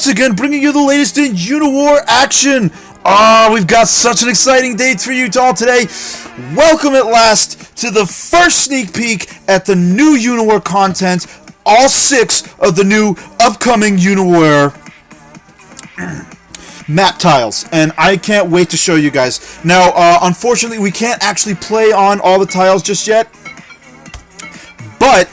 again bringing you the latest in UNIWAR action. We've got such an exciting day for you all today. Welcome at last to the first sneak peek at the new UNIWAR content, all 6 of the new upcoming UNIWAR map tiles, and I can't wait to show you guys. Now, unfortunately, we can't actually play on all the tiles just yet, but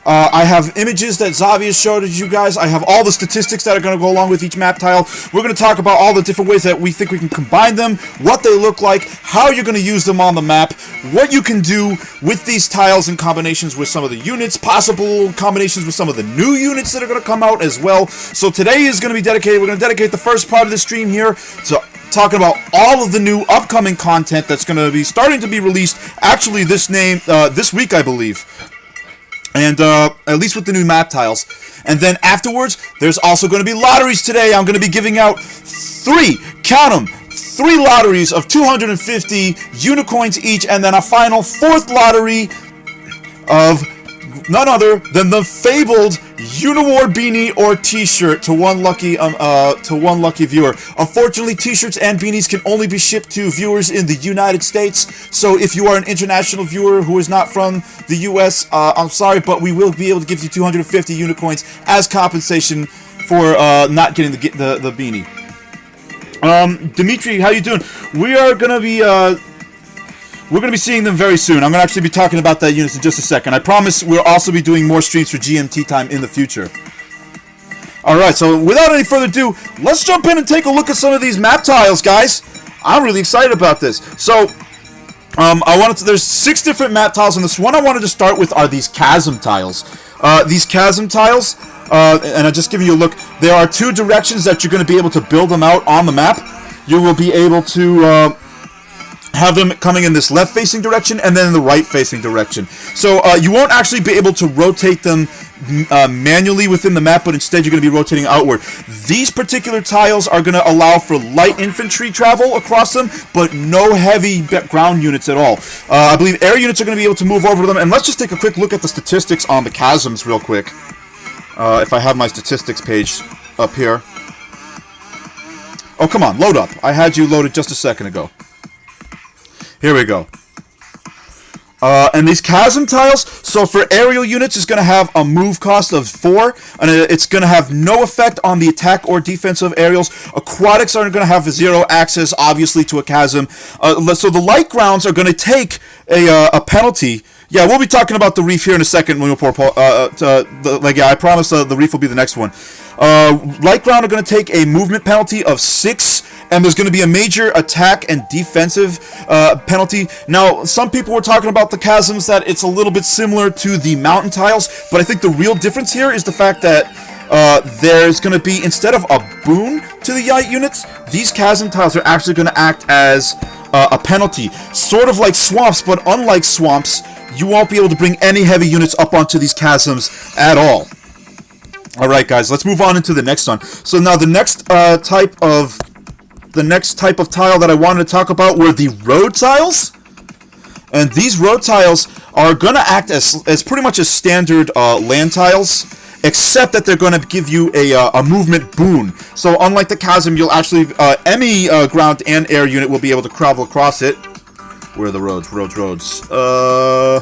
I have images that Xavi has showed you guys. I have all the statistics that are going to go along with each map tile. We're going to talk about all the different ways that we think we can combine them, what they look like, how you're going to use them on the map, what you can do with these tiles in combinations with some of the units, possible combinations with some of the new units that are going to come out as well. So today is going to be dedicated, we're going to dedicate the first part of the stream here to talking about all of the new upcoming content that's going to be starting to be released actually this week, I believe. And at least with the new map tiles. And then afterwards, there's also going to be lotteries today. I'm going to be giving out 3 lotteries of 250 unicoins each, and then a final 4th lottery of none other than the fabled UNIWAR beanie or t-shirt to one lucky viewer. Unfortunately, t-shirts and beanies can only be shipped to viewers in the United States. So if you are an international viewer who is not from the US, I'm sorry, but we will be able to give you 250 unicoins as compensation for not getting the beanie. Dimitri, how you doing? We're going to be seeing them very soon. I'm going to actually be talking about that unit in just a second. I promise we'll also be doing more streams for GMT time in the future. Alright, so without any further ado, let's jump in and take a look at some of these map tiles, guys. I'm really excited about this. So, there's 6 different map tiles, and this one I wanted to start with are these chasm tiles. These chasm tiles, and I'll just give you a look, there are 2 directions that you're going to be able to build them out on the map. You will be able to have them coming in this left-facing direction and then in the right-facing direction. So you won't actually be able to rotate them manually within the map, but instead you're going to be rotating outward. These particular tiles are going to allow for light infantry travel across them, but no heavy ground units at all. I believe air units are going to be able to move over them, and let's just take a quick look at the statistics on the chasms real quick. If I have my statistics page up here. Oh, come on, load up. I had you loaded just a second ago. Here we go. And these chasm tiles, so for aerial units, it's going to have a move cost of 4, and it's going to have no effect on the attack or defense of aerials. Aquatics are going to have 0 access, obviously, to a chasm. So the light grounds are going to take a penalty. Yeah, we'll be talking about the reef here in a second. When I promise the reef will be the next one. Light ground are going to take a movement penalty of 6, and there's going to be a major attack and defensive penalty. Now, some people were talking about the chasms that it's a little bit similar to the mountain tiles, but I think the real difference here is the fact that there's going to be, instead of a boon to the light units, these chasm tiles are actually going to act as a penalty. Sort of like swamps, but unlike swamps, you won't be able to bring any heavy units up onto these chasms at all. Alright guys, let's move on into the next one. So now the next type of tile that I wanted to talk about were the road tiles. And these road tiles are going to act as pretty much as standard land tiles, except that they're going to give you a movement boon. So unlike the chasm, you'll actually, any ground and air unit will be able to travel across it. Where are the roads? Roads. I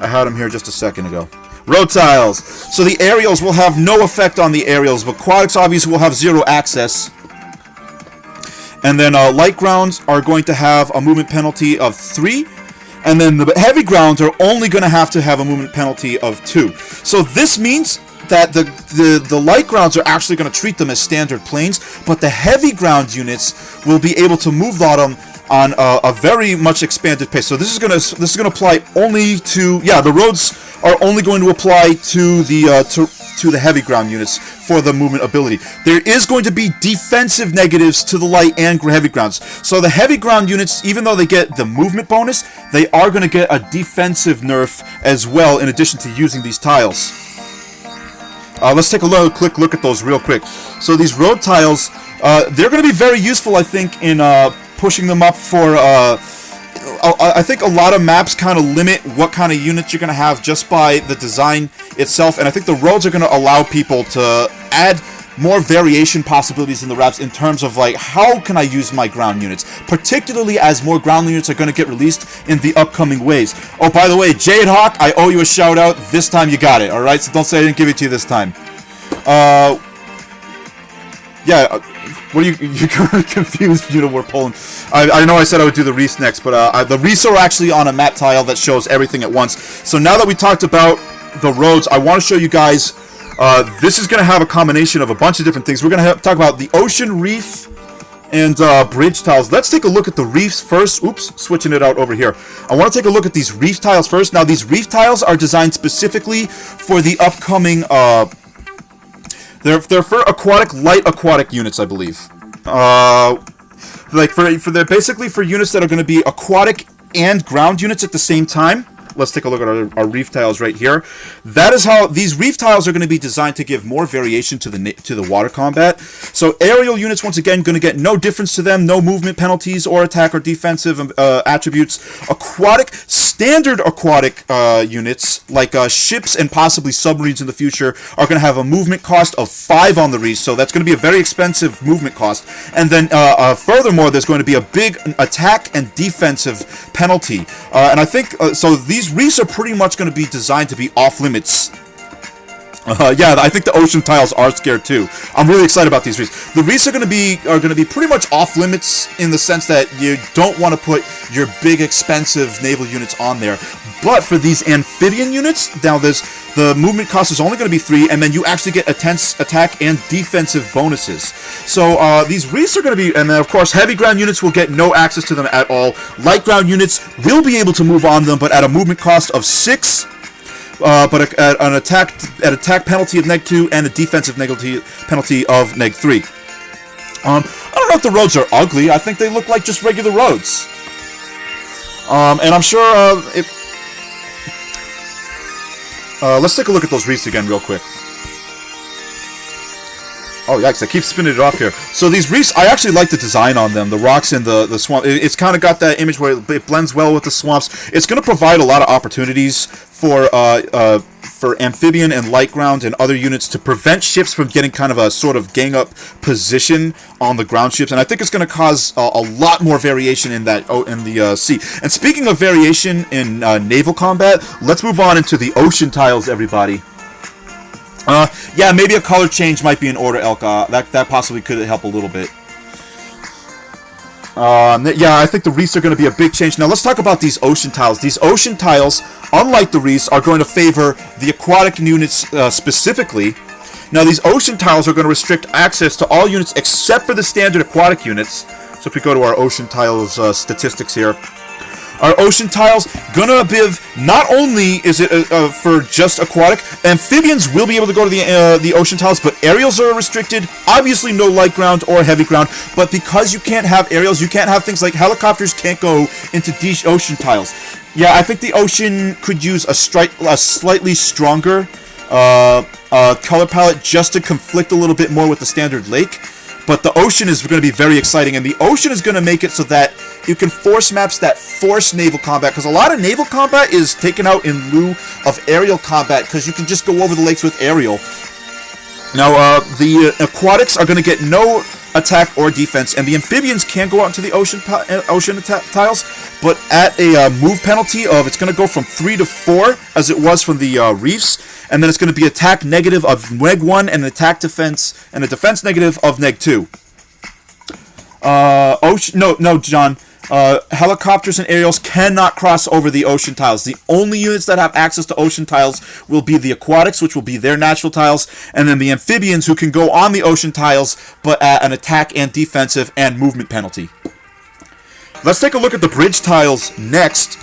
had them here just a second ago. Road tiles. So the aerials will have no effect on the aerials, but aquatics obviously will have 0 access. And then light grounds are going to have a movement penalty of 3. And then the heavy grounds are only going to have a movement penalty of 2. So this means that the light grounds are actually going to treat them as standard planes, but the heavy ground units will be able to move them on a very much expanded pace. So this is going to apply only to, the roads are only going to apply to the heavy ground units for the movement ability. There is going to be defensive negatives to the light and heavy grounds. So the heavy ground units, even though they get the movement bonus, they are going to get a defensive nerf as well, in addition to using these tiles. Let's take a quick look at those real quick. So these road tiles, they're going to be very useful, I think, in pushing them up for I think a lot of maps kind of limit what kind of units you're going to have just by the design itself, and I think the roads are going to allow people to add more variation possibilities in the wraps in terms of like how can I use my ground units, particularly as more ground units are going to get released in the upcoming waves. Oh, by the way, Jade Hawk, I owe you a shout out. This time you got it, all right? So don't say I didn't give it to you this time. Yeah. What are you're confused, UNIWAR Poland. I know I said I would do the Reefs next, but the Reefs are actually on a map tile that shows everything at once. So now that we talked about the roads, I want to show you guys, this is going to have a combination of a bunch of different things. We're going to talk about the ocean reef and bridge tiles. Let's take a look at the reefs first. Oops, switching it out over here. I want to take a look at these reef tiles first. Now, these reef tiles are designed specifically for the upcoming... They're for light aquatic units, I believe. Like they're basically for units that are going to be aquatic and ground units at the same time. Let's take a look at our reef tiles right here. That is how these reef tiles are going to be designed to give more variation to the water combat. So aerial units, once again, going to get no difference to them, no movement penalties or attack or defensive attributes. Standard aquatic units, like ships and possibly submarines in the future, are going to have a movement cost of 5 on the reef, so that's going to be a very expensive movement cost. And then furthermore, there's going to be a big attack and defensive penalty. And I think, so these reefs are pretty much going to be designed to be off limits. Yeah, I think the ocean tiles are scared too. I'm really excited about these reefs. The reefs are going to be pretty much off limits in the sense that you don't want to put your big expensive naval units on there. But for these amphibian units, now the movement cost is only going to be 3, and then you actually get intense attack and defensive bonuses. So these reefs are going to be, and then of course heavy ground units will get no access to them at all. Light ground units will be able to move on them, but at a movement cost of 6. But at an attack penalty of -2 and a defensive penalty of -3. I don't know if the roads are ugly. I think they look like just regular roads. And I'm sure let's take a look at those reefs again real quick. Oh, yikes, I keep spinning it off here. So these reefs, I actually like the design on them. The rocks and the swamp. It's kind of got that image where it blends well with the swamps. It's going to provide a lot of opportunities for amphibian and light ground and other units to prevent ships from getting kind of a sort of gang-up position on the ground ships. And I think it's going to cause a lot more variation in the sea. And speaking of variation in naval combat, let's move on into the ocean tiles, everybody. Yeah, maybe a color change might be in order, Elka. That possibly could help a little bit. Yeah, I think the reefs are going to be a big change. Now, let's talk about these ocean tiles. These ocean tiles, unlike the reefs, are going to favor the aquatic units specifically. Now, these ocean tiles are going to restrict access to all units except for the standard aquatic units. So if we go to our ocean tiles statistics here, our ocean tiles gonna give, not only is it for just aquatic, amphibians will be able to go to the ocean tiles, but aerials are restricted. Obviously no light ground or heavy ground, but because you can't have aerials, you can't have things like helicopters can't go into these ocean tiles. Yeah, I think the ocean could use a slightly stronger color palette just to conflict a little bit more with the standard lake. But the ocean is going to be very exciting, and the ocean is going to make it so that you can force maps that force naval combat, because a lot of naval combat is taken out in lieu of aerial combat, because you can just go over the lakes with aerial. Now, the aquatics are going to get no attack or defense, and the amphibians can go out into the ocean tiles, but at a move penalty of, it's going to go from 3 to 4, as it was from the reefs, and then it's going to be attack negative of -1 and an attack defense, and a defense negative of -2. No, John. Helicopters and aerials cannot cross over the ocean tiles. The only units that have access to ocean tiles will be the aquatics, which will be their natural tiles, and then the amphibians, who can go on the ocean tiles, but at an attack and defensive and movement penalty. Let's take a look at the bridge tiles next,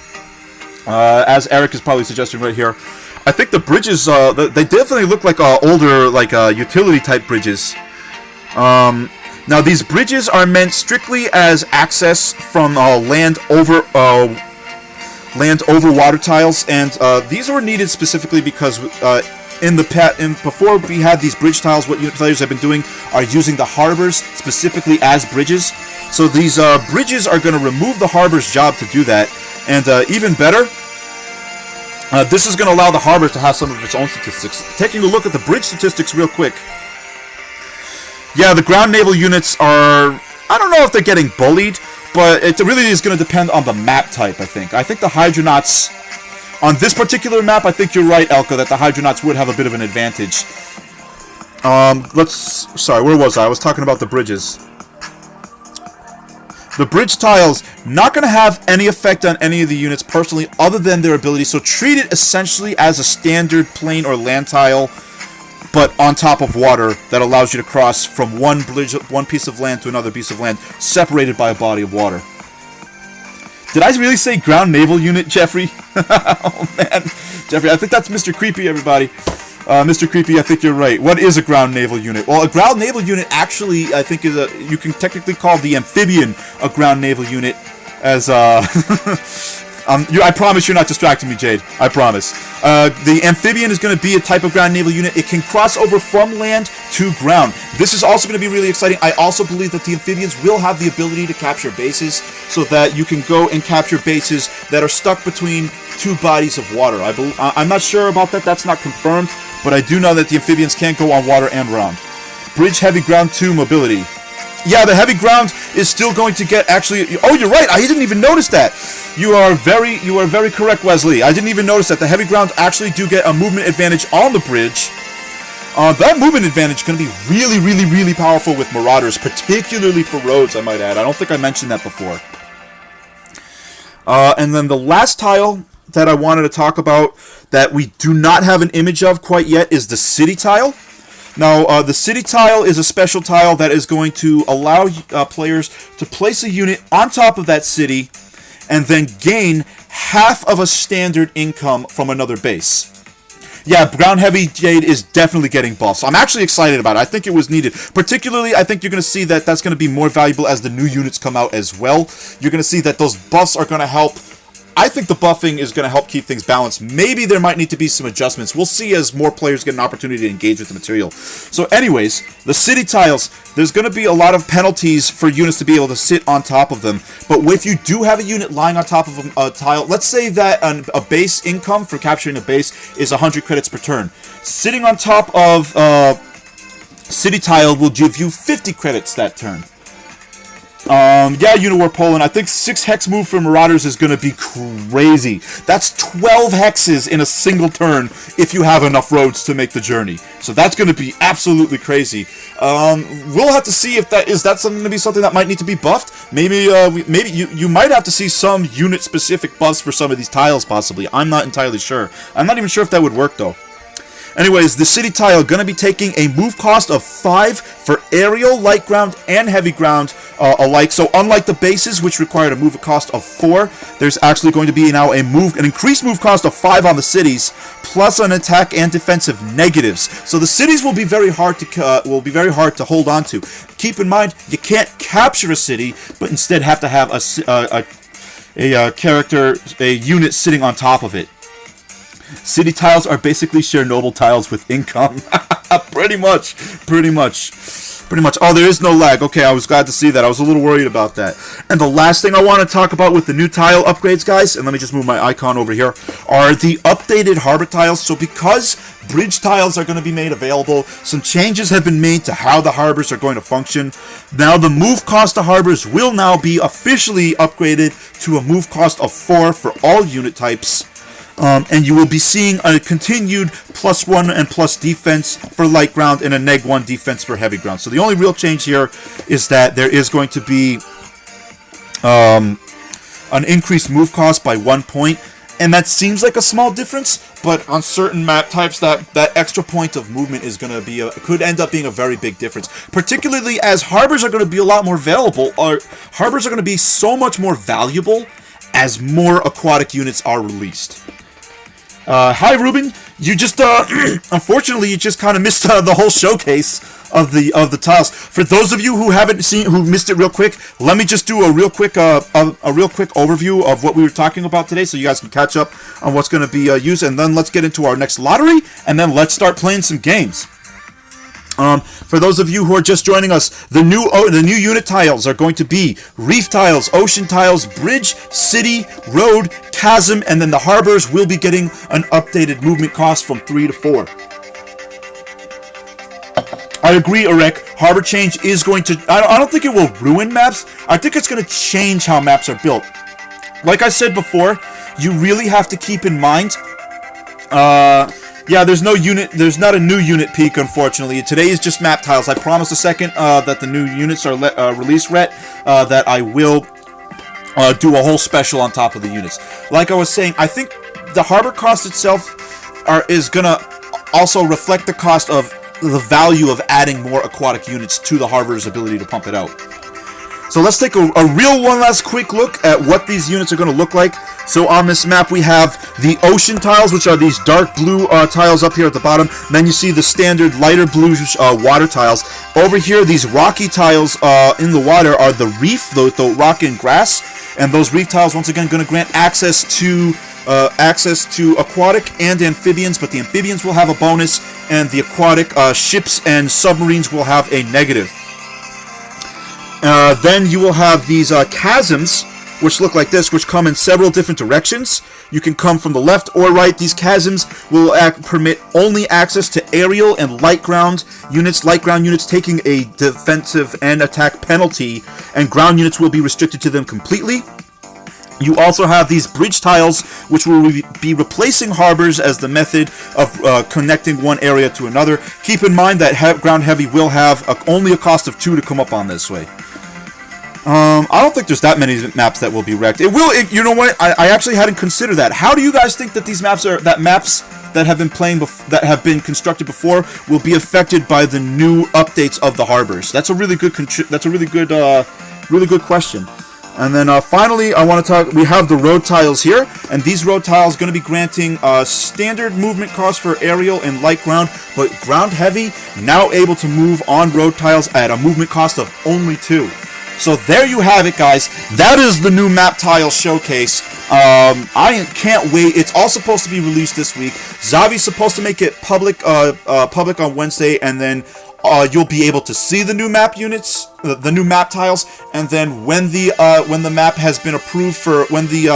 as Eric is probably suggesting right here. I think the bridges, they definitely look like older, like utility-type bridges. Now, these bridges are meant strictly as access from land over water tiles, and these were needed specifically because before we had these bridge tiles, what unit players have been doing are using the harbors specifically as bridges. So these bridges are going to remove the harbor's job to do that, and even better, this is going to allow the harbor to have some of its own statistics. Taking a look at the bridge statistics real quick. Yeah, the ground naval units are... I don't know if they're getting bullied, but it really is going to depend on the map type, I think. I think the Hydronauts... On this particular map, I think you're right, Elka, that the Hydronauts would have a bit of an advantage. Sorry, where was I? I was talking about the bridges. The bridge tiles, not going to have any effect on any of the units personally, other than their ability. So treat it essentially as a standard plane or land tile, but on top of water that allows you to cross from one piece of land to another piece of land, separated by a body of water. Did I really say ground naval unit, Jeffrey? Oh, man. Jeffrey, I think that's Mr. Creepy, everybody. Mr. Creepy, I think you're right. What is a ground naval unit? Well, a ground naval unit actually, I think, is a... You can technically call the amphibian a ground naval unit as, I promise you're not distracting me, Jade. I promise. The amphibian is going to be a type of ground naval unit. It can cross over from land to ground. This is also going to be really exciting. I also believe that the amphibians will have the ability to capture bases so that you can go and capture bases that are stuck between two bodies of water. I'm not sure about that. That's not confirmed, but I do know that the amphibians can go on water and ground. Bridge heavy ground 2 mobility. Yeah, the heavy ground is still going to get actually... Oh, you're right. I didn't even notice that. You are very correct, Wesley. I didn't even notice that. The heavy ground actually do get a movement advantage on the bridge. That movement advantage is going to be really, really, really powerful with Marauders, particularly for roads, I might add. I don't think I mentioned that before. And then the last tile that I wanted to talk about that we do not have an image of quite yet is the city tile. Now, the city tile is a special tile that is going to allow players to place a unit on top of that city and then gain half of a standard income from another base. Yeah, ground heavy Jade is definitely getting buffs. I'm actually excited about it. I think it was needed. Particularly, I think you're going to see that that's going to be more valuable as the new units come out as well. You're going to see that those buffs are going to help. I think the buffing is going to help keep things balanced. Maybe there might need to be some adjustments. We'll see as more players get an opportunity to engage with the material. So anyways, the city tiles, there's going to be a lot of penalties for units to be able to sit on top of them. But if you do have a unit lying on top of a tile, let's say that a base income for capturing a base is 100 credits per turn. Sitting on top of city tile will give you 50 credits that turn. Yeah, UNIWAR Poland. I think 6 hex move for Marauders is going to be crazy. That's 12 hexes in a single turn if you have enough roads to make the journey. So that's going to be absolutely crazy. We'll have to see if that's going to be something that might need to be buffed. Maybe you might have to see some unit-specific buffs for some of these tiles, possibly. I'm not entirely sure. I'm not even sure if that would work, though. Anyways, the city tile going to be taking a move cost of 5 for aerial, light ground, and heavy ground alike. So unlike the bases, which required a move cost of 4, there's actually going to be now an increased move cost of 5 on the cities, plus an attack and defensive negatives. So the cities will be very hard to hold on to. Keep in mind, you can't capture a city, but instead have to have a unit sitting on top of it. City tiles are basically Chernobyl tiles with income. Pretty much. Oh, there is no lag. Okay, I was glad to see that. I was a little worried about that. And the last thing I want to talk about with the new tile upgrades, guys, and let me just move my icon over here, are the updated harbor tiles. So because bridge tiles are going to be made available, some changes have been made to how the harbors are going to function. Now the move cost of harbors will now be officially upgraded to a move cost of 4 for all unit types. And you will be seeing a continued +1 and plus defense for light ground and a -1 defense for heavy ground. So the only real change here is that there is going to be an increased move cost by 1 point. And that seems like a small difference, but on certain map types, that extra point of movement is going to be could end up being a very big difference. Particularly as harbors are going to be a lot more available, or harbors are going to be so much more valuable as more aquatic units are released. Hi, Ruben. You just, unfortunately, you just kind of missed the whole showcase of the tiles. For those of you who who missed it real quick, let me just do a real quick overview of what we were talking about today, so you guys can catch up on what's going to be used, and then let's get into our next lottery, and then let's start playing some games. For those of you who are just joining us, the new unit tiles are going to be reef tiles, ocean tiles, bridge, city, road, chasm, and then the harbors will be getting an updated movement cost from 3 to 4. I agree, Erek. Harbor change is going to... I don't think it will ruin maps. I think it's going to change how maps are built. Like I said before, you really have to keep in mind... yeah, there's not a new unit peak, unfortunately. Today is just map tiles. I promised a second that the new units are released, Rhett, that I will do a whole special on top of the units. Like I was saying, I think the harbor cost itself is going to also reflect the cost of the value of adding more aquatic units to the harbor's ability to pump it out. So let's take a real one last quick look at what these units are going to look like. So on this map we have the ocean tiles, which are these dark blue tiles up here at the bottom. Then you see the standard lighter blue water tiles. Over here, these rocky tiles in the water are the reef, the rock and grass. And those reef tiles, once again, going to grant access to aquatic and amphibians, but the amphibians will have a bonus, and the aquatic ships and submarines will have a negative. Then you will have these chasms, which look like this, which come in several different directions. You can come from the left or right. These chasms will permit only access to aerial and light ground units. Light ground units taking a defensive and attack penalty, and ground units will be restricted to them completely. You also have these bridge tiles, which will be replacing harbors as the method of connecting one area to another. Keep in mind that ground heavy will have only a cost of 2 to come up on this way. I don't think there's that many maps that will be wrecked. You know what? I actually hadn't considered that. How do you guys think that these maps that have been that have been constructed before will be affected by the new updates of the harbors? That's a really good really good question. And then finally, I want to talk. We have the road tiles here, and these road tiles going to be granting standard movement cost for aerial and light ground, but ground heavy now able to move on road tiles at a movement cost of only 2. So there you have it, guys. That is the new map tile showcase. I can't wait. It's all supposed to be released this week. Xavi's supposed to make it public on Wednesday, and then you'll be able to see the new map units, the new map tiles, and then when the map has been approved when the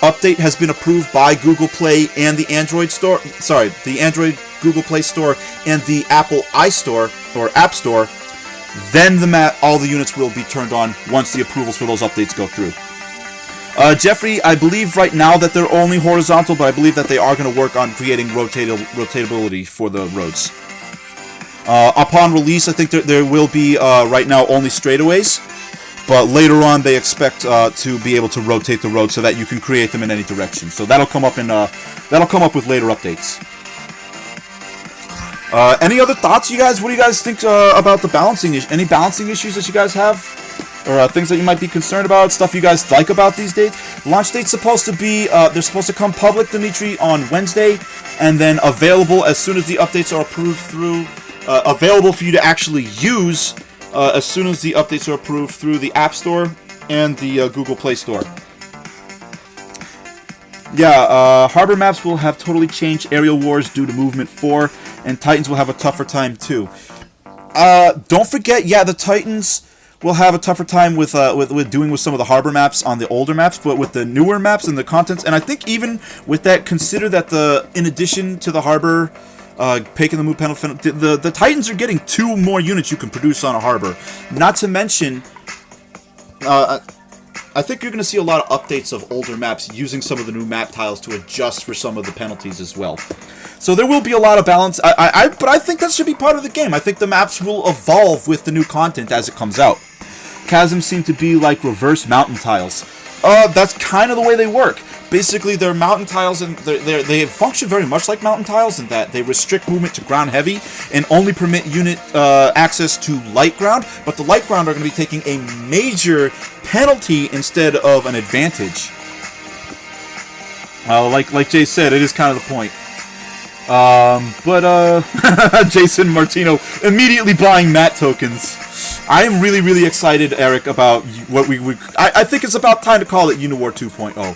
update has been approved by Google Play and the Android store, the Android Google Play Store and the Apple iStore or App Store, then all the units will be turned on once the approvals for those updates go through. Jeffrey, I believe right now that they're only horizontal, but I believe that they are going to work on creating rotatability for the roads. Upon release, I think there will be right now only straightaways, but later on they expect to be able to rotate the road so that you can create them in any direction. So that'll come up with later updates. Any other thoughts, you guys? What do you guys think about the balancing? Any balancing issues that you guys have, or things that you might be concerned about? Stuff you guys like about these dates? Launch date's supposed to be they're supposed to come public, Dimitri, on Wednesday, and then available as soon as the updates are approved through. Available for you to actually use as soon as the updates are approved through the App Store and the Google Play Store. Yeah, Harbor maps will have totally changed Aerial Wars due to Movement 4, and Titans will have a tougher time too. Don't forget, yeah, the Titans will have a tougher time with doing with some of the Harbor maps on the older maps, but with the newer maps and the contents, and I think even with that, consider that in addition to the Harbor taking the move penalty, the Titans are getting 2 more units you can produce on a Harbor. Not to mention, I think you're going to see a lot of updates of older maps using some of the new map tiles to adjust for some of the penalties as well. So there will be a lot of balance, but I think that should be part of the game. I think the maps will evolve with the new content as it comes out. Chasms seem to be like reverse mountain tiles. That's kind of the way they work. Basically, they're mountain tiles, and they function very much like mountain tiles in that they restrict movement to ground heavy and only permit unit access to light ground, but the light ground are going to be taking a major penalty instead of an advantage. Like Jay said, it is kind of the point. Jason Martino immediately buying Matt tokens. I am really, really excited, Eric, about what I think it's about time to call it UNIWAR 2.0.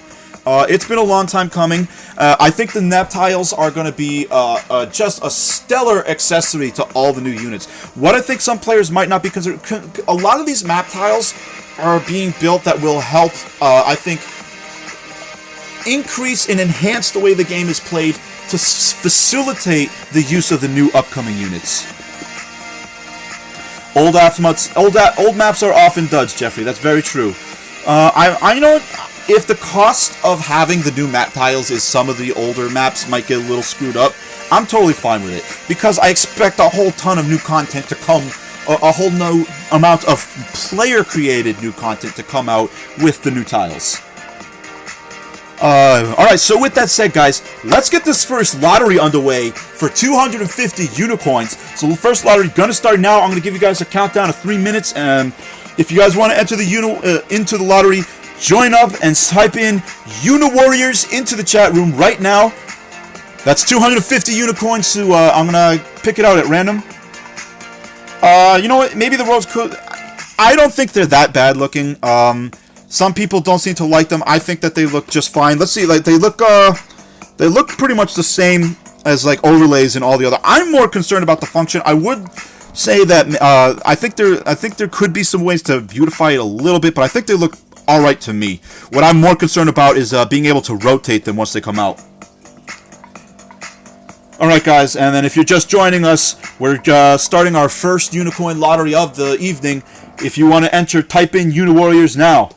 It's been a long time coming. I think the map tiles are going to be just a stellar accessory to all the new units. What I think some players might not be considered, a lot of these map tiles are being built that will help, I think, increase and enhance the way the game is played to facilitate the use of the new upcoming units. Old maps are often duds, Jeffrey. That's very true. I know if the cost of having the new map tiles is some of the older maps might get a little screwed up, I'm totally fine with it, because I expect a whole ton of new content to come, a whole new amount of player-created new content to come out with the new tiles. Alright, so with that said, guys, let's get this first lottery underway for 250 unicorns. So the first lottery gonna start now. I'm gonna give you guys a countdown of 3 minutes, and if you guys want to enter the into the lottery, join up and type in UniWarriors into the chat room right now. That's 250 unicorns, so I'm gonna pick it out at random. You know what? Maybe the roads could. I don't think they're that bad looking. Some people don't seem to like them. I think that they look just fine. Let's see. Like they look pretty much the same as like overlays and all the other. I'm more concerned about the function. I would say that I think there could be some ways to beautify it a little bit, but I think they look all right to me. What I'm more concerned about is being able to rotate them once they come out. Alright guys, and then if you're just joining us, we're starting our first unicorn lottery of the evening. If you want to enter, type in UniWarriors now.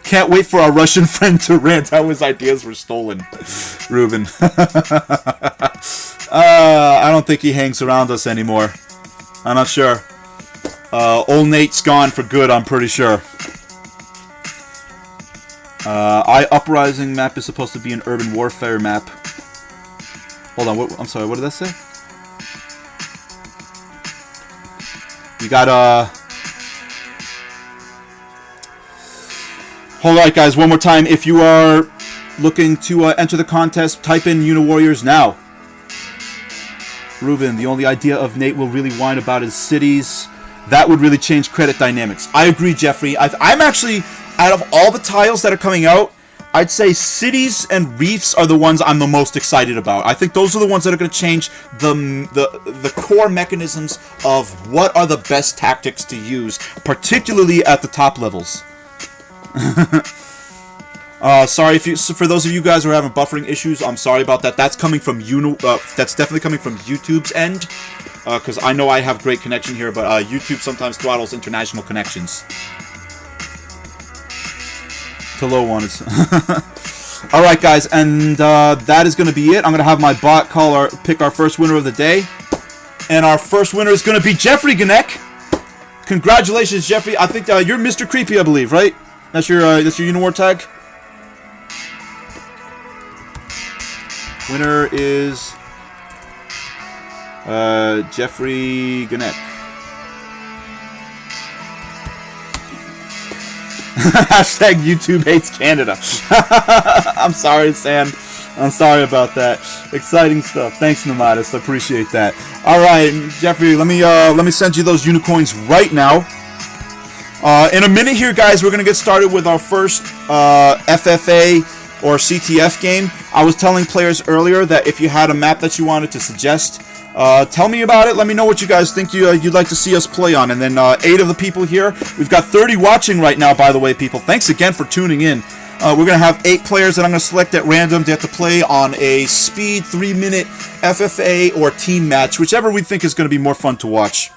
Can't wait for our Russian friend to rant how his ideas were stolen. Ruben. I don't think he hangs around us anymore. I'm not sure. Old Nate's gone for good, I'm pretty sure. Uprising map is supposed to be an urban warfare map. Hold on, I'm sorry, what did that say? You got, Alright guys, one more time. If you are looking to enter the contest, type in UniWarriors now. Ruben, the only idea of Nate will really whine about is cities. That would really change credit dynamics. I agree, Jeffrey. I'm actually, out of all the tiles that are coming out, I'd say cities and reefs are the ones I'm the most excited about. I think those are the ones that are going to change the core mechanisms of what are the best tactics to use, particularly at the top levels. Sorry for those of you guys who are having buffering issues. I'm sorry about that. That's coming from that's definitely coming from YouTube's end, because I know I have great connection here, but YouTube sometimes throttles international connections. To low one is. All right, guys, and that is going to be it. I'm going to have my bot pick our first winner of the day, and our first winner is going to be Jeffrey Ganek. Congratulations, Jeffrey. I think you're Mr. Creepy, I believe, right? That's your UniWar tag. Winner is Jeffrey Ganek. Hashtag YouTube hates Canada. I'm sorry, Sam. I'm sorry about that. Exciting stuff. Thanks, Nomadis. I appreciate that. All right, Jeffrey. Let me send you those unicorns right now. In a minute here, guys, we're going to get started with our first FFA or CTF game. I was telling players earlier that if you had a map that you wanted to suggest, tell me about it. Let me know what you guys think you'd like to see us play on. And then 8 of the people here. We've got 30 watching right now, by the way, people. Thanks again for tuning in. We're going to have 8 players that I'm going to select at random. They have to play on a speed 3-minute FFA or team match, whichever we think is going to be more fun to watch.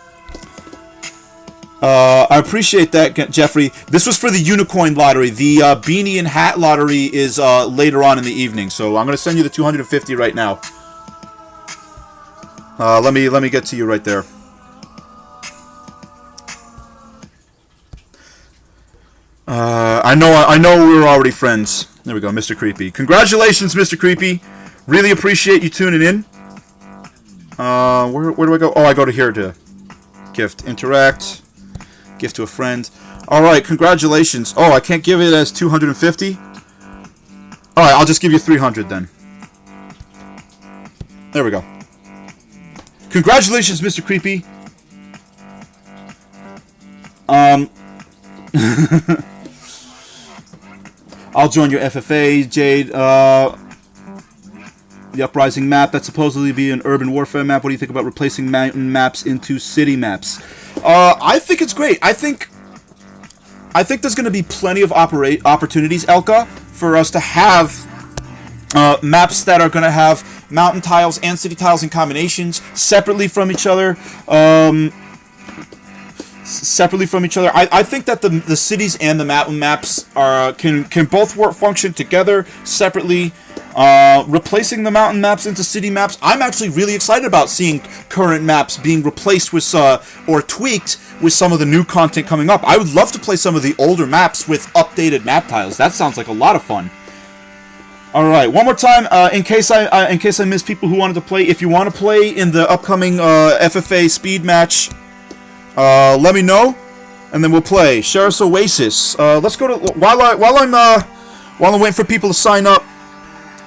I appreciate that, Jeffrey. This was for the unicorn lottery. The beanie and hat lottery is later on in the evening, so I'm going to send you the 250 right now. Let me get to you right there. I know we're already friends. There we go, Mr. Creepy. Congratulations, Mr. Creepy. Really appreciate you tuning in. Where do I go? Oh, I go to here to gift, interact. Gift to a friend. Alright, congratulations. Oh, I can't give it as 250? Alright, I'll just give you 300 then. There we go. Congratulations, Mr. Creepy. I'll join your FFA, Jade. The Uprising map, that's supposedly be an urban warfare map. What do you think about replacing mountain maps into city maps? I think it's great. I think there's going to be plenty of opportunities, Elka, for us to have maps that are going to have mountain tiles and city tiles in combinations separately from each other. I think that the cities and the mountain maps can both function together separately. Replacing the mountain maps into city maps, I'm actually really excited about seeing current maps being replaced with or tweaked with some of the new content coming up. I would love to play some of the older maps with updated map tiles. That sounds like a lot of fun. All right, one more time, in case I missed people who wanted to play. If you want to play in the upcoming FFA speed match, let me know, and then we'll play Sheriff's Oasis. Let's go to while I'm waiting for people to sign up.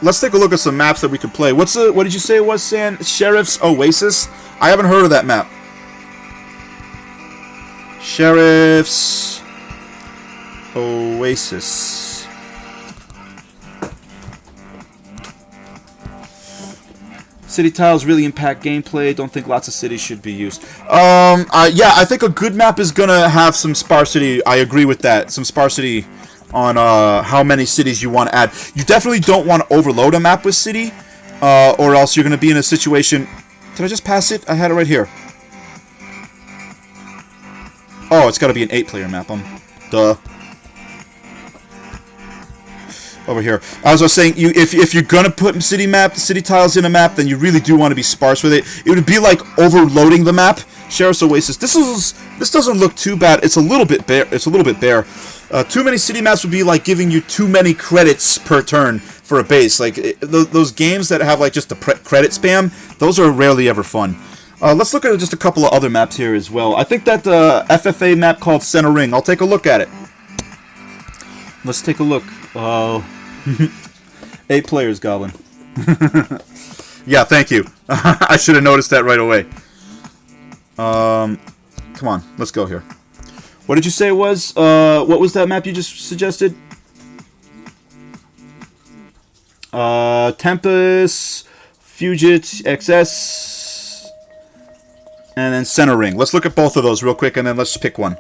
Let's take a look at some maps that we can play. What did you say it was, San? Sheriff's Oasis? I haven't heard of that map. Sheriff's Oasis. City tiles really impact gameplay. Don't think lots of cities should be used. Yeah, I think a good map is gonna have some sparsity. I agree with that. Some sparsity on how many cities you want to add. You definitely don't want to overload a map with city, or else you're going to be in a situation... Did I just pass it? I had it right here. Oh, it's got to be an 8-player map. Duh. Over here. As I was saying, if you're going to put city tiles in a map, then you really do want to be sparse with it. It would be like overloading the map. Sheriff's Oasis. This doesn't look too bad. It's a little bit bare. Too many city maps would be like giving you too many credits per turn for a base. Like those games that have like just the credit spam, those are rarely ever fun. Let's look at just a couple of other maps here as well. I think that the FFA map called Center Ring. I'll take a look at it. Let's take a look. 8 players, Goblin. Yeah, thank you. I should have noticed that right away. Come on, let's go here. What did you say it was? What was that map you just suggested? Tempest, Fugit, XS, and then Center Ring. Let's look at both of those real quick, and then let's pick one.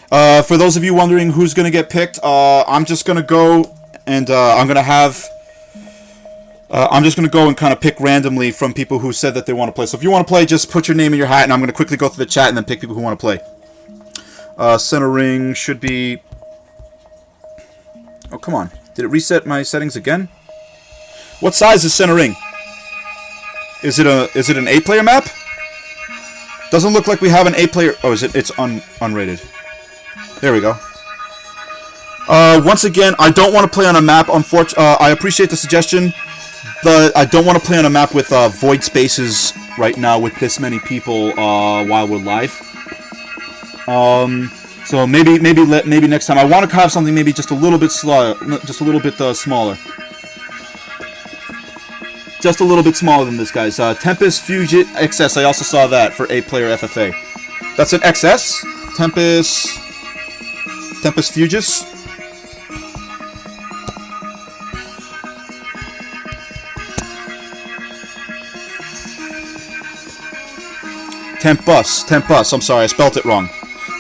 For those of you wondering who's going to get picked, I'm just going to go and I'm just going to go and kind of pick randomly from people who said that they want to play. So if you want to play, just put your name in your hat, and I'm going to quickly go through the chat and then pick people who want to play. Center Ring should be... Oh, come on. Did it reset my settings again? What size is Center Ring? Is it an 8-player map? Doesn't look like we have an 8-player... Oh, is it? It's unrated. There we go. Once again, I don't want to play on a map. I appreciate the suggestion, but I don't want to play on a map with void spaces right now with this many people while we're live. So maybe next time I want to have something maybe just a little bit smaller, just a little bit smaller than this, guys. Tempest, Fugit, XS. I also saw that for 8-player FFA. That's an XS. Tempest Fugis. Tempus. I'm sorry, I spelt it wrong.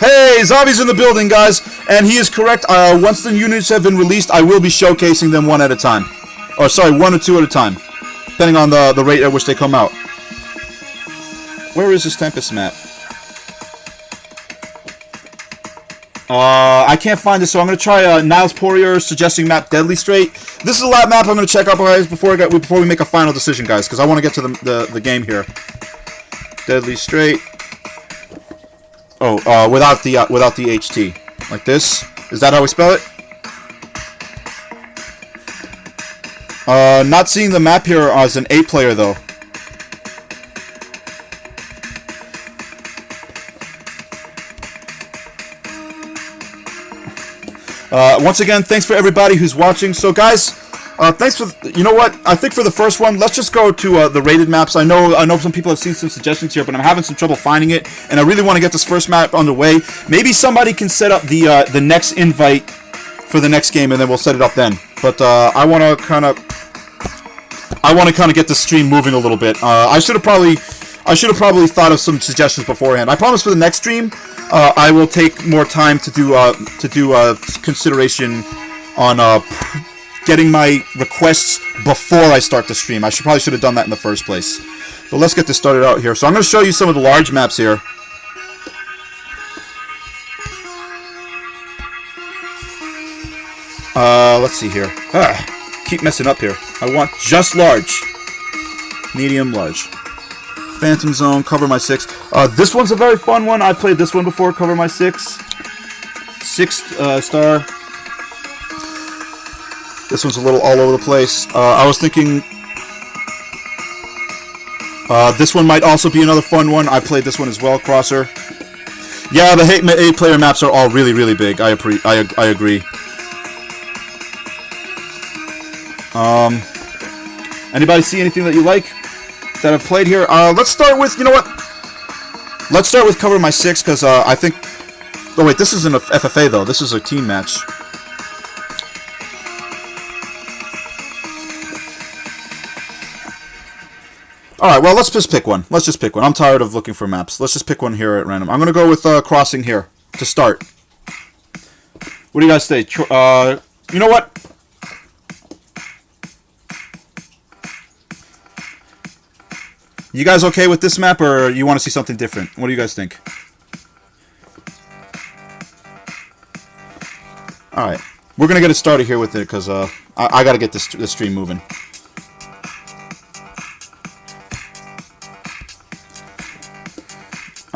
Hey, Xavi's in the building, guys, and he is correct. Once the units have been released, I will be showcasing them one at a time. Or sorry, 1 or 2 at a time, depending on the rate at which they come out. Where is this Tempest map? I can't find this, so I'm going to try Niles Poirier suggesting map Deadly Strait. This is a lap map I'm going to check out, guys, before we make a final decision, guys, because I want to get to the game here. Deadly Strait. Oh, without the HT, like this. Is that how we spell it? Not seeing the map here as an 8-player though. Once again, thanks for everybody who's watching. So, guys, thanks for... You know what? I think for the first one, let's just go to the rated maps. I know some people have seen some suggestions here, but I'm having some trouble finding it, and I really want to get this first map underway. Maybe somebody can set up the next invite for the next game, and then we'll set it up then. But I want to kind of get the stream moving a little bit. I should have probably thought of some suggestions beforehand. I promise for the next stream, I will take more time to do consideration on getting my requests before I start the stream. I probably should have done that in the first place. But let's get this started out here. So I'm going to show you some of the large maps here. Let's see here. Keep messing up here. I want just large. Medium, large. Phantom Zone, Cover My 6. This one's a very fun one. I've played this one before, Cover My 6. 6th star. This one's a little all over the place. I was thinking this one might also be another fun one. I played this one as well, Crosser. Yeah, the 8-player maps are all really, really big. I agree. Anybody see anything that you like that I've played here? Let's start with, you know what? Let's start with Cover My 6, because I think... Oh, wait, this isn't a FFA, though. This is a team match. Alright, well, let's just pick one. Let's just pick one. I'm tired of looking for maps. Let's just pick one here at random. I'm going to go with Crossing here to start. What do you guys think? You know what? You guys okay with this map, or you want to see something different? What do you guys think? Alright. We're going to get it started here with it, because I got to get this stream moving.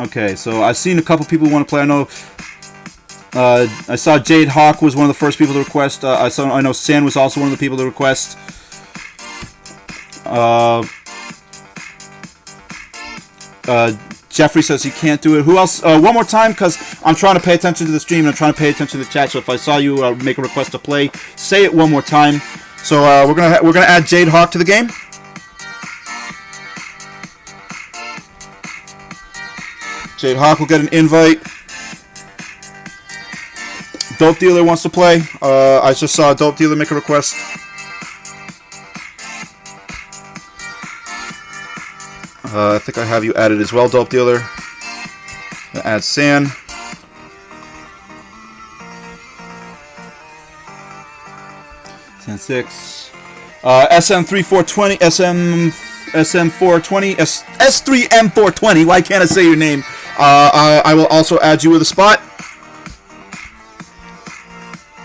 Okay, so I've seen a couple people want to play. I know I saw Jade Hawk was one of the first people to request. I know San was also one of the people to request. Jeffrey says he can't do it. Who else? One more time, because I'm trying to pay attention to the stream and I'm trying to pay attention to the chat. So if I saw you make a request to play, say it one more time. So we're gonna add Jade Hawk to the game. Jade Hawk will get an invite. Dope Dealer wants to play. I just saw Dope Dealer make a request. I think I have you added as well, Dope Dealer. Add San. San 6. SM3420. SM420. S3M420. Why can't I say your name? I will also add you with a spot.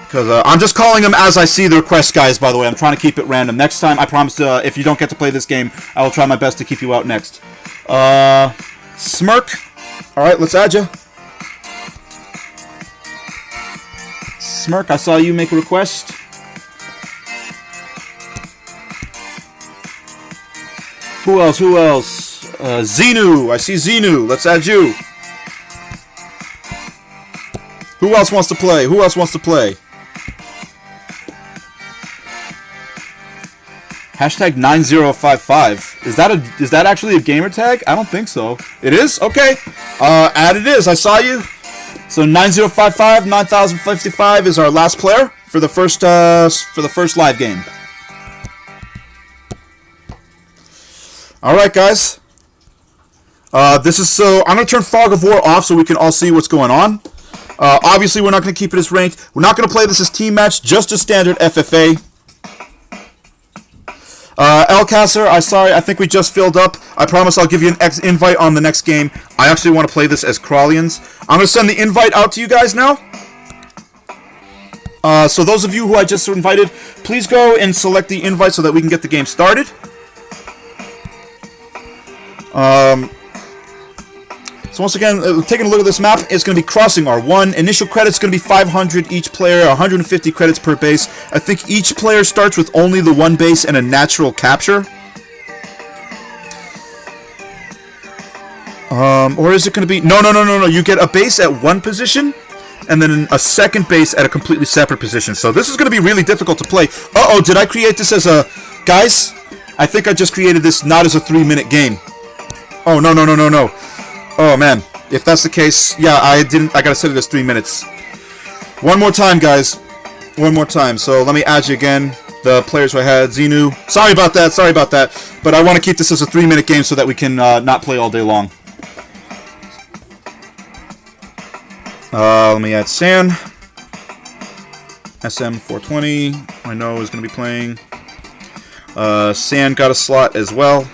Because I'm just calling them as I see the request, guys, by the way. I'm trying to keep it random. Next time, I promise, if you don't get to play this game, I will try my best to keep you out next. Smirk. Alright, let's add you. Smirk, I saw you make a request. Who else? Who else? Xenu. I see Xenu. Let's add you. Who else wants to play? Who else wants to play? Hashtag 9055. Is that actually a gamer tag? I don't think so. It is? Okay. Add it is. I saw you. So 9055, 9055 is our last player for the first live game. All right, guys. I'm gonna turn Fog of War off so we can all see what's going on. Obviously, we're not gonna keep it as ranked. We're not gonna play this as team match, just a standard FFA. Elcasser, I think we just filled up. I promise I'll give you an invite on the next game. I actually want to play this as Crawlians. I'm going to send the invite out to you guys now. So those of you who I just invited, please go and select the invite so that we can get the game started. So once again, taking a look at this map, it's going to be Crossing R1. Initial credits going to be 500 each player, 150 credits per base. I think each player starts with only the one base and a natural capture. Or is it going to be... No. You get a base at one position, and then a second base at a completely separate position. So this is going to be really difficult to play. Uh-oh, did I create this as a... Guys, I think I just created this not as a 3-minute game. Oh, no. Oh, man. If that's the case, yeah, I gotta set it as 3 minutes. One more time, guys. One more time. So let me add you again. The players who I had, Xenu. Sorry about that. But I want to keep this as a 3-minute game so that we can not play all day long. Let me add San. SM420, I know is going to be playing. Sand got a slot as well.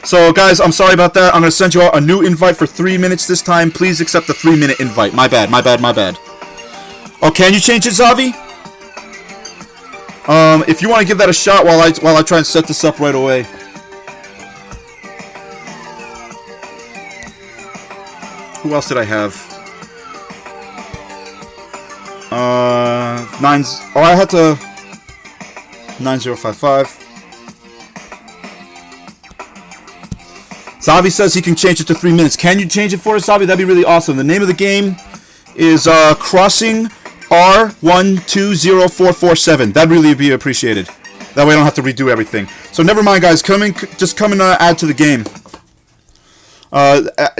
So, guys, I'm sorry about that. I'm going to send you out a new invite for 3 minutes this time. Please accept the 3-minute invite. My bad, my bad, my bad. Oh, can you change it, Xavi? If you want to give that a shot while I try and set this up right away. Who else did I have? I had to 9055. Xavi says he can change it to 3 minutes. Can you change it for us, Xavi? That'd be really awesome. The name of the game is Crossing R120447. That'd really be appreciated. That way I don't have to redo everything. So never mind, guys. Just come and add to the game.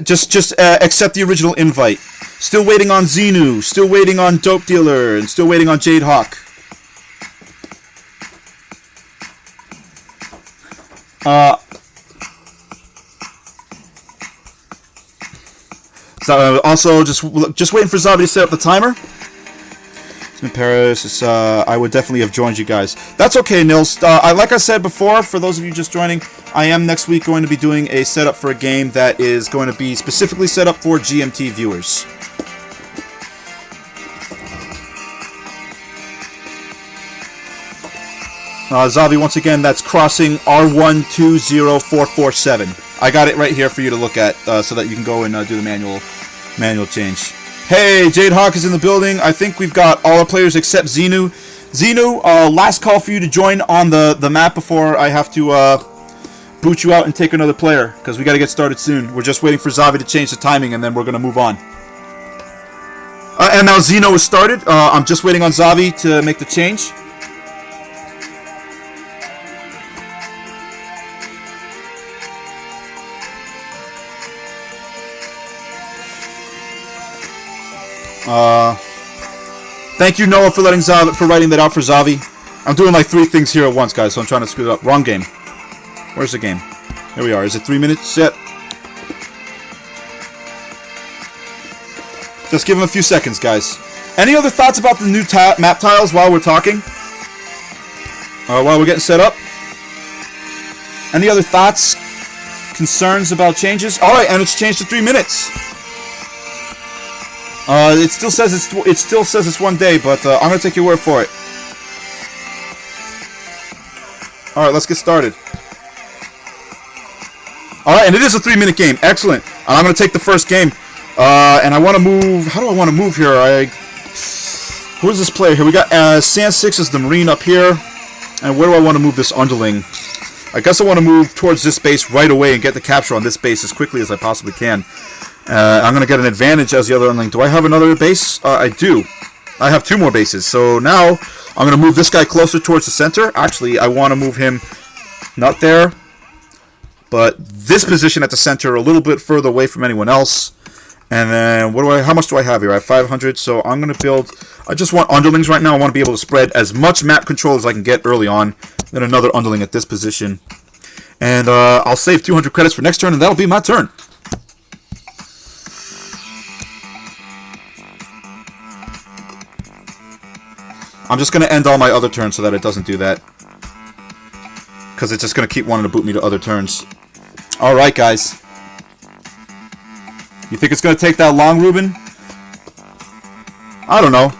Just accept the original invite. Still waiting on Xenu. Still waiting on Dope Dealer. And still waiting on Jade Hawk. So also just waiting for Xavi to set up the timer. It's in Paris. I would definitely have joined you guys. That's okay, Nils. Like I said before, for those of you just joining, I am next week going to be doing a setup for a game that is going to be specifically set up for GMT viewers. Xavi, once again, that's Crossing R120447. I got it right here for you to look at, so that you can go and do the manual change. Hey, Jade Hawk is in the building. I think we've got all our players except Xenu. Xenu, last call for you to join on the map before I have to boot you out and take another player, because we got to get started soon. We're just waiting for Xavi to change the timing, and then we're going to move on. And now Xenu is started. I'm just waiting on Xavi to make the change. Thank you, Noah, for writing that out for Xavi. I'm doing like 3 things here at once, guys, so I'm trying to screw it up. Wrong game. Where's the game? Here we are. Is it 3 minutes yet? Just give him a few seconds, guys. Any other thoughts about the new map tiles while we're talking? While we're getting set up? Any other thoughts? Concerns about changes? Alright, and it's changed to 3 minutes. It still says it's 1 day, but I'm gonna take your word for it. All right, let's get started. All right, and it is a 3-minute game. Excellent. And I'm gonna take the first game, and I want to move. How do I want to move here? Who is this player here? We got Sand 6 is the Marine up here, and where do I want to move this Underling? I guess I want to move towards this base right away and get the capture on this base as quickly as I possibly can. I'm going to get an advantage as the other Underling. Do I have another base? I do. I have 2 more bases. So now I'm going to move this guy closer towards the center. Actually, I want to move him not there, but this position at the center, a little bit further away from anyone else. And then how much do I have here? I have 500, so I'm going to build. I just want Underlings right now. I want to be able to spread as much map control as I can get early on. Then another Underling at this position. And I'll save 200 credits for next turn, and that'll be my turn. I'm just going to end all my other turns so that it doesn't do that. Because it's just going to keep wanting to boot me to other turns. Alright, guys. You think it's going to take that long, Ruben? I don't know.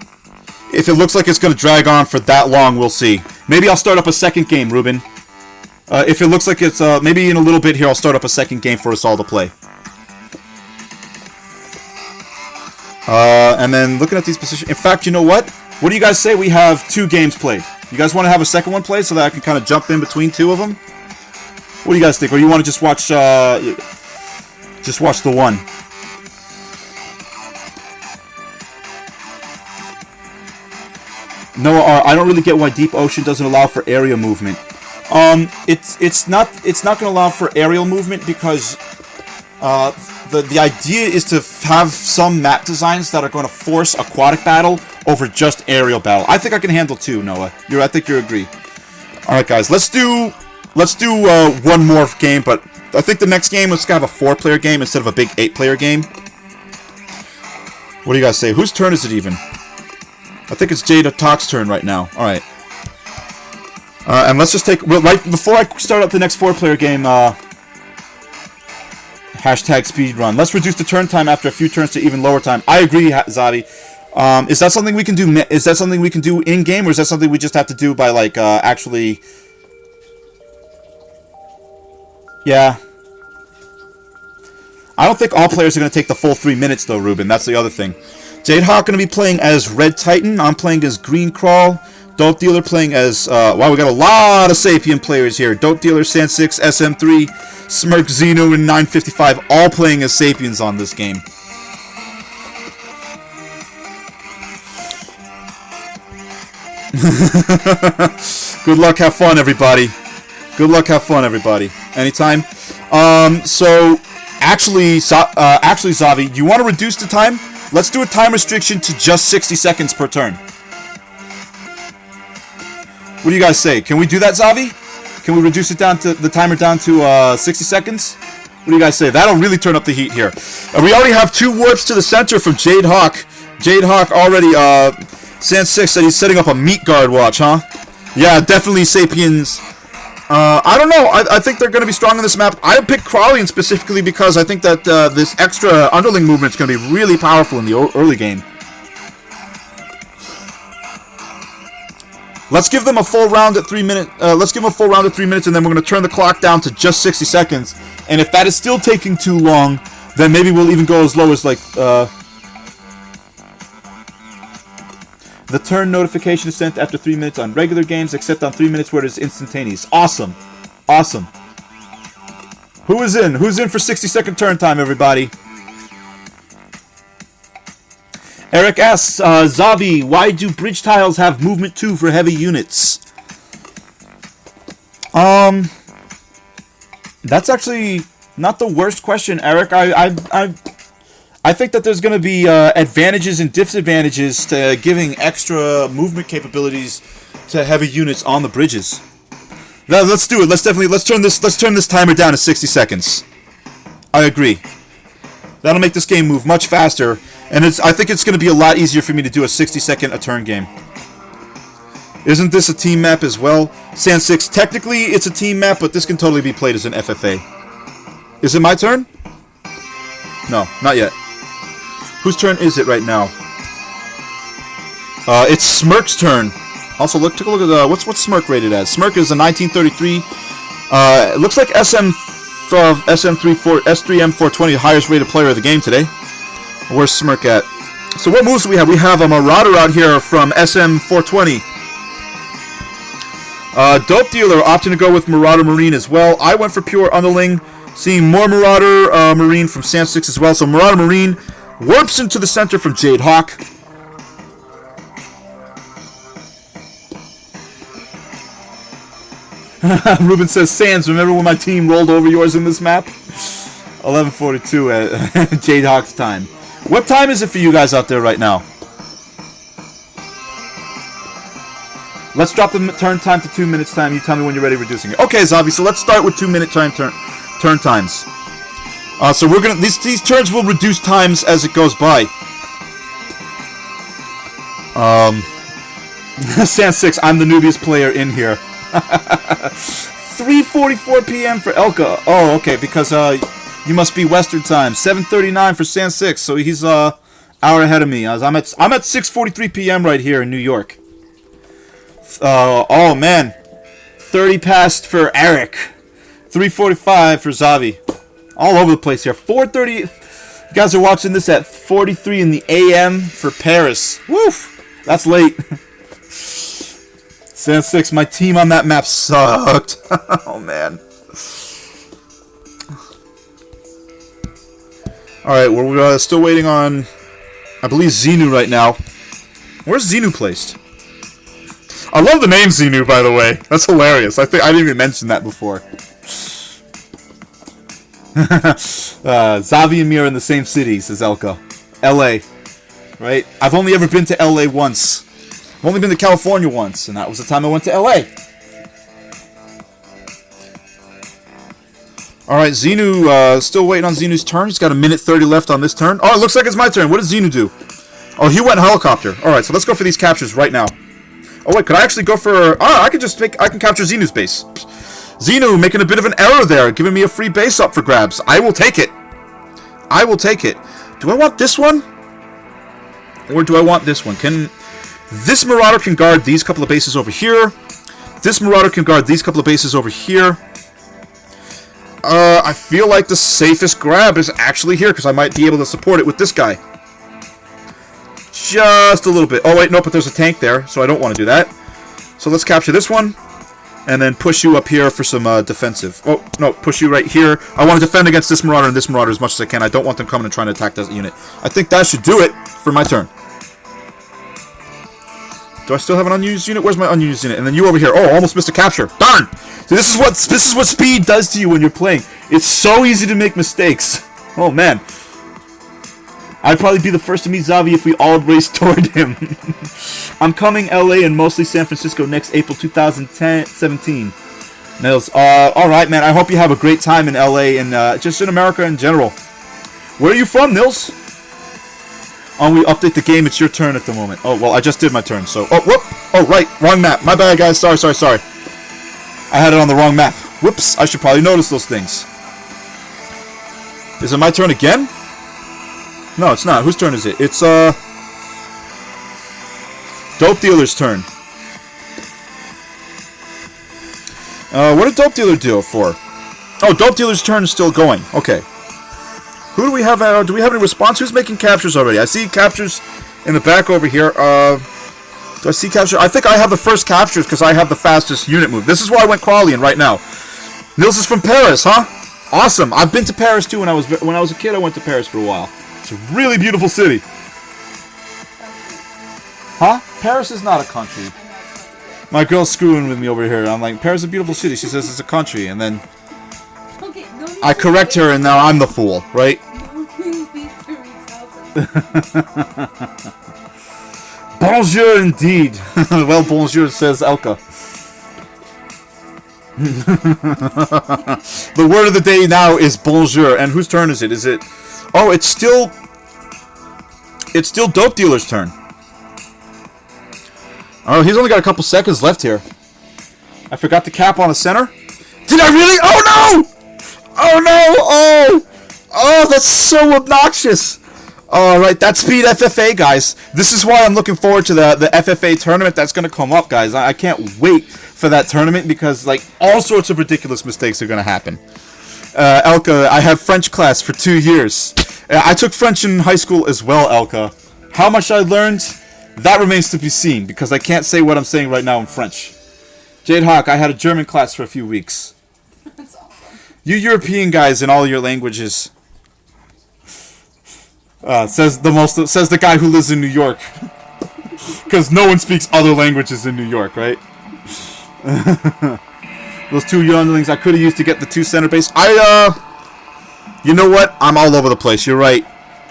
If it looks like it's going to drag on for that long, we'll see. Maybe I'll start up a second game, Ruben. If it looks like it's... maybe in a little bit here, I'll start up a second game for us all to play. And then looking at these positions... In fact, you know what? What do you guys say we have 2 games played? You guys want to have a second one played so that I can kind of jump in between 2 of them? What do you guys think? Or you want to just watch the one? No, I don't really get why Deep Ocean doesn't allow for area movement. It's not going to allow for aerial movement because the idea is to have some map designs that are going to force aquatic battle over just aerial battle. I think I can handle 2, Noah. I think you agree. All right, guys, let's do one more game, but I think the next game let's have a 4-player game instead of a big 8-player game. What do you guys say? Whose turn is it even? I think it's Jade Talk's turn right now. All right. And let's just take right before I start up the next 4-player game. Hashtag speedrun. Let's reduce the turn time after a few turns to even lower time. I agree, Xavi. Is that something we can do? Is that something we can do in game, or is that something we just have to do by like actually? Yeah. I don't think all players are going to take the full 3 minutes though, Ruben. That's the other thing. Jade Hawk going to be playing as Red Titan. I'm playing as Green Crawl. Dope Dealer playing as... wow, we got a lot of Sapien players here. Dope Dealer, Sand6, SM3, Smirk, Xenu, and 955 all playing as Sapiens on this game. Good luck, have fun, everybody. Good luck, have fun, everybody. Anytime. Actually, Xavi, you want to reduce the time? Let's do a time restriction to just 60 seconds per turn. What do you guys say? Can we do that, Xavi? Can we reduce it down to the timer down to 60 seconds? What do you guys say? That'll really turn up the heat here. We already have 2 warps to the center from Jade Hawk. Jade Hawk already, Sand6 said he's setting up a meat guard watch, huh? Yeah, definitely Sapiens. I don't know. I think they're going to be strong on this map. I picked Crawlian specifically because I think that this extra underling movement is going to be really powerful in the early game. Let's give them a full round at 3 minutes. Let's give them a full round at 3 minutes, and then we're going to turn the clock down to just 60 seconds. And if that is still taking too long, then maybe we'll even go as low as like. The turn notification is sent after 3 minutes on regular games, except on 3 minutes where it is instantaneous. Awesome. Awesome. Who is in? Who's in for 60-second turn time, everybody? Eric asks, Xavi, why do bridge tiles have movement 2 for heavy units? That's actually not the worst question, Eric. I think that there's going to be advantages and disadvantages to giving extra movement capabilities to heavy units on the bridges. Now, let's do it. Let's turn this timer down to 60 seconds. I agree. That'll make this game move much faster, and I think it's going to be a lot easier for me to do a 60-second a turn game. Isn't this a team map as well? Sand6, technically it's a team map, but this can totally be played as an FFA. Is it my turn? No, not yet. Whose turn is it right now? It's Smirk's turn. Also, take a look at what's Smirk rated as. Smirk is a 1933. It looks like S3M 420, the highest rated player of the game today. Where's Smirk at? So what moves do we have? We have a Marauder out here from SM 420. Dope Dealer opting to go with Marauder Marine as well. I went for Pure Underling, seeing more Marauder Marine from Sand6 as well. So Marauder Marine warps into the center from Jade Hawk. Ruben says, Sands, remember when my team rolled over yours in this map? 11:42 at Jade Hawk's time. What time is it for you guys out there right now? Let's drop the turn time to 2 minutes time. You tell me when you're ready reducing it. Okay, Xavi, so let's start with 2 minute turn times. So we're gonna these turns will reduce times as it goes by. Sand6, I'm the newbiest player in here. 3:44 p.m. for Elka. Oh, okay, because you must be Western time. 7:39 for Sand6, so he's hour ahead of me. I'm at 6:43 p.m. right here in New York. Oh man, 30 past for Eric. 3:45 for Xavi. All over the place here. 4:30. You guys are watching this at 43 in the AM for Paris. Woof! That's late. Sand6, my team on that map sucked. Oh man. Alright, we're still waiting on, I believe, Xenu right now. Where's Xenu placed? I love the name Xenu, by the way. That's hilarious. I didn't even mention that before. Xavi and me are in the same city, says Elka. LA. Right? I've only ever been to LA once. I've only been to California once, and that was the time I went to LA. Alright, Xenu, still waiting on Xenu's turn. He's got a minute 30 left on this turn. Oh, it looks like it's my turn. What does Xenu do? Oh, he went helicopter. Alright, so let's go for these captures right now. Oh, wait, could I actually go for... Oh, I can capture Xenu's base. Xenu making a bit of an error there, giving me a free base up for grabs. I will take it. I will take it. Do I want this one? Or do I want this one? This Marauder can guard these couple of bases over here. This Marauder can guard these couple of bases over here. I feel like the safest grab is actually here, because I might be able to support it with this guy. Just a little bit. Oh, wait, no, but there's a tank there, so I don't want to do that. So let's capture this one, and then push you up here for some defensive. Oh, no, push you right here. I want to defend against this Marauder and this Marauder as much as I can. I don't want them coming and trying to attack that unit. I think that should do it for my turn. Do I still have an unused unit? Where's my unused unit? And then you over here. Oh, almost missed a capture. Darn! So this is what speed does to you when you're playing. It's so easy to make mistakes. Oh, man. I'd probably be the first to meet Xavi if we all raced toward him. I'm coming LA and mostly San Francisco next April 2017. Nils, alright, man. I hope you have a great time in LA and just in America in general. Where are you from, Nils? Oh, we update the game. It's your turn at the moment. Oh, well, I just did my turn, so... Oh, whoop! Oh, right. Wrong map. My bad, guys. Sorry. I had it on the wrong map. Whoops. I should probably notice those things. Is it my turn again? No, it's not. Whose turn is it? It's, Dope Dealer's turn. What did Dope Dealer deal for? Oh, Dope Dealer's turn is still going. Okay. Who do we have? Do we have any response? Who's making captures already? I see captures in the back over here. Do I see captures? I think I have the first captures because I have the fastest unit move. This is why I went Qualian right now. Nils is from Paris, huh? Awesome. I've been to Paris too when I was a kid. I went to Paris for a while. It's a really beautiful city. Huh? Paris is not a country. My girl's screwing with me over here. I'm like, Paris is a beautiful city. She says it's a country, and then I correct her, and now I'm the fool, right? Bonjour, indeed. Well, bonjour, says Elka. The word of the day now is bonjour. And whose turn is it? Is it... Oh, it's still Dope Dealer's turn. Oh, he's only got a couple seconds left here. I forgot to cap on the center. Did I really? Oh, no! Oh, no! Oh, that's so obnoxious. All right, that's speed FFA, guys. This is why I'm looking forward to the FFA tournament that's going to come up, guys. I can't wait for that tournament because, like, all sorts of ridiculous mistakes are going to happen. Elka, I have French class for 2 years. I took French in high school as well, Elka. How much I learned, that remains to be seen because I can't say what I'm saying right now in French. Jade Hawk, I had a German class for a few weeks. That's awesome. You European guys in all your languages. Says the guy who lives in New York. Because no one speaks other languages in New York, right? Those 2 younglings I could have used to get the 2 center base. You know what? I'm all over the place. You're right.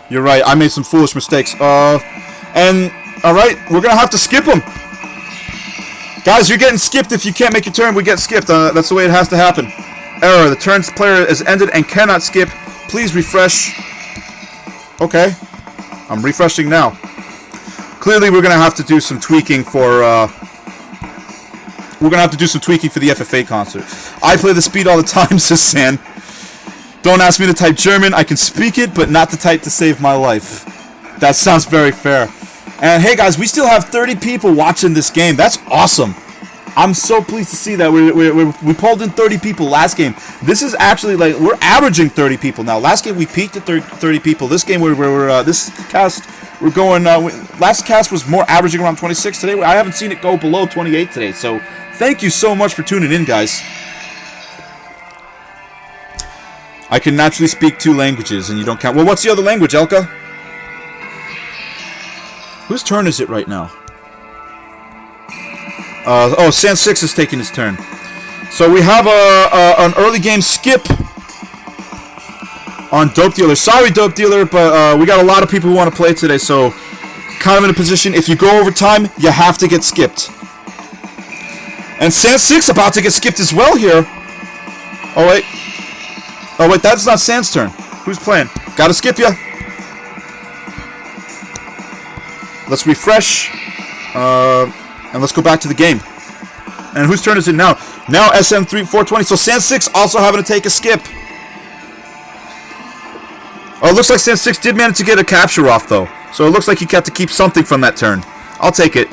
You're right. I made some foolish mistakes. And, alright, we're going to have to skip them. Guys, you're getting skipped if you can't make your turn. We get skipped. That's the way it has to happen. Error. The turn's player is ended and cannot skip. Please refresh. Okay. I'm refreshing now. Clearly, we're going to have to do some tweaking for, We're going to have to do some tweaking for the FFA concert. I play the speed all the time, says San. Don't ask me to type German. I can speak it, but not to type to save my life. That sounds very fair. And hey, guys, we still have 30 people watching this game. That's awesome. I'm so pleased to see that we pulled in 30 people last game. This is actually like we're averaging 30 people now. Last game we peaked at 30 people. This game this cast we're going. Last cast was more averaging around 26 today. I haven't seen it go below 28 today. So thank you so much for tuning in, guys. I can naturally speak 2 languages, and you don't count. Well, what's the other language, Elka? Whose turn is it right now? Oh, San 6 is taking his turn. So we have an early game skip on Dope Dealer. Sorry, Dope Dealer, but we got a lot of people who want to play today, so kind of in a position, if you go over time, you have to get skipped. And San 6 about to get skipped as well here. Oh, wait. Oh, wait, that's not San's turn. Who's playing? Gotta skip ya. Let's refresh. And let's go back to the game. And whose turn is it now? Now SM420. So Sand 6 also having to take a skip. Oh, it looks like Sand 6 did manage to get a capture off, though. So it looks like he got to keep something from that turn. I'll take it.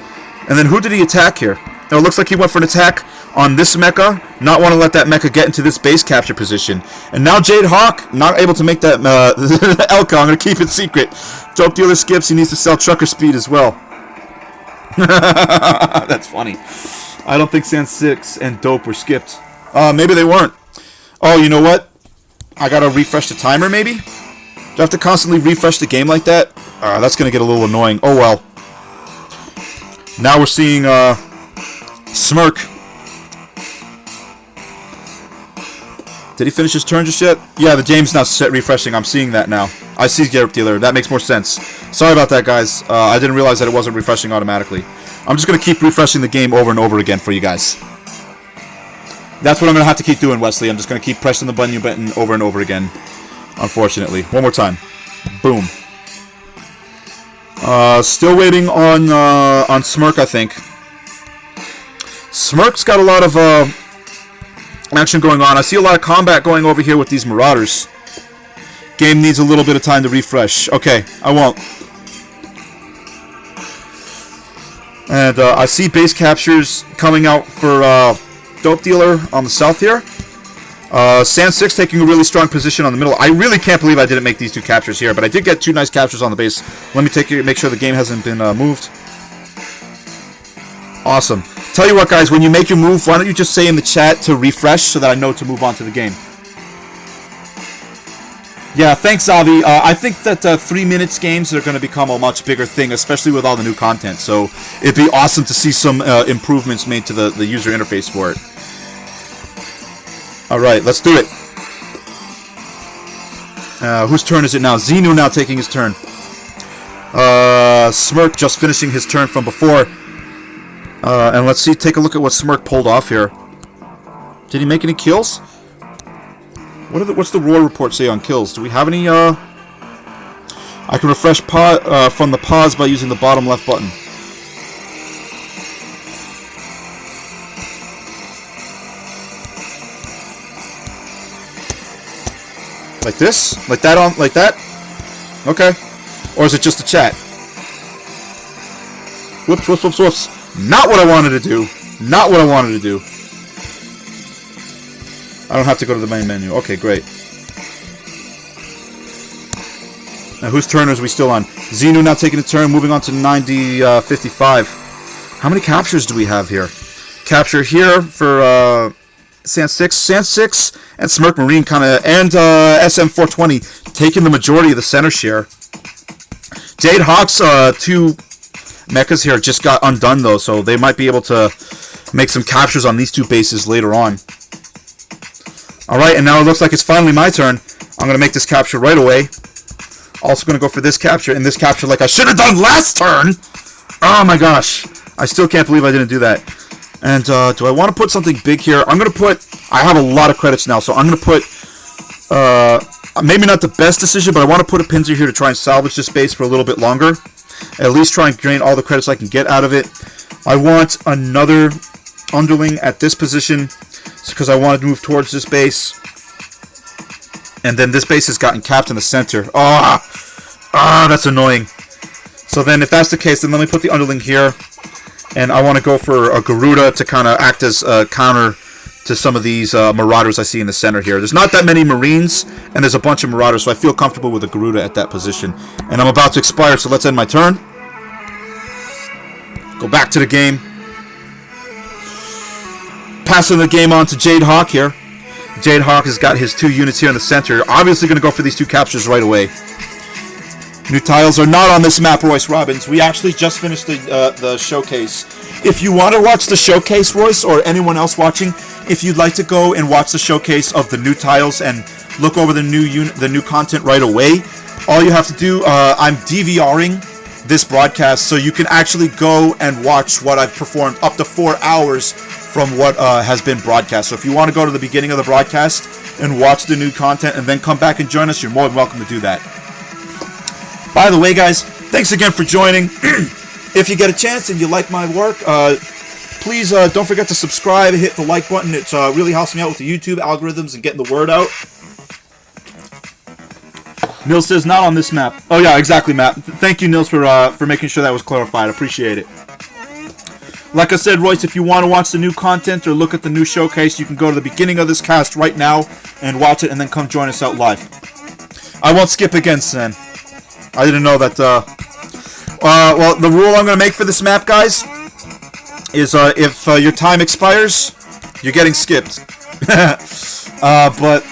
And then who did he attack here? Oh, it looks like he went for an attack on this mecha. Not want to let that mecha get into this base capture position. And now Jade Hawk, not able to make that Elka. I'm going to keep it secret. Dope Dealer skips. He needs to sell Trucker Speed as well. That's funny. I don't think Sand 6 and Dope were skipped. Maybe they weren't. Oh, you know what? I gotta refresh the timer, maybe? Do I have to constantly refresh the game like that? That's gonna get a little annoying. Oh well. Now we're seeing Smirk. Did he finish his turn just yet? Yeah, the game's not set refreshing. I'm seeing that now. I see Dope Dealer. That makes more sense. Sorry about that, guys. I didn't realize that it wasn't refreshing automatically. I'm just going to keep refreshing the game over and over again for you guys. That's what I'm going to have to keep doing, Wesley. I'm just going to keep pressing the button over and over again. Unfortunately. One more time. Boom. Still waiting on Smirk, I think. Smirk's got a lot of action going on. I see a lot of combat going over here with these Marauders. Game needs a little bit of time to refresh. Okay, I won't. And I see base captures coming out for Dope Dealer on the south here. Sand 6 taking a really strong position on the middle. I really can't believe I didn't make these two captures here, but I did get two nice captures on the base. Let me make sure the game hasn't been moved. Awesome. Tell you what, guys, when you make your move, why don't you just say in the chat to refresh so that I know to move on to the game. Yeah, thanks, Xavi. I think that 3-minute games are going to become a much bigger thing, especially with all the new content. So it'd be awesome to see some improvements made to the user interface for it. All right, let's do it. Whose turn is it now? Xenu now taking his turn. Smirk just finishing his turn from before. And let's see, take a look at what Smirk pulled off here. Did he make any kills? What's the Roar report say on kills? Do we have any, I can refresh from the pause by using the bottom left button. Like this? Like that like that? Okay. Or is it just a chat? Whoops, whoops, whoops, whoops. Not what I wanted to do. Not what I wanted to do. I don't have to go to the main menu. Okay, great. Now, whose turn is we still on? Xenu now taking a turn, moving on to 90-55. How many captures do we have here? Capture here for Sand 6. Sand 6 and Smirk Marine kind of, and SM420 taking the majority of the center share. Jade Hawk's two mechas here just got undone, though, so they might be able to make some captures on these two bases later on. Alright, and now it looks like it's finally my turn. I'm going to make this capture right away. Also going to go for this capture, and this capture like I should have done last turn! Oh my gosh. I still can't believe I didn't do that. And do I want to put something big here? I'm going to put... I have a lot of credits now, so I'm going to put... maybe not the best decision, but I want to put a Pinzer here to try and salvage this base for a little bit longer. At least try and drain all the credits I can get out of it. I want another underling at this position, because I wanted to move towards this base. And then this base has gotten capped in the center. That's annoying. So then if that's the case, then let me put the underling here. And I want to go for a Garuda to kind of act as a counter to some of these Marauders I see in the center here. There's not that many Marines, and there's a bunch of Marauders, so I feel comfortable with a Garuda at that position. And I'm about to expire, so let's end my turn. Go back to the game. Passing the game on to Jade Hawk here. Jade Hawk has got his two units here in the center. Obviously going to go for these two captures right away. New tiles are not on this map, Royce Robbins. We actually just finished the showcase. If you want to watch the showcase, Royce, or anyone else watching, if you'd like to go and watch the showcase of the new tiles and look over the new content right away, all you have to do, I'm DVRing this broadcast, so you can actually go and watch what I've performed up to 4 hours from what has been broadcast. So if you want to go to the beginning of the broadcast and watch the new content and then come back and join us, you're more than welcome to do that. By the way, guys, thanks again for joining. If you get a chance and you like my work, please don't forget to subscribe, hit the like button. It really helps me out with the YouTube algorithms and getting the word out. Nils says, not on this map. Oh yeah, exactly, Matt. Thank you, Nils, for making sure that was clarified. I appreciate it. Like I said, Royce, if you want to watch the new content or look at the new showcase, you can go to the beginning of this cast right now and watch it, and then come join us out live. I won't skip again, Sen. I didn't know that. Well, the rule I'm going to make for this map, guys, is if your time expires, you're getting skipped. But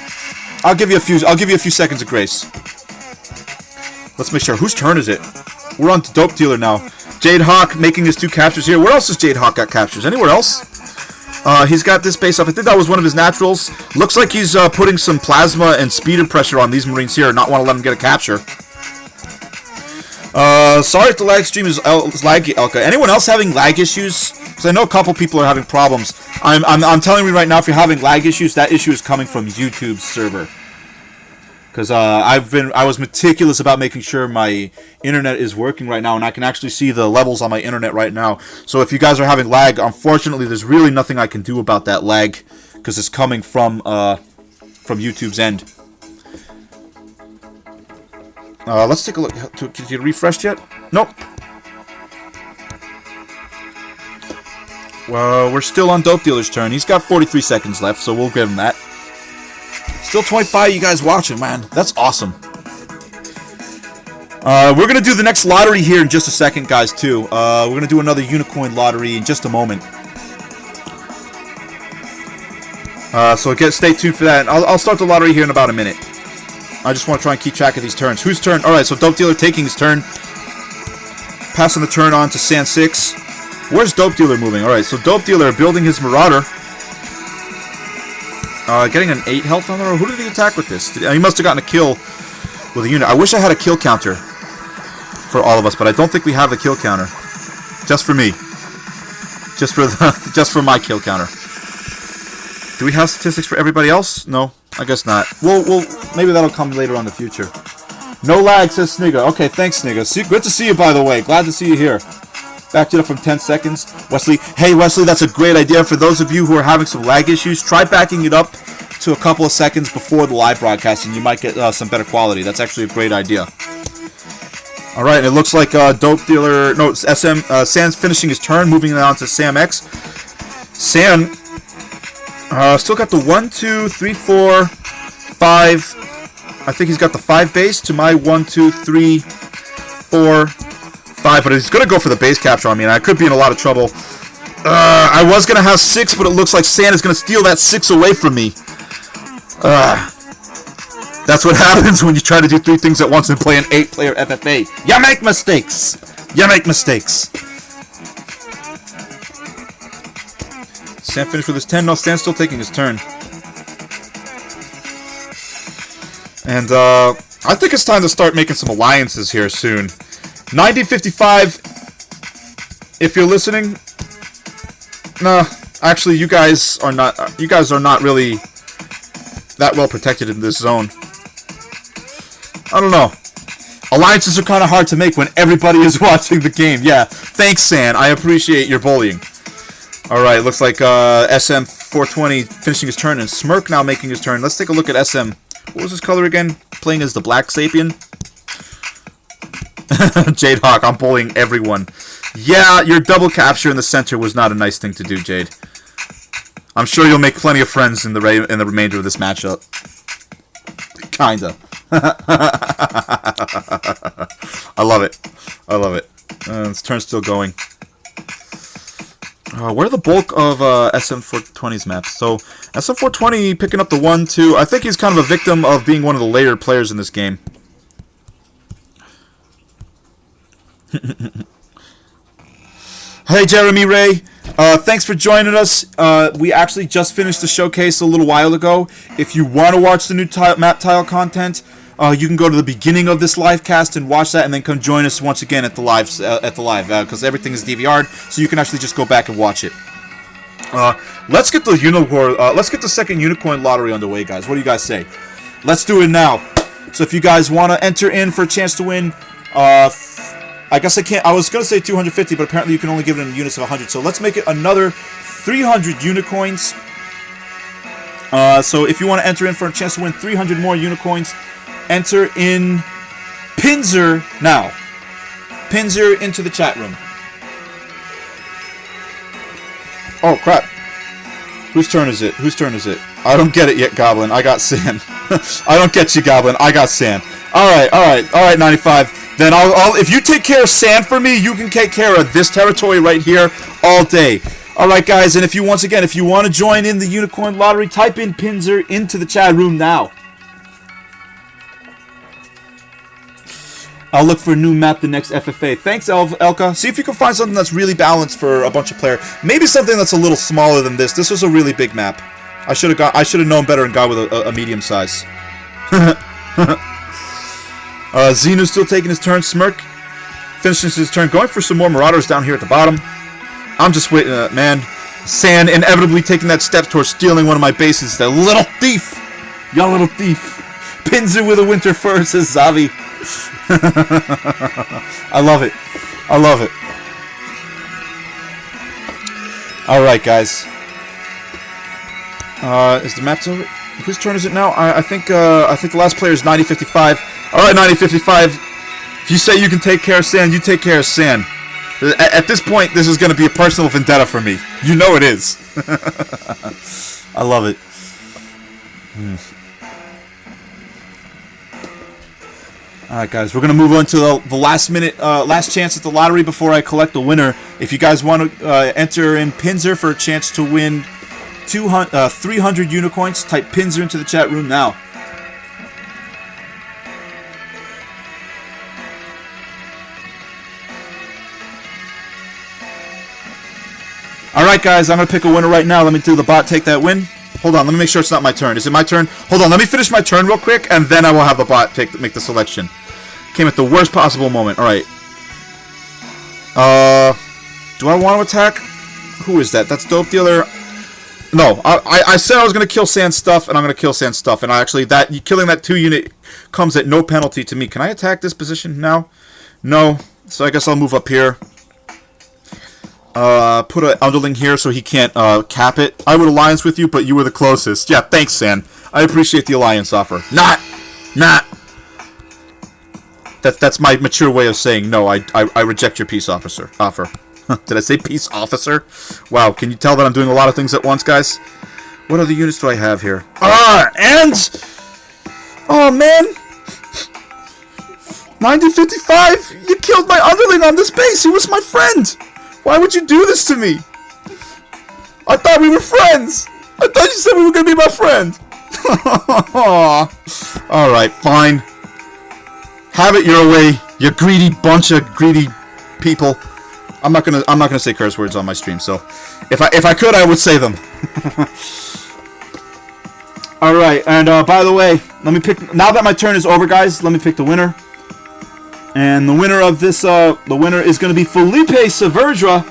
I'll give you a few seconds of grace. Let's make sure. Whose turn is it? We're on to Dope Dealer now. Jade Hawk making his 2 captures here. Where else has Jade Hawk got captures? Anywhere else? He's got this base up. I think that was one of his naturals. Looks like he's putting some plasma and speeder pressure on these Marines here. Not want to let him get a capture. Sorry if the lag stream is laggy, Elka. Anyone else having lag issues? Because I know a couple people are having problems. I'm telling you right now, if you're having lag issues, that issue is coming from YouTube's server. Because I was meticulous about making sure my internet is working right now, and I can actually see the levels on my internet right now. So if you guys are having lag, unfortunately, there's really nothing I can do about that lag, because it's coming from YouTube's end. Let's take a look. Did you refresh yet? Nope. Well, we're still on Dope Dealer's turn. He's got 43 seconds left, so we'll give him that. Still 25 of you guys watching, man. That's awesome. We're going to do the next lottery here in just a second, guys, too. We're going to do another unicorn lottery in just a moment. So stay tuned for that. I'll start the lottery here in about a minute. I just want to try and keep track of these turns. Whose turn? Alright, so Dope Dealer taking his turn. Passing the turn on to Sand 6. Where's Dope Dealer moving? Alright, so Dope Dealer building his Marauder. Getting an 8 health on there. Who did he attack with this? He must have gotten a kill with a unit. I wish I had a kill counter for all of us, but I don't think we have a kill counter. Just for me. Just for my kill counter. Do we have statistics for everybody else? No, I guess not. We'll maybe that'll come later on in the future. No lag, says Snigga. Okay, thanks, Snigga. Good to see you, by the way. Glad to see you here. Backed it up from 10 seconds. Wesley, hey, Wesley, that's a great idea. For those of you who are having some lag issues, try backing it up to a couple of seconds before the live broadcast, and you might get some better quality. That's actually a great idea. All right, it looks like Dope Dealer... No, Sam's finishing his turn, moving on to Sam X. Sam still got the 1, 2, 3, 4, 5... I think he's got the 5 base to my 1, 2, 3, 4... 5, but he's going to go for the base capture on me, and I could be in a lot of trouble. I was going to have 6, but it looks like Sand is going to steal that 6 away from me. That's what happens when you try to do 3 things at once and play an 8-player FFA. You make mistakes! You make mistakes! Sand finished with his 10. No, Sand's still taking his turn. And, I think it's time to start making some alliances here soon. 1955, if you're listening, no, actually, you guys are not really that well protected in this zone. I don't know. Alliances are kind of hard to make when everybody is watching the game. Yeah, thanks, San. I appreciate your bullying. All right, looks like SM420 finishing his turn, and Smirk now making his turn. Let's take a look at SM. What was his color again? Playing as the Black Sapien. Jade Hawk, I'm bullying everyone. Yeah, your double capture in the center was not a nice thing to do, Jade. I'm sure you'll make plenty of friends in the remainder of this matchup. Kinda. I love it. I love it. This turn's still going. Where are the bulk of SM420's maps? So, SM420 picking up the 1, 2. I think he's kind of a victim of being one of the layered players in this game. Hey, Jeremy Ray. Thanks for joining us. We actually just finished the showcase a little while ago. If you want to watch the new map tile content, you can go to the beginning of this live cast and watch that, and then come join us once again at the live, because everything is DVR'd, so you can actually just go back and watch it. Let's get the second unicorn lottery underway, guys. What do you guys say? Let's do it now. So if you guys want to enter in for a chance to win I guess I can't. I was going to say 250, but apparently you can only give it in units of 100. So let's make it another 300 unicoins. So if you want to enter in for a chance to win 300 more unicoins, enter in Pinzer now. Pinzer into the chat room. Oh, crap. Whose turn is it? Whose turn is it? I don't get it yet, Goblin. I got sand. I don't get you, Goblin. I got sand. Alright, 95. Then I'll if you take care of sand for me, you can take care of this territory right here all day. Alright, guys, and if you want to join in the Unicorn Lottery, type in Pinzer into the chat room now. I'll look for a new map the next FFA. Thanks, Elka. See if you can find something that's really balanced for a bunch of players. Maybe something that's a little smaller than this. This was a really big map. I should have known better and gone with a medium size. Xenu's still taking his turn. Smirk finishes his turn. Going for some more Marauders down here at the bottom. I'm just waiting, man. Sand inevitably taking that step towards stealing one of my bases. That little thief! Y'all little thief. Pinzer with a winter fur, says Xavi. I love it. I love it. Alright, guys. Is the map over? Whose turn is it now? I think the last player is 9055. Alright, 9055. If you say you can take care of Sand, you take care of Sand. At this point, this is going to be a personal vendetta for me. You know it is. I love it. Alright, guys, we're going to move on to the last chance at the lottery before I collect the winner. If you guys want to enter in Pinzer for a chance to win 300 unicorns, type Pinzer into the chat room now. Alright, guys, I'm going to pick a winner right now. Let me do the bot take that win. Hold on, let me make sure it's not my turn. Is it my turn? Hold on, let me finish my turn real quick, and then I will have the bot make the selection. Came at the worst possible moment. Alright. Do I want to attack? Who is that? That's Dope Dealer. No, I said I was going to kill Sand Stuff, and I'm going to kill Sand Stuff. And actually, killing that 2 unit comes at no penalty to me. Can I attack this position now? No. So I guess I'll move up here. Put an underling here so he can't cap it. I would alliance with you, but you were the closest. Yeah, thanks, Sand. I appreciate the alliance offer. Not. That's my mature way of saying no. I reject your peace offer. Did I say peace officer? Wow, can you tell that I'm doing a lot of things at once, guys? What other units do I have here? And oh man, 9055. You killed my underling on this base. He was my friend. Why would you do this to me? I thought we were friends. I thought you said we were gonna be my friend. Alright, fine. Have it your way, you greedy bunch of greedy people. I'm not gonna say curse words on my stream, so if I could, I would say them. Alright, and by the way, let me pick, now that my turn is over, guys, let me pick the winner. And the winner of this, the winner is going to be Felipe Saavedra.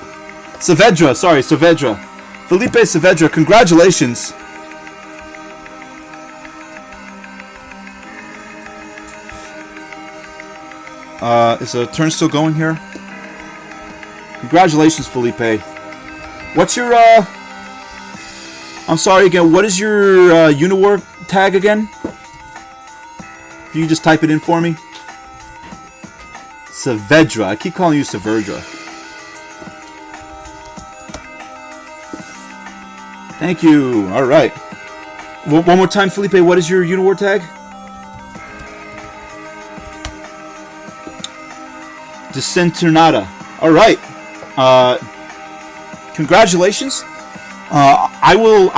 Felipe Saavedra, congratulations. Is the turn still going here? Congratulations, Felipe. What's your, I'm sorry again, what is your, UNIWAR tag again? If you just type it in for me. Saavedra. I keep calling you Saavedra. Thank you. Alright. One more time, Felipe. What is your UNIWAR tag? Descenternata. Alright. Congratulations. I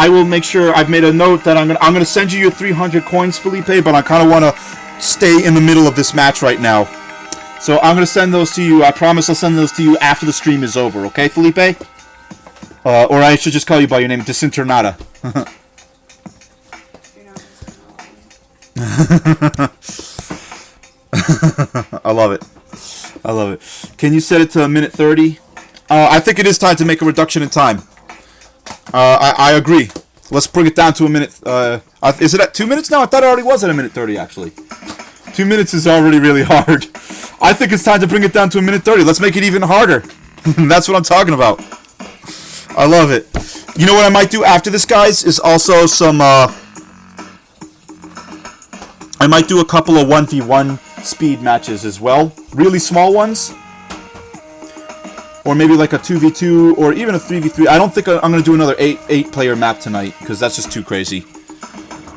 will make sure I've made a note that I'm gonna send you your 300 coins, Felipe, but I kind of want to stay in the middle of this match right now. So I'm going to send those to you. I promise I'll send those to you after the stream is over. Okay, Felipe? Or I should just call you by your name, Descenternata. I love it. I love it. Can you set it to a minute 30? I think it is time to make a reduction in time. I agree. Let's bring it down to a minute. Is it at 2 minutes now? I thought it already was at a minute 30, actually. 2 minutes is already really hard. I think it's time to bring it down to 1:30. Let's make it even harder. That's what I'm talking about. I love it. You know what I might do after this, guys, is also some, I might do a couple of 1v1 speed matches as well. Really small ones. Or maybe like a 2v2 or even a 3v3. I don't think I'm going to do another 8-player map tonight because that's just too crazy.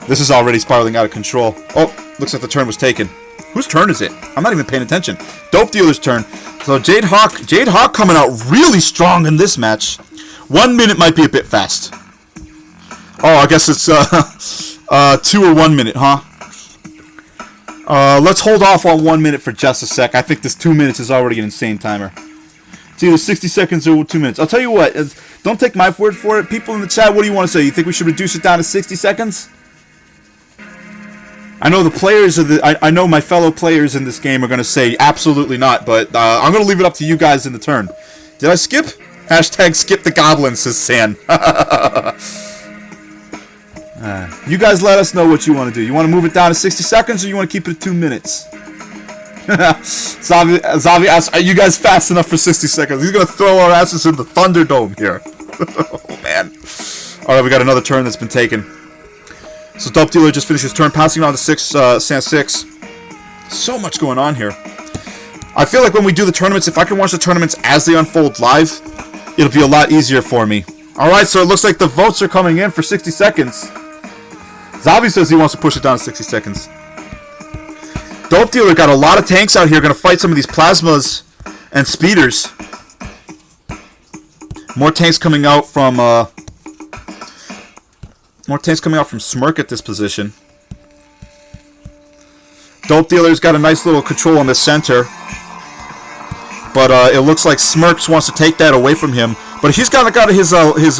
This is already spiraling out of control. Oh, looks like the turn was taken. Whose turn is it? I'm not even paying attention. Dope Dealer's turn. So Jade Hawk coming out really strong in this match. 1 minute might be a bit fast. Oh, I guess it's 2 or 1 minute, huh? Let's hold off on 1 minute for just a sec. I think this 2 minutes is already an insane timer. It's either 60 seconds or 2 minutes. I'll tell you what. Don't take my word for it. People in the chat, what do you want to say? You think we should reduce it down to 60 seconds? I know the players of I know my fellow players in this game are going to say absolutely not, but I'm going to leave it up to you guys in the turn. Did I skip? Hashtag skip the goblins, says San. You guys let us know what you want to do. You want to move it down to 60 seconds or you want to keep it at 2 minutes? Xavi asks, are you guys fast enough for 60 seconds? He's going to throw our asses in the Thunderdome here. Oh, man. Alright, we got another turn that's been taken. So Dope Dealer just finished his turn, passing on to San 6. So much going on here. I feel like when we do the tournaments, if I can watch the tournaments as they unfold live, it'll be a lot easier for me. Alright, so it looks like the votes are coming in for 60 seconds. Xavi says he wants to push it down to 60 seconds. Dope Dealer got a lot of tanks out here, going to fight some of these plasmas and speeders. More tanks coming out from Smirk at this position. Dope Dealer's got a nice little control on the center. But it looks like Smirks wants to take that away from him. But he's got his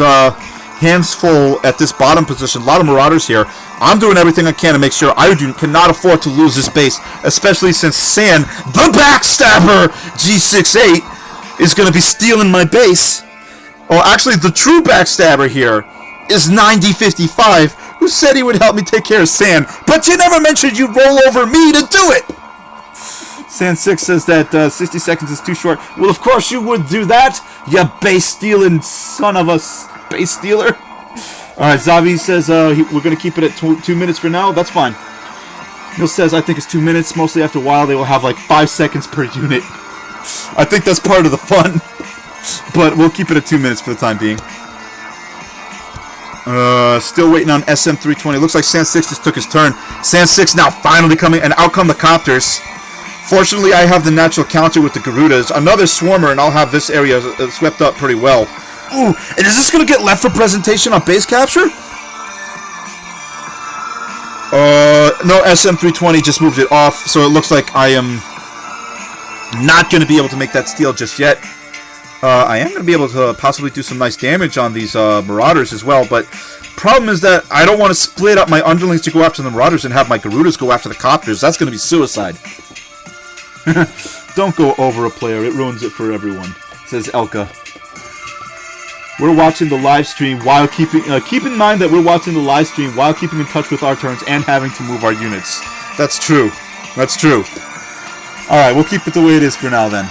hands full at this bottom position. A lot of Marauders here. I'm doing everything I can to make sure I cannot afford to lose this base. Especially since San, the Backstabber G68, is going to be stealing my base. Oh, actually, the true Backstabber here is 9055, who said he would help me take care of San, but you never mentioned you'd roll over me to do it! San 6 says that 60 seconds is too short. Well, of course you would do that, you base-stealing son of a base-stealer. Alright, Xavi says we're going to keep it at 2 minutes for now. That's fine. Neil says, I think it's 2 minutes. Mostly after a while, they will have like 5 seconds per unit. I think that's part of the fun. But we'll keep it at 2 minutes for the time being. Still waiting on SM320. Looks like San 6 just took his turn. San 6 now finally coming, and out come the Copters. Fortunately, I have the natural counter with the Garudas. Another Swarmer, and I'll have this area swept up pretty well. Ooh, and is this going to get left for presentation on base capture? No, SM320 just moved it off, so it looks like I am not going to be able to make that steal just yet. I am going to be able to possibly do some nice damage on these Marauders as well, but problem is that I don't want to split up my underlings to go after the Marauders and have my Garudas go after the Copters. That's going to be suicide. Don't go over a player. It ruins it for everyone, says Elka. We're watching the live stream while keeping... keep in mind that we're watching the live stream while keeping in touch with our turns and having to move our units. That's true. That's true. Alright, we'll keep it the way it is for now then.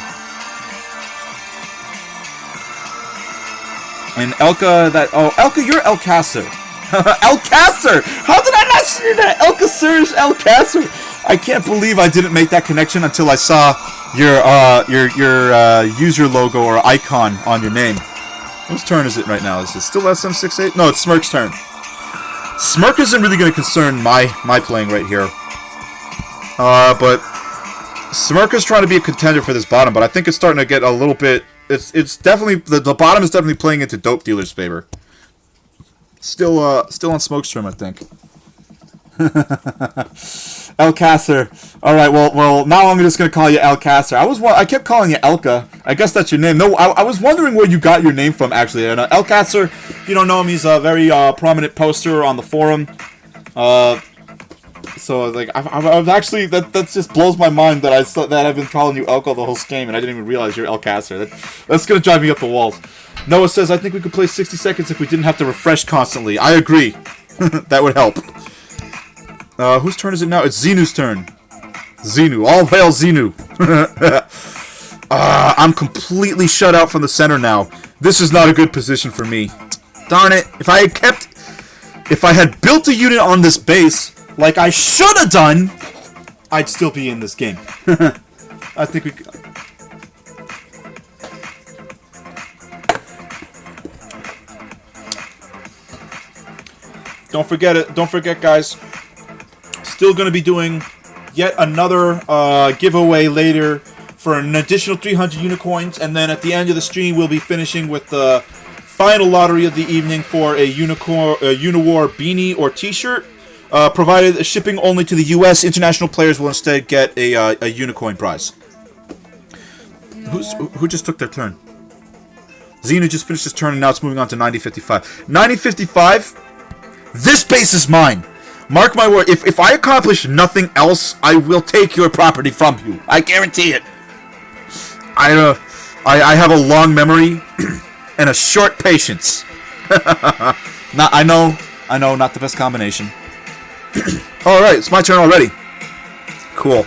And Elka, Elka, you're Elcasser. Elcasser! How did I not see that? Elcasser is Elcasser. I can't believe I didn't make that connection until I saw your user logo or icon on your name. Whose turn is it right now? Is it still SM68? No, it's Smirk's turn. Smirk isn't really going to concern my playing right here. But Smirk is trying to be a contender for this bottom, but I think it's starting to get a little bit... It's definitely... The bottom is definitely playing into Dope Dealer's favor. Still on Smoke's turn, I think. Elcasser. Alright, well, now I'm just going to call you Elcasser. I kept calling you Elka. I guess that's your name. No, I was wondering where you got your name from, actually. And Elcasser, if you don't know him, he's a very prominent poster on the forum. So, like, I've actually... That just blows my mind that I've been calling you Elka the whole game, and I didn't even realize you're Elcasser. That's going to drive me up the walls. Noah says, I think we could play 60 seconds if we didn't have to refresh constantly. I agree. That would help. Whose turn is it now? It's Xenu's turn. Xenu. All hail Xenu. I'm completely shut out from the center now. This is not a good position for me. Darn it. If I had built a unit on this base, like I should have done, I'd still be in this game. I think we... Don't forget it. Don't forget, guys. Still going to be doing yet another giveaway later for an additional 300 unicorns, and then at the end of the stream, we'll be finishing with the final lottery of the evening for a UNIWAR beanie or T-shirt. Provided shipping only to the U.S., international players will instead get a unicorn prize. Who just took their turn? Xenu just finished his turn, and now it's moving on to 9055. 9055. This base is mine. Mark my word. If I accomplish nothing else, I will take your property from you. I guarantee it. I have a long memory and a short patience. I know, not the best combination. All right, it's my turn already. Cool.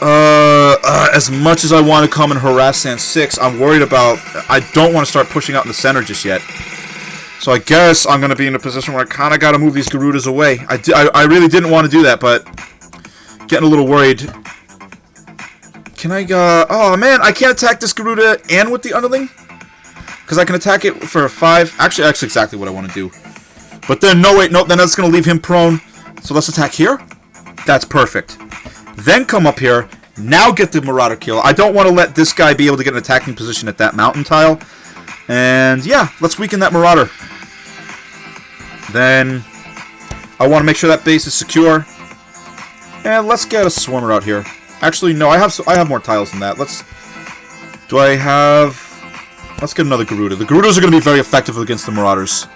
As much as I want to come and harass Sand 6, I'm worried about... I don't want to start pushing out in the center just yet. So I guess I'm going to be in a position where I kind of got to move these Garudas away. I really didn't want to do that, but... Getting a little worried. Can I go... Oh, man, I can't attack this Garuda and with the Underling? Because I can attack it for a 5. Actually, that's exactly what I want to do. But then, no, wait, no, then that's going to leave him prone. So let's attack here. That's perfect. Then come up here. Now get the Marauder kill. I don't want to let this guy be able to get an attacking position at that mountain tile. And, yeah, let's weaken that Marauder. Then, I want to make sure that base is secure. And let's get a Swarmer out here. Actually, no, I have more tiles than that. Let's get another Garuda. The Garudas are going to be very effective against the Marauders.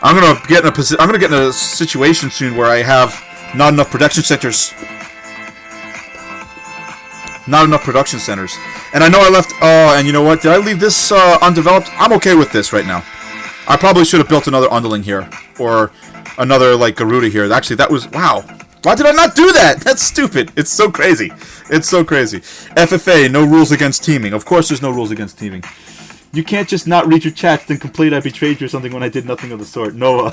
I'm gonna get in a situation soon where I have not enough production centers. Not enough production centers. And I know I left... Oh, and you know what? Did I leave this undeveloped? I'm okay with this right now. I probably should have built another Underling here. Or another, like, Garuda here. Actually, that was... Wow. Why did I not do that? That's stupid. It's so crazy. It's so crazy. FFA, no rules against teaming. Of course there's no rules against teaming. You can't just not read your chats and complain I betrayed you or something when I did nothing of the sort. Noah.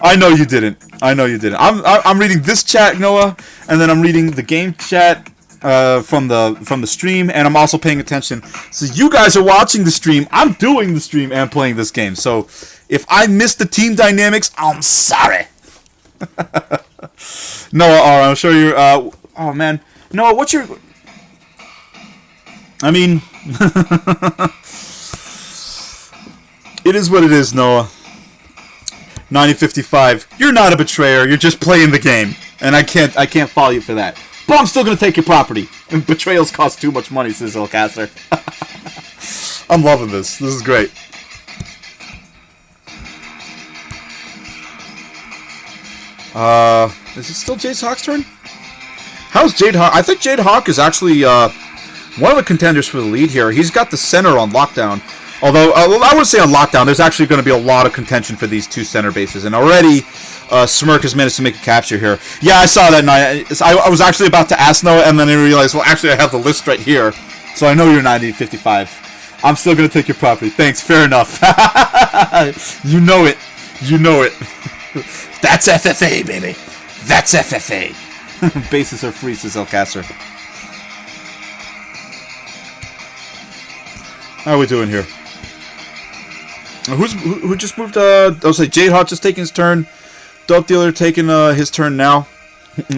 I know you didn't. I know you didn't. I'm reading this chat, Noah, and then I'm reading the game chat from the stream, and I'm also paying attention. So you guys are watching the stream. I'm doing the stream and playing this game. So if I missed the team dynamics, I'm sorry. Noah, I'm sure you're... oh, man. Noah, what's your... I mean... It is what it is, Noah. 9055. You're not a betrayer. You're just playing the game, and I can't follow you for that. But I'm still gonna take your property. And betrayals cost too much money, says Elcaster. I'm loving this. This is great. Is it still Jade Hawk's turn? How's Jade Hawk? I think Jade Hawk is actually one of the contenders for the lead here. He's got the center on lockdown. Although, I wouldn't say on lockdown. There's actually going to be a lot of contention for these two center bases. And already, Smirk has managed to make a capture here. Yeah, I saw that, and I was actually about to ask Noah, and then I realized, well, actually, I have the list right here. So I know you're 9055. I'm still going to take your property. Thanks, fair enough. You know it. You know it. That's FFA, baby. That's FFA. Bases are free, says Elcaster. How are we doing here? Who just moved? I was like Jade Hawk just taking his turn. Dope Dealer taking his turn now.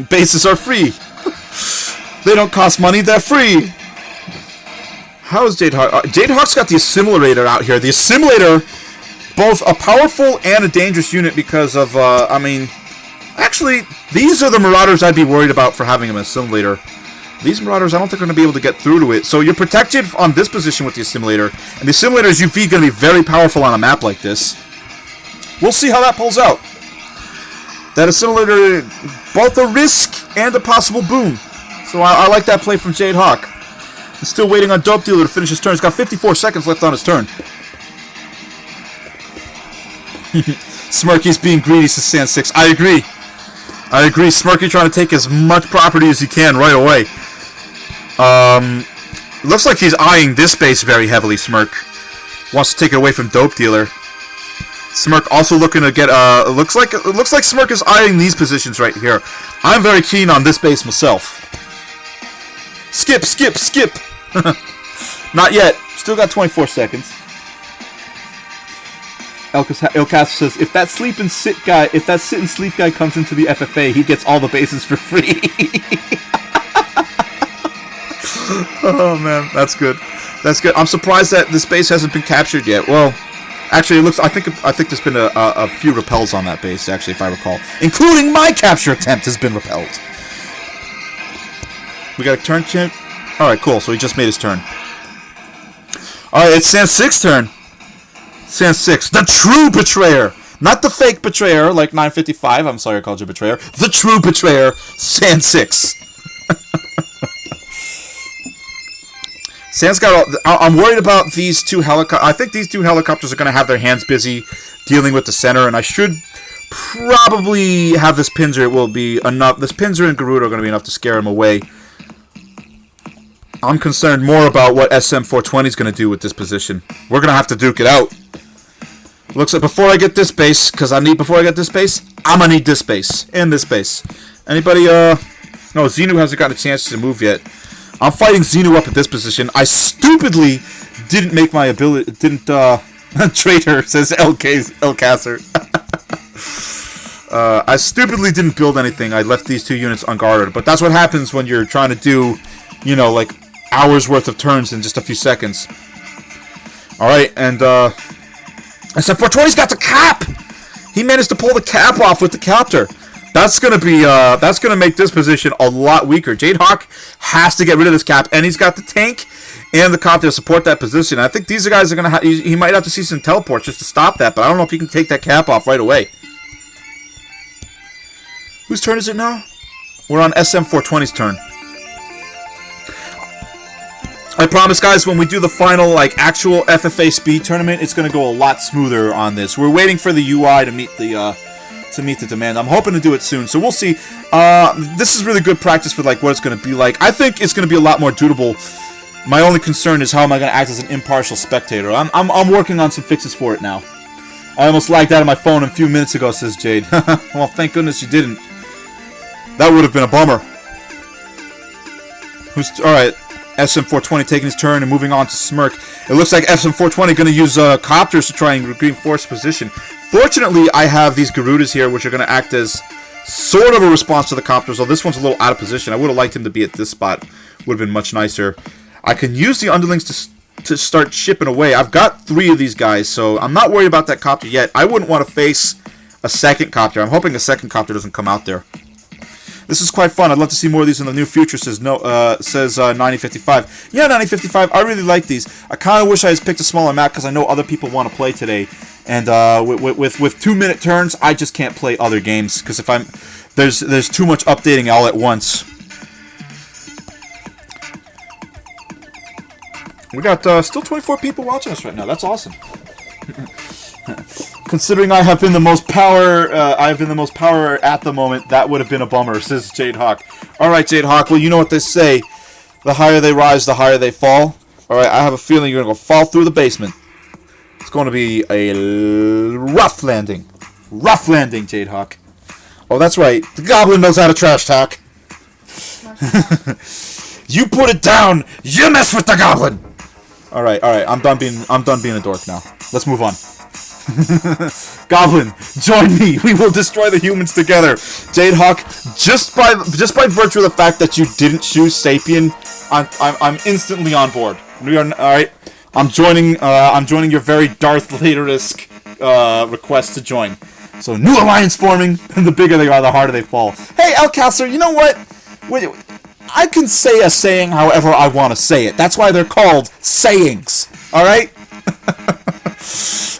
Bases are free. They don't cost money. They're free. How is Jade Hawk? Jade Hawk's got the Assimilator out here. The Assimilator, both a powerful and a dangerous unit because of. I mean, actually, these are the Marauders I'd be worried about for having an Assimilator. These Marauders, I don't think are going to be able to get through to it. So you're protected on this position with the Assimilator. And the Assimilator's UV is going to be very powerful on a map like this. We'll see how that pulls out. That Assimilator, both a risk and a possible boon. So I like that play from Jade Hawk. He's still waiting on Dope Dealer to finish his turn. He's got 54 seconds left on his turn. Smirky's being greedy, says Sand 6. I agree. I agree. Smirky trying to take as much property as he can right away. Looks like he's eyeing this base very heavily, Smirk. Wants to take it away from Dope Dealer. Smirk also looking to get, it looks like Smirk is eyeing these positions right here. I'm very keen on this base myself. Skip, skip, skip! Not yet. Still got 24 seconds. Elcas says, if that sit and sleep guy comes into the FFA, he gets all the bases for free. Oh man, that's good. That's good. I'm surprised that this base hasn't been captured yet. Well, actually, it looks. I think there's been a few repels on that base. Actually, if I recall, including my capture attempt has been repelled. We got a turn champ. All right, cool. So he just made his turn. All right, it's Sans 6's turn. Sans 6, the true betrayer, not the fake betrayer like 955. I'm sorry, I called you betrayer. The true betrayer, Sans 6. Sans got. I'm worried about these two helicopters. I think these two helicopters are going to have their hands busy dealing with the center, and I should probably have this Pinzer. It will be enough. This Pinzer and Garuda are going to be enough to scare him away. I'm concerned more about what SM420 is going to do with this position. We're going to have to duke it out. Looks like before I get this base, because I'm going to need this base and this base. Anybody, no, Xenu hasn't got a chance to move yet. I'm fighting Xenu up at this position. I stupidly didn't make my ability, traitor, says Elcasser. I stupidly didn't build anything. I left these two units unguarded. But that's what happens when you're trying to do, you know, like hours worth of turns in just a few seconds. Alright, and SM420's got the cap! He managed to pull the cap off with the copter. That's gonna make this position a lot weaker. Jadehawk has to get rid of this cap, and he's got the tank and the copter to support that position. I think these guys are gonna he might have to see some teleports just to stop that, but I don't know if he can take that cap off right away. Whose turn is it now? We're on SM420's turn. I promise, guys, when we do the final, like, actual FFA speed tournament, it's going to go a lot smoother on this. We're waiting for the UI to meet the demand. I'm hoping to do it soon, so we'll see. This is really good practice for, like, what it's going to be like. I think it's going to be a lot more dudable. My only concern is how am I going to act as an impartial spectator. I'm working on some fixes for it now. I almost lagged out of my phone a few minutes ago, says Jade. Well, thank goodness you didn't. That would have been a bummer. Alright. SM420 taking his turn and moving on to Smirk. It looks like SM420 going to use copters to try and reinforce position. Fortunately, I have these Garudas here, which are going to act as sort of a response to the copters, although this one's a little out of position. I would have liked him to be at this spot. Would have been much nicer. I can use the underlings to start chipping away. I've got 3 of these guys, so I'm not worried about that copter yet. I wouldn't want to face a second copter. I'm hoping a second copter doesn't come out there. This is quite fun. I'd love to see more of these in the near future, says 9055. Yeah, 9055, I really like these. I kind of wish I had picked a smaller map because I know other people want to play today. And with 2-minute turns, I just can't play other games because if there's too much updating all at once. We got still 24 people watching us right now. That's awesome. Considering I have been the most power, at the moment. That would have been a bummer, says Jadehawk. All right, Jadehawk. Well, you know what they say: the higher they rise, the higher they fall. All right, I have a feeling you're gonna go fall through the basement. It's going to be a rough landing. Rough landing, Jadehawk. Oh, that's right. The Goblin knows how to trash talk. You put it down. You mess with the Goblin. All right. I'm done being a dork now. Let's move on. Goblin, join me. We will destroy the humans together. Jadehawk, just by virtue of the fact that you didn't choose Sapien, I'm instantly on board. We are all right. I'm joining your very Darth Vader-esque request to join. So new alliance forming. The bigger they are, the harder they fall. Hey, Elcasser, you know what? I can say a saying however I want to say it. That's why they're called sayings. All right.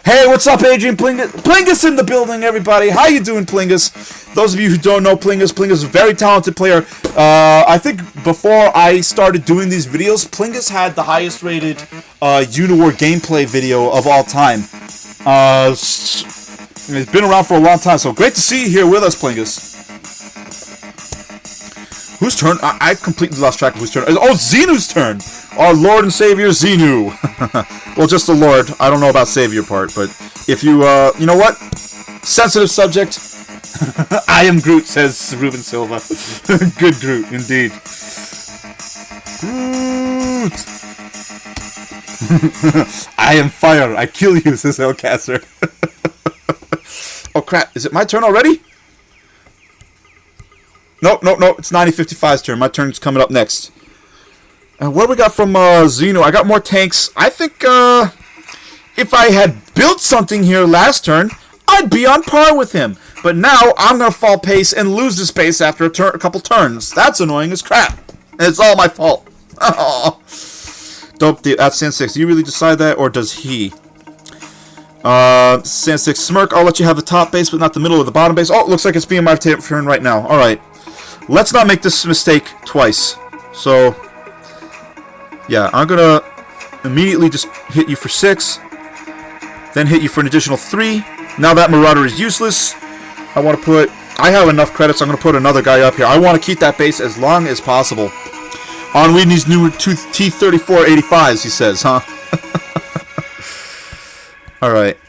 Hey, what's up, Adrian Plingus? Plingus in the building, everybody. How you doing, Plingus? Those of you who don't know Plingus is a very talented player. I think before I started doing these videos, Plingus had the highest rated UNIWAR gameplay video of all time. It's been around for a long time, so great to see you here with us, Plingus. Whose turn? I completely lost track of whose turn. Oh, Xenu's turn! Our Lord and Savior, Xenu. Well, just the Lord. I don't know about Savior part, but if you, you know what? Sensitive subject. I am Groot, says Ruben Silva. Good Groot, indeed. Groot! I am fire. I kill you, says Hellcaster. Oh, crap. Is it my turn already? No. It's 9055's turn. My turn's coming up next. What do we got from Xenu? I got more tanks. I think if I had built something here last turn, I'd be on par with him. But now I'm going to fall pace and lose this pace after a couple turns. That's annoying as crap. And it's all my fault. Dope. That's Sand6. Do you really decide that, or does he? Sand6 Smirk. I'll let you have the top base, but not the middle or the bottom base. Oh, it looks like it's being my turn right now. All right. Let's not make this mistake twice. So, yeah, I'm going to immediately just hit you for 6. Then hit you for an additional 3. Now that Marauder is useless. I have enough credits. I'm going to put another guy up here. I want to keep that base as long as possible. On reading these new T-3485s, he says, huh? Alright.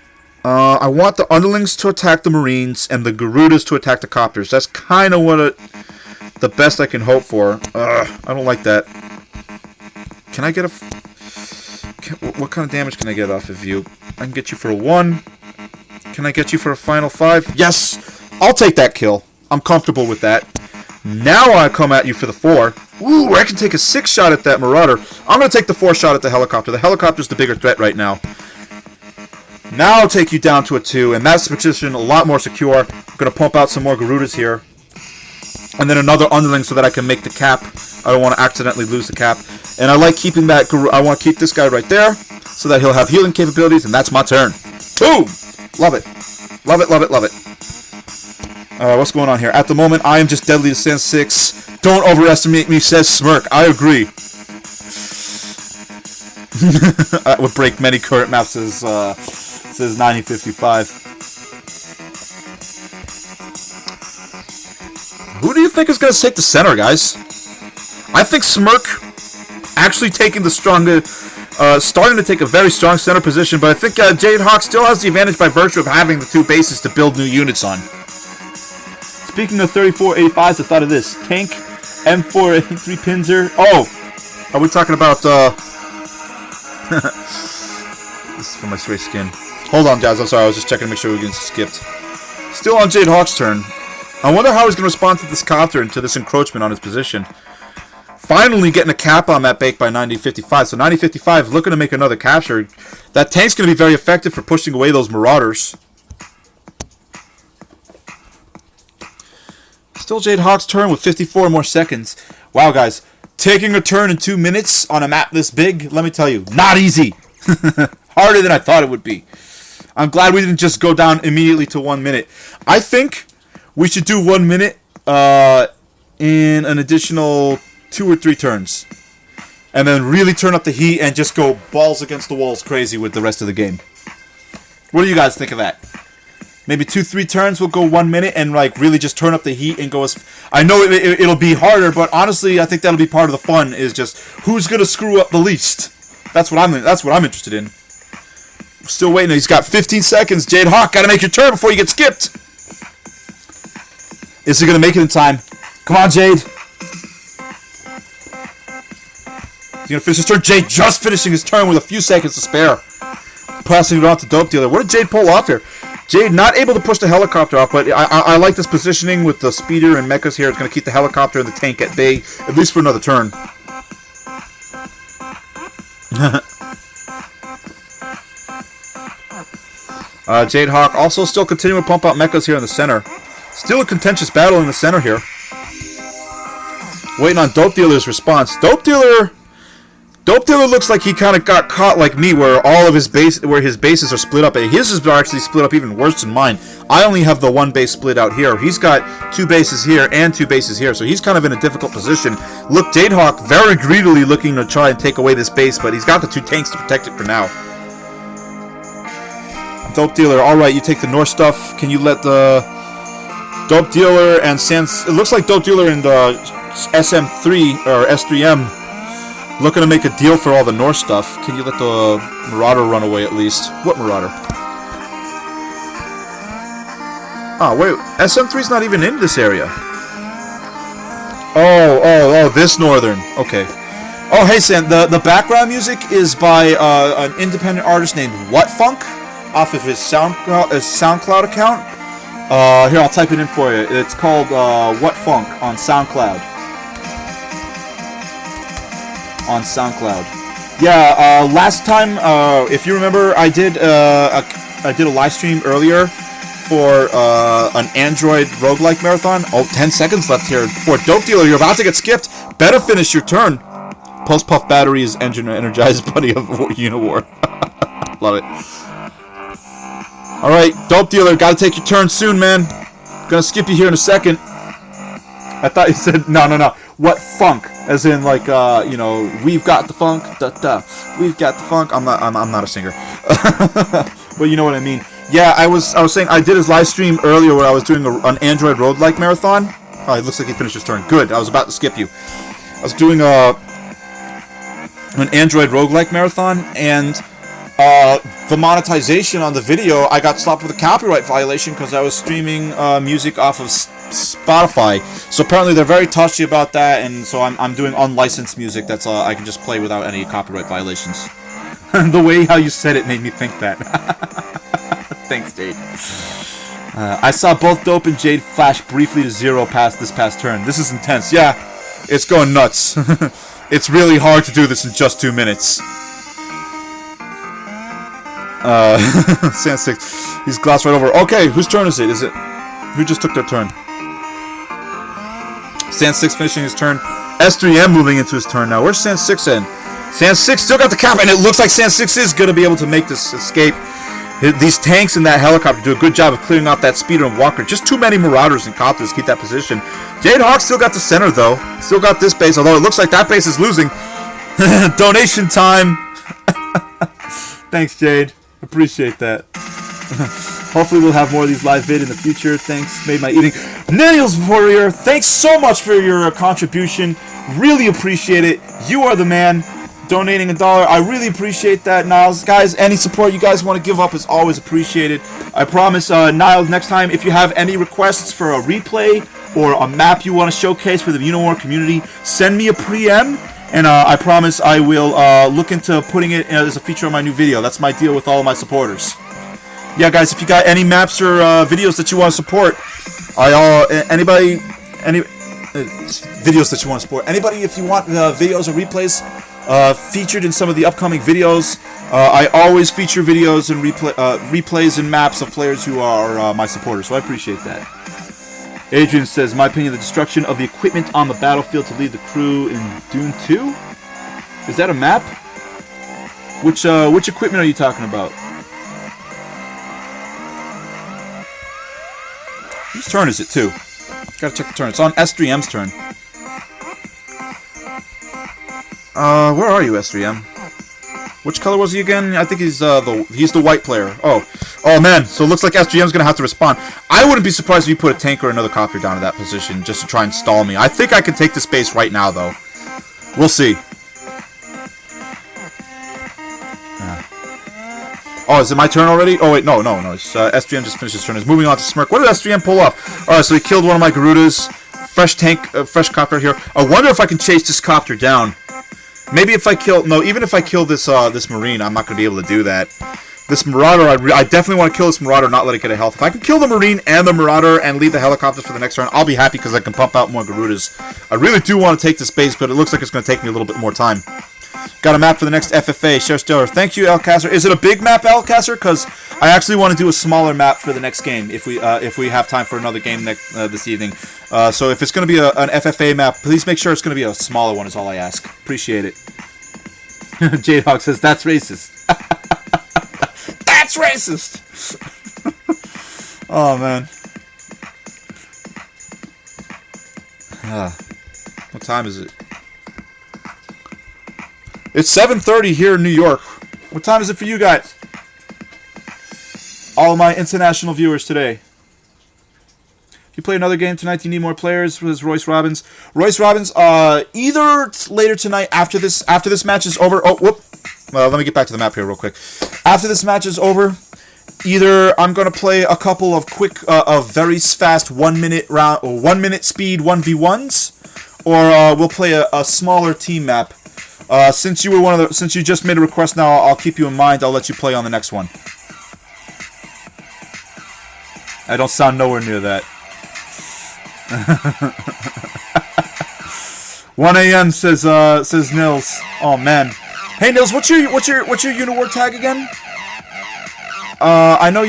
I want the underlings to attack the Marines and the Garudas to attack the Copters. That's kind of what the best I can hope for. I don't like that. Can I get a... What kind of damage can I get off of you? I can get you for a 1. Can I get you for a final 5? Yes! I'll take that kill. I'm comfortable with that. Now I come at you for the 4. Ooh, I can take a 6 shot at that Marauder. I'm going to take the 4 shot at the helicopter. The helicopter's the bigger threat right now. Now I'll take you down to a 2, and that's position a lot more secure. I'm going to pump out some more Garudas here. And then another underling so that I can make the cap. I don't want to accidentally lose the cap. And I like keeping that... I want to keep this guy right there so that he'll have healing capabilities, and that's my turn. Boom! Love it. Love it, love it, love it. What's going on here? At the moment, I am just deadly to Sand 6. Don't overestimate me, says Smirk. I agree. That would break many current maps, says 9055. Who do you think is going to take the center, guys? I think Smirk actually taking the stronger... starting to take a very strong center position, but I think Jade Hawk still has the advantage by virtue of having the 2 bases to build new units on. Speaking of 3485s, I thought of this. Tank, M4, 3 Pinzer. Oh! Are we talking about, This is for my stray skin. Hold on, guys. I'm sorry. I was just checking to make sure we we're getting skipped. Still on Jade Hawk's turn. I wonder how he's going to respond to this copter and to this encroachment on his position. Finally getting a cap on that bake by 9055. So 9055 looking to make another capture. That tank's going to be very effective for pushing away those Marauders. Still Jade Hawk's turn with 54 more seconds. Wow, guys. Taking a turn in 2 minutes on a map this big, let me tell you, not easy. Harder than I thought it would be. I'm glad we didn't just go down immediately to 1 minute. I think we should do 1 minute in an additional 2 or 3 turns. And then really turn up the heat and just go balls against the walls crazy with the rest of the game. What do you guys think of that? Maybe 2-3 turns we'll go 1 minute and like really just turn up the heat and go as... I know it'll be harder, but honestly I think that'll be part of the fun, is just who's gonna screw up the least. That's what I'm interested in. Still waiting. He's got 15 seconds. Jade Hawk, gotta make your turn before you get skipped. Is he gonna make it in time? Come on, Jade. He's gonna finish his turn. Jade just finishing his turn with a few seconds to spare. Passing it on to Dope Dealer. What did Jade pull off here? Jade not able to push the helicopter off, but I like this positioning with the speeder and mechas here. It's going to keep the helicopter and the tank at bay, at least for another turn. Jade Hawk also still continuing to pump out mechas here in the center. Still a contentious battle in the center here. Waiting on Dope Dealer's response. Dope Dealer looks like he kind of got caught like me, where all of his bases are split up. His is actually split up even worse than mine. I only have the 1 base split out here. He's got 2 bases here and 2 bases here, so he's kind of in a difficult position. Look, Jade Hawk very greedily looking to try and take away this base, but he's got the 2 tanks to protect it for now. Dope Dealer, alright, you take the north stuff. Can you let the Dope Dealer and Sans... It looks like Dope Dealer and SM3 or S3M looking to make a deal for all the North stuff. Can you let the Marauder run away at least? What Marauder? Oh, wait. SM3's not even in this area. Oh, this Northern. Okay. Oh, hey, Sam. The background music is by an independent artist named What Funk off of his SoundCloud account. Here, I'll type it in for you. It's called What Funk on SoundCloud. Yeah, last time, if you remember, I did a live stream earlier for an Android roguelike marathon. Oh, 10 seconds left here. For Dope Dealer, you're about to get skipped. Better finish your turn. Pulse Puff Battery is energized buddy of UNIWAR. Love it. Alright, Dope Dealer, gotta take your turn soon, man. Gonna skip you here in a second. I thought you said, no. What funk? As in, like, you know, we've got the funk, we've got the funk. I'm not a singer. But you know what I mean. Yeah, I was saying I did his live stream earlier where I was doing an Android roguelike marathon. Oh, it looks like he finished his turn. Good. I was about to skip you. I was doing an Android roguelike marathon, and the monetization on the video, I got slapped with a copyright violation because I was streaming music off of Spotify. So apparently they're very touchy about that, and so I'm doing unlicensed music that's I can just play without any copyright violations. The way how you said it made me think that. Thanks, Jade. I saw both Dope and Jade flash briefly to 0 this past turn. This is intense. Yeah, it's going nuts. It's really hard to do this in just 2 minutes. Sand 6. He's glossed right over. Okay, whose turn is it? Who just took their turn? Sand 6 finishing his turn. S3M moving into his turn now. Where's Sand 6 in? Sand 6 still got the cap, and it looks like Sand 6 is going to be able to make this escape. These tanks and that helicopter do a good job of clearing off that speeder and walker. Just too many Marauders and Copters keep that position. Jade Hawk still got the center, though. Still got this base, although it looks like that base is losing. Donation time. Thanks, Jade. Appreciate that. Hopefully we'll have more of these live vid in the future. Thanks, Made My Eating. Nails Warrior, thanks so much for your contribution. Really appreciate it. You are the man. Donating $1, I really appreciate that, Niles. Guys, any support you guys want to give up is always appreciated. I promise, Niles, next time, if you have any requests for a replay or a map you want to showcase for the UNIWAR community, send me a pre-em, and I promise I will look into putting it as a feature on my new video. That's my deal with all of my supporters. Yeah, guys, if you got any maps or videos that you want to support, videos that you want to support, anybody, if you want videos or replays featured in some of the upcoming videos, I always feature videos and replays and maps of players who are my supporters, so I appreciate that. Adrian says, my opinion, the destruction of the equipment on the battlefield to lead the crew in Dune 2? Is that a map? Which equipment are you talking about? Whose turn is it, too? Gotta check the turn. It's on S3M's turn. Where are you, S3M? Which color was he again? I think he's the white player. Oh man. So it looks like S3M's gonna have to respond. I wouldn't be surprised if you put a tank or another copter down in that position just to try and stall me. I think I can take this base right now, though. We'll see. Oh, is it my turn already? Oh, wait, no. It's, S3M just finished his turn. He's moving on to Smirk. What did S3M pull off? Alright, so he killed one of my Garudas. Fresh tank, fresh copter here. I wonder if I can chase this copter down. Maybe if I kill... No, even if I kill this this Marine, I'm not going to be able to do that. This Marauder, I definitely want to kill this Marauder, not let it get a health. If I can kill the Marine and the Marauder and leave the helicopters for the next turn, I'll be happy because I can pump out more Garudas. I really do want to take this base, but it looks like it's going to take me a little bit more time. Got a map for the next FFA. Share Stellar. Thank you, Alcacer. Is it a big map, Alcacer? Because I actually want to do a smaller map for the next game if we have time for another game this evening. So if it's going to be an FFA map, please make sure it's going to be a smaller one is all I ask. Appreciate it. Jade Hawk says, that's racist. That's racist! Oh, man. What time is it? It's 7:30 here in New York. What time is it for you guys? All of my international viewers today. If you play another game tonight? Do you need more players? Was Royce Robbins? Royce Robbins, either later tonight after this match is over. Oh, whoop. Well, let me get back to the map here real quick. After this match is over, either I'm going to play a couple of quick, very fast 1 minute round, or 1 minute speed 1v1s, or we'll play a smaller team map. Since you just made a request now, I'll keep you in mind. I'll let you play on the next one. I don't sound nowhere near that. 1 a.m. says Nils. Oh man. Hey Nils, what's your UNIWAR tag again? I know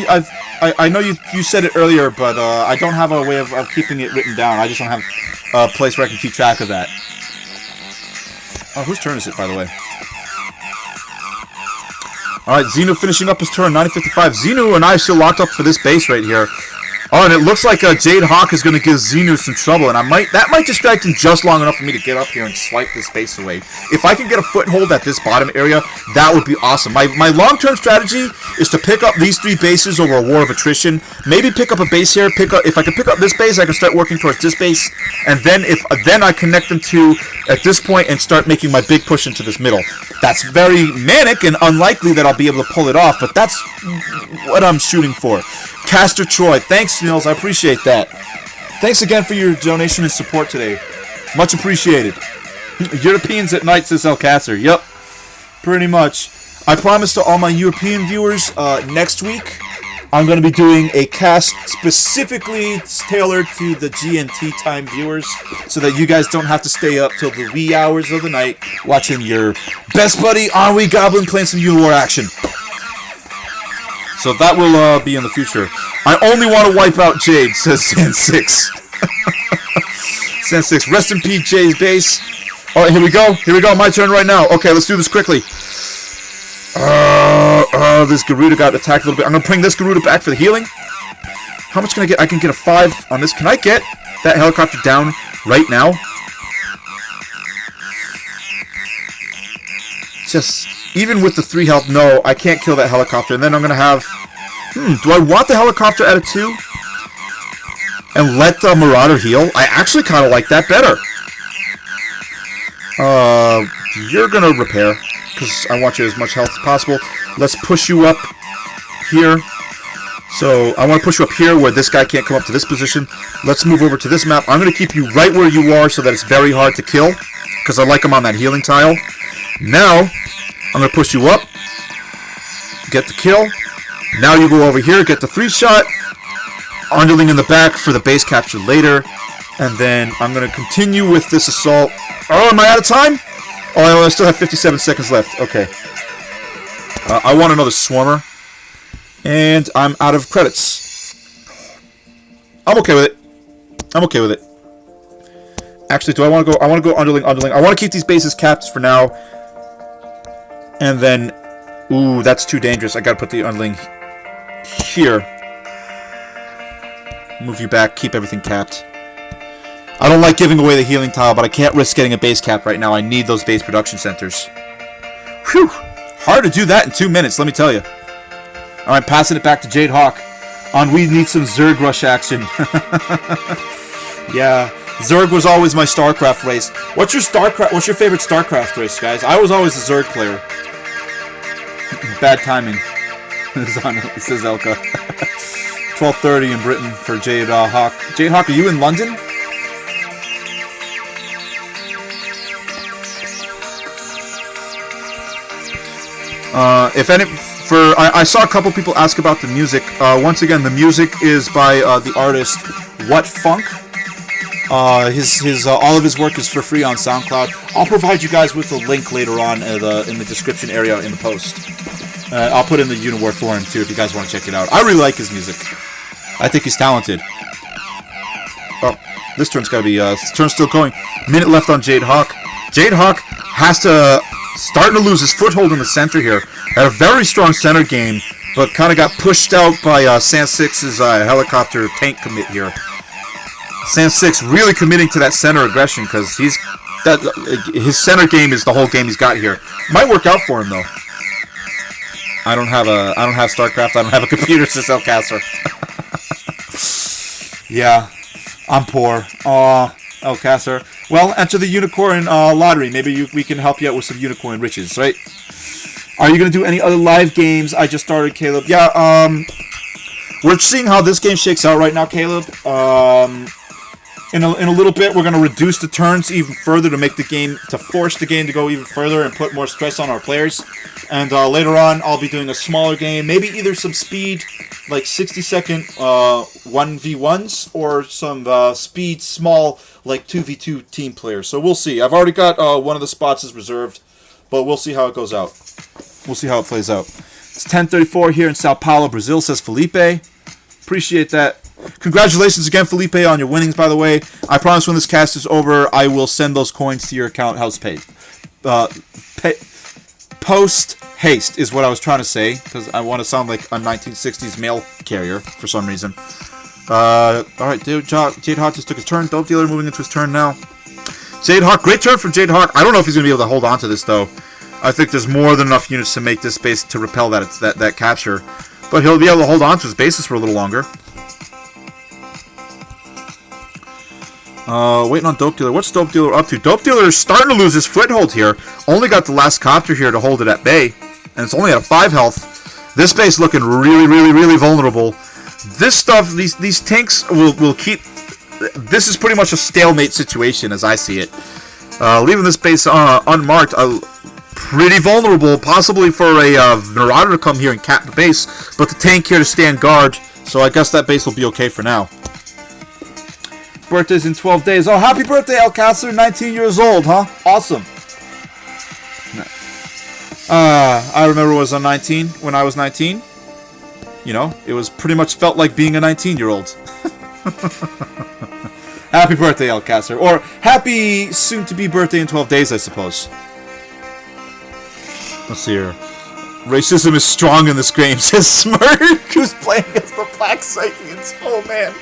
you said it earlier, but I don't have a way of keeping it written down. I just don't have a place where I can keep track of that. Oh, whose turn is it, by the way? Alright, Xenu finishing up his turn, 9:55. Xenu and I are still locked up for this base right here. Oh, and it looks like Jade Hawk is going to give Xenu some trouble, and that might distract him just long enough for me to get up here and swipe this base away. If I can get a foothold at this bottom area, that would be awesome. My long-term strategy is to pick up these 3 bases over a war of attrition. Maybe pick up a base here. If I can pick up this base, I can start working towards this base, and then I connect them to at this point and start making my big push into this middle. That's very manic and unlikely that I'll be able to pull it off, but that's what I'm shooting for. Caster Troy, thanks, Nils. I appreciate that. Thanks again for your donation and support today. Much appreciated. Europeans at night, says Alcacer. Yep, pretty much. I promise to all my European viewers, next week, I'm going to be doing a cast specifically tailored to the GMT time viewers, so that you guys don't have to stay up till the wee hours of the night watching your best buddy Ennui Goblin playing some UNIWAR action. So that will be in the future. I only want to wipe out Jade, says San6. San6, rest in peace, Jade's base. Alright, here we go. Here we go. My turn right now. Okay, let's do this quickly. This Garuda got attacked a little bit. I'm going to bring this Garuda back for the healing. How much can I get? I can get a 5 on this. Can I get that helicopter down right now? Just... even with the 3 health, no, I can't kill that helicopter. And then I'm going to have... do I want the helicopter at a 2? And let the Marauder heal? I actually kind of like that better. You're going to repair, because I want you as much health as possible. Let's push you up here. So, I want to push you up here where this guy can't come up to this position. Let's move over to this map. I'm going to keep you right where you are so that it's very hard to kill, because I like him on that healing tile. Now... I'm going to push you up, get the kill. Now you go over here, get the 3-shot. Underling in the back for the base capture later. And then I'm going to continue with this assault. Oh, am I out of time? Oh, I still have 57 seconds left. Okay. I want another Swarmer. And I'm out of credits. I'm okay with it. I'm okay with it. Actually, do I want to go? I want to go Underling. I want to keep these bases capped for now. And then, ooh, that's too dangerous. I gotta put the Underling here. Move you back, keep everything capped. I don't like giving away the healing tile, but I can't risk getting a base cap right now. I need those base production centers. Whew! Hard to do that in 2 minutes, let me tell you. Alright, passing it back to Jade Hawk. We need some Zerg rush action. Yeah. Zerg was always my StarCraft race. What's your favorite StarCraft race, guys? I was always a Zerg player. Bad timing. It says Elka. 12:30 in Britain for Jade Hawk. Jade Hawk, are you in London? I saw a couple people ask about the music. Once again, the music is by the artist What Funk. All of his work is for free on SoundCloud. I'll provide you guys with a link later on in the description area in the post. I'll put in the UNIWAR forum too if you guys want to check it out. I really like his music. I think he's talented. Oh, this turn's gotta be this turn's still going. Minute left on Jade Hawk. Jade Hawk has to starting to lose his foothold in the center here. Had a very strong center game, but kind of got pushed out by San6's helicopter tank commit here. San6 really committing to that center aggression because his center game is the whole game he's got here. Might work out for him though. I don't have StarCraft. I don't have a computer, says Elcaster. Yeah. I'm poor. Elcaster. Well, enter the unicorn lottery. Maybe we can help you out with some unicorn riches, right? Are you going to do any other live games? I just started, Caleb. Yeah, we're seeing how this game shakes out right now, Caleb. In a little bit, we're going to reduce the turns even further to make the game, to force the game to go even further and put more stress on our players. And later on, I'll be doing a smaller game, maybe either some speed, like 60-second 1v1s, or some speed small, like 2v2 team players. So we'll see. I've already got one of the spots is reserved, but we'll see how it goes out. We'll see how it plays out. It's 10:34 here in Sao Paulo, Brazil, says Felipe. Appreciate that. Congratulations again, Felipe, on your winnings, by the way. I promise when this cast is over, I will send those coins to your account house paid. Post haste is what I was trying to say, because I want to sound like a 1960s mail carrier for some reason. Alright, Jade Hawk just took his turn. Dope Dealer moving into his turn now. Jade Hawk, great turn from Jade Hawk. I don't know if he's going to be able to hold on to this, though. I think there's more than enough units to make this base to repel that capture. But he'll be able to hold on to his bases for a little longer. Waiting on Dope Dealer. What's Dope Dealer up to? Dope Dealer is starting to lose his foothold here. Only got the last copter here to hold it at bay. And it's only at 5 health. This base looking really, really, really vulnerable. This stuff, these tanks will keep... This is pretty much a stalemate situation as I see it. Leaving this base unmarked, pretty vulnerable, possibly for a Marauder to come here and cap the base, but the tank here to stand guard, so I guess that base will be okay for now. Birthday's in 12 days. Oh, happy birthday, Elcaster, 19 years old, huh? Awesome. I remember when I was 19. You know, it was pretty much felt like being a 19-year-old. Happy birthday, Elcaster. Or happy soon-to-be birthday in 12 days, I suppose. Let's see here. Racism is strong in this game, says Smirk, who's playing as the Black Scythians. Oh, man.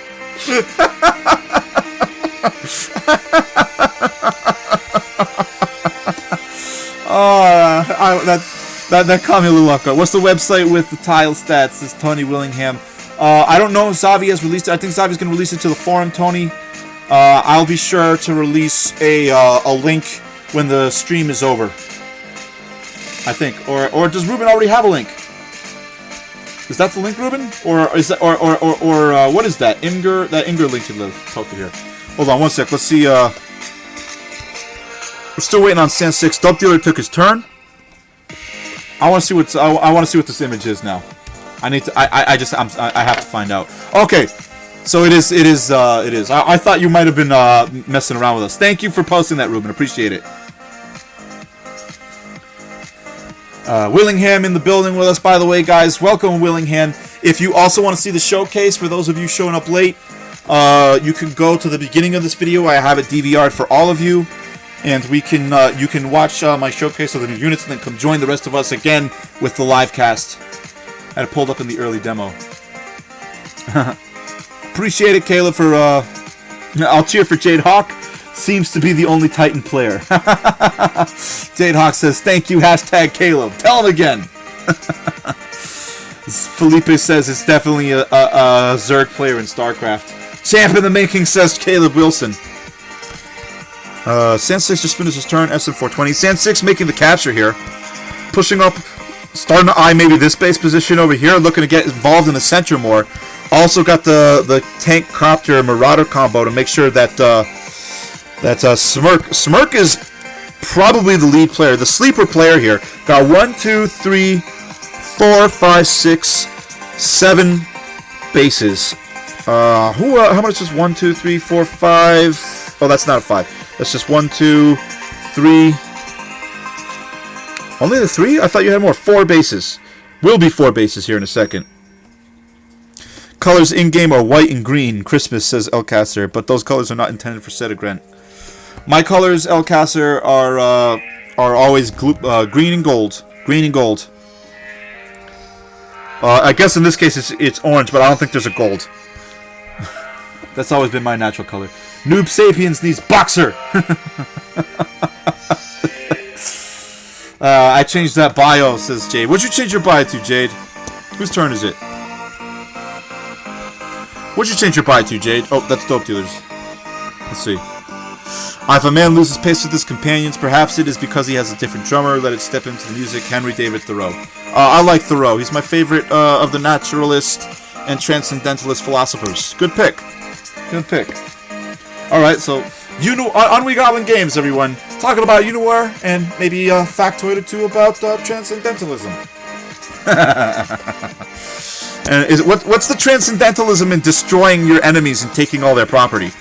That caught me a little off guard. What's the website with the tile stats? Says Tony Willingham. I don't know if Xavi has released it. I think Xavi's going to release it to the forum, Tony. I'll be sure to release a link when the stream is over. I think. Or does Ruben already have a link? Is that the link, Ruben? Or is that or what is that? That Imgur link you posted here. Hold on one sec. Let's see. We're still waiting on Sand 6. Dope Dealer took his turn. I want to see what this image is now. I have to find out. Okay. So it is. I thought you might have been messing around with us. Thank you for posting that, Ruben. Appreciate it. Willingham in the building with us, by the way, guys. Welcome, Willingham. If you also want to see the showcase, for those of you showing up late, you can go to the beginning of this video. I have it DVR'd for all of you, and you can watch my showcase of the new units, and then come join the rest of us again with the live cast. I had it pulled up in the early demo. Appreciate it, Caleb, for... I'll cheer for Jade Hawk. Seems to be the only Titan player. Jade Hawk says, thank you, hashtag Caleb. Tell him again. Felipe says it's definitely a Zerg player in StarCraft. Champ in the making, says Caleb Wilson. Sand 6 just finished his turn, SM420. Sand 6 making the capture here. Pushing up, starting to eye maybe this base position over here, looking to get involved in the center more. Also got the tank copter Marauder combo to make sure that Smirk is probably the lead player, the sleeper player here. Got 1, 2, 3, 4, 5, 6, 7 bases. How much is 1, 2, 3, 4, 5? Oh, that's not a 5. That's just 1, 2, 3. Only the 3? I thought you had more. 4 bases. Will be 4 bases here in a second. Colors in-game are white and green. Christmas, says Elcaster, but those colors are not intended for Setagren. My colors, Elcaster, are always green and gold. Green and gold. I guess in this case it's orange, but I don't think there's a gold. That's always been my natural color. Noob Sapiens needs boxer. I changed that bio, says Jade. What'd you change your bio to, Jade? Whose turn is it? What'd you change your bio to, Jade? Oh, that's Dope Dealers. Let's see. If a man loses pace with his companions, perhaps it is because he has a different drummer. Let it step into the music. Henry David Thoreau. I like Thoreau. He's my favorite of the naturalist and transcendentalist philosophers. Good pick. Good pick. Alright, so on We Goblin Games, everyone. Talking about UNIWAR and maybe a factoid or two about transcendentalism. And what's the transcendentalism in destroying your enemies and taking all their property?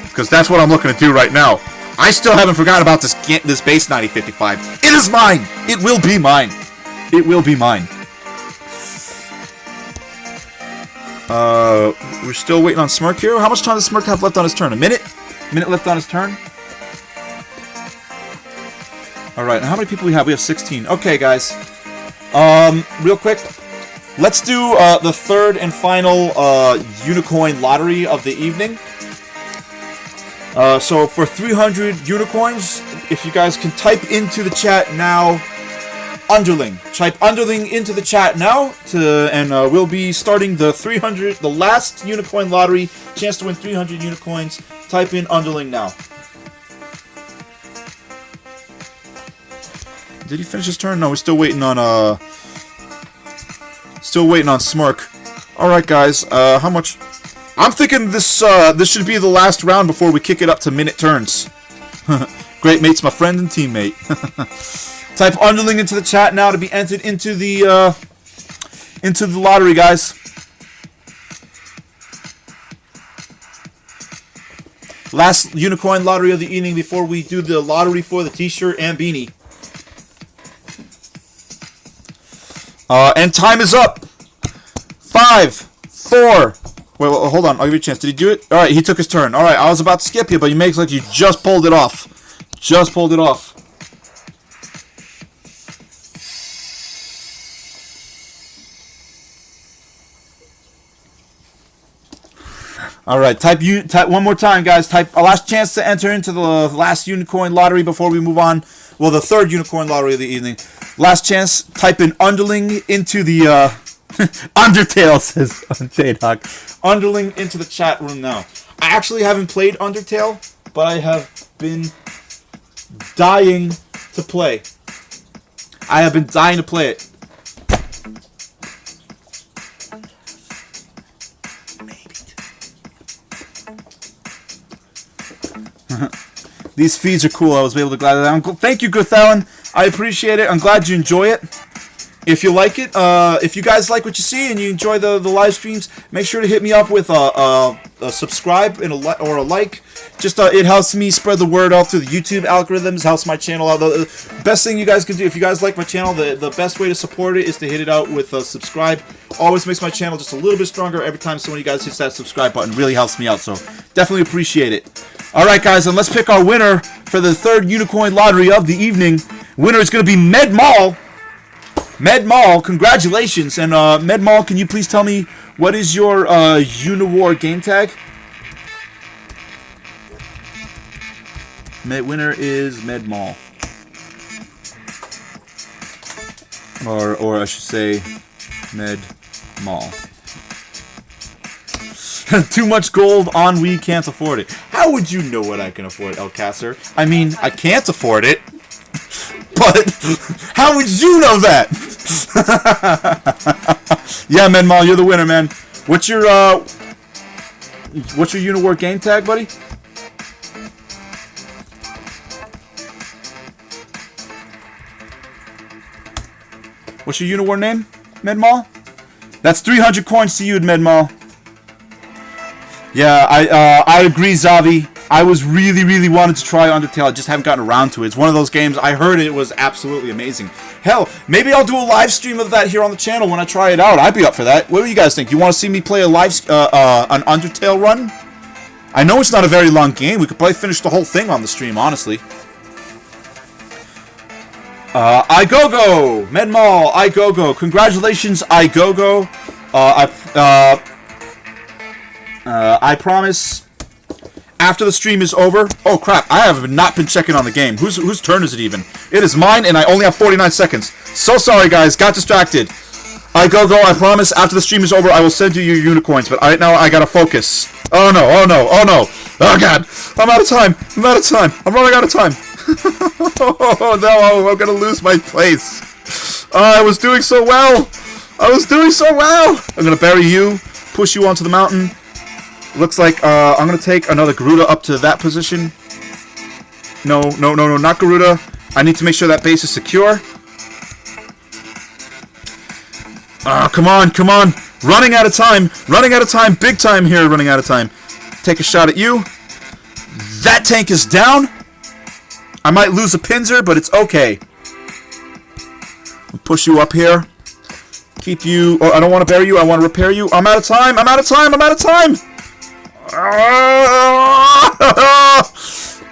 Because that's what I'm looking to do right now. I still haven't forgotten about this base 9055. It is mine! It will be mine. It will be mine. We're still waiting on Smirk here. How much time does Smirk have left on his turn? A minute? A minute left on his turn? Alright, how many people we have? We have 16. Okay, guys. Real quick. Let's do the third and final Unicoin lottery of the evening. So for 300 unicorns, if you guys can type into the chat now, underling. Type underling into the chat now, and we'll be starting the last unicoin lottery. Chance to win 300 unicoins. Type in underling now. Did he finish his turn? No, we're still waiting on Smirk. All right, guys. How much? I'm thinking this should be the last round before we kick it up to minute turns. Great mate's my friend and teammate. Type underling into the chat now to be entered into the lottery, guys. Last unicorn lottery of the evening before we do the lottery for the t-shirt and beanie. And time is up. 5, 4. Wait, hold on. I'll give you a chance. Did he do it? All right, he took his turn. All right, I was about to skip you, but you make like you just pulled it off. Just pulled it off. All right, type one more time, guys. Type a last chance to enter into the last unicorn lottery before we move on. Well, the third unicorn lottery of the evening. Last chance. Type in underling into the Undertale, says J-Dog. Underling into the chat room now. I actually haven't played Undertale, but I have been dying to play. I have been dying to play it. These feeds are cool. I was able to glad that. Thank you, Guthallen. I appreciate it. I'm glad you enjoy it. If you like it, if you guys like what you see and you enjoy the live streams, make sure to hit me up with a subscribe and or a like. Just it helps me spread the word out through the YouTube algorithms, helps my channel out. The best thing you guys can do, if you guys like my channel, the best way to support it is to hit it out with subscribe. Always makes my channel just a little bit stronger every time someone of you guys hits that subscribe button. Really helps me out, so definitely appreciate it. Alright guys, and let's pick our winner for the third unicorn lottery of the evening. Winner is going to be Medmall. Medmall, congratulations. And Medmall, can you please tell me what is your UNIWAR game tag? Winner is Medmall. Or I should say Medmall. Too much gold on we can't afford it. How would you know what I can afford, Elcasser? I mean, I can't afford it. But how would you know that? Yeah, Medmall, you're the winner, man. What's your UNIWAR game tag, buddy? What's your UNIWAR name, Medmall? That's 300 coins to you, Medmall. Yeah, I agree, Xavi. I was really wanted to try Undertale. I just haven't gotten around to it. It's one of those games. I heard it was absolutely amazing. Hell, maybe I'll do a live stream of that here on the channel when I try it out. I'd be up for that. What do you guys think? You want to see me play a live an Undertale run? I know it's not a very long game. We could probably finish the whole thing on the stream, honestly. iGogo! Medmall, iGogo. Congratulations, iGogo. I promise, after the stream is over... Oh, crap. I have not been checking on the game. Whose turn is it even? It is mine, and I only have 49 seconds. So sorry, guys. Got distracted. iGogo, I promise, after the stream is over, I will send you your unicorns. But right now, I gotta focus. Oh, no. Oh, no. Oh, no. Oh god! I'm out of time! I'm out of time! I'm running out of time! Oh no, I'm gonna lose my place. I was doing so well! I was doing so well! I'm gonna bury you, push you onto the mountain. Looks like I'm gonna take another Garuda up to that position. No, not Garuda. I need to make sure that base is secure. Come on. Running out of time. Big time here, running out of time. Take a shot at you. That tank is down. I might lose a pincer, but it's okay. I'll push you up here. Keep you... Oh, I don't want to bury you. I want to repair you. I'm out of time.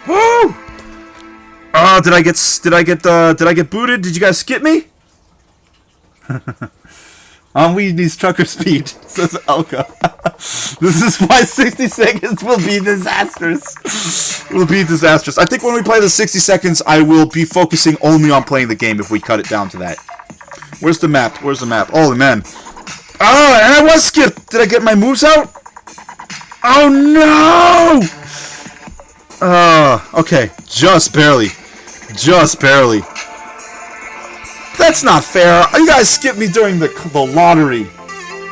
Woo! Oh, did I get booted? Did you guys skip me? We need trucker speed, says Elka. This is why 60 seconds will be disastrous. I think when we play the 60 seconds, I will be focusing only on playing the game if we cut it down to that. Where's the map? Holy man. Oh, and I was skipped. Did I get my moves out? Oh no! Okay. Just barely. That's not fair. You guys skipped me during the lottery.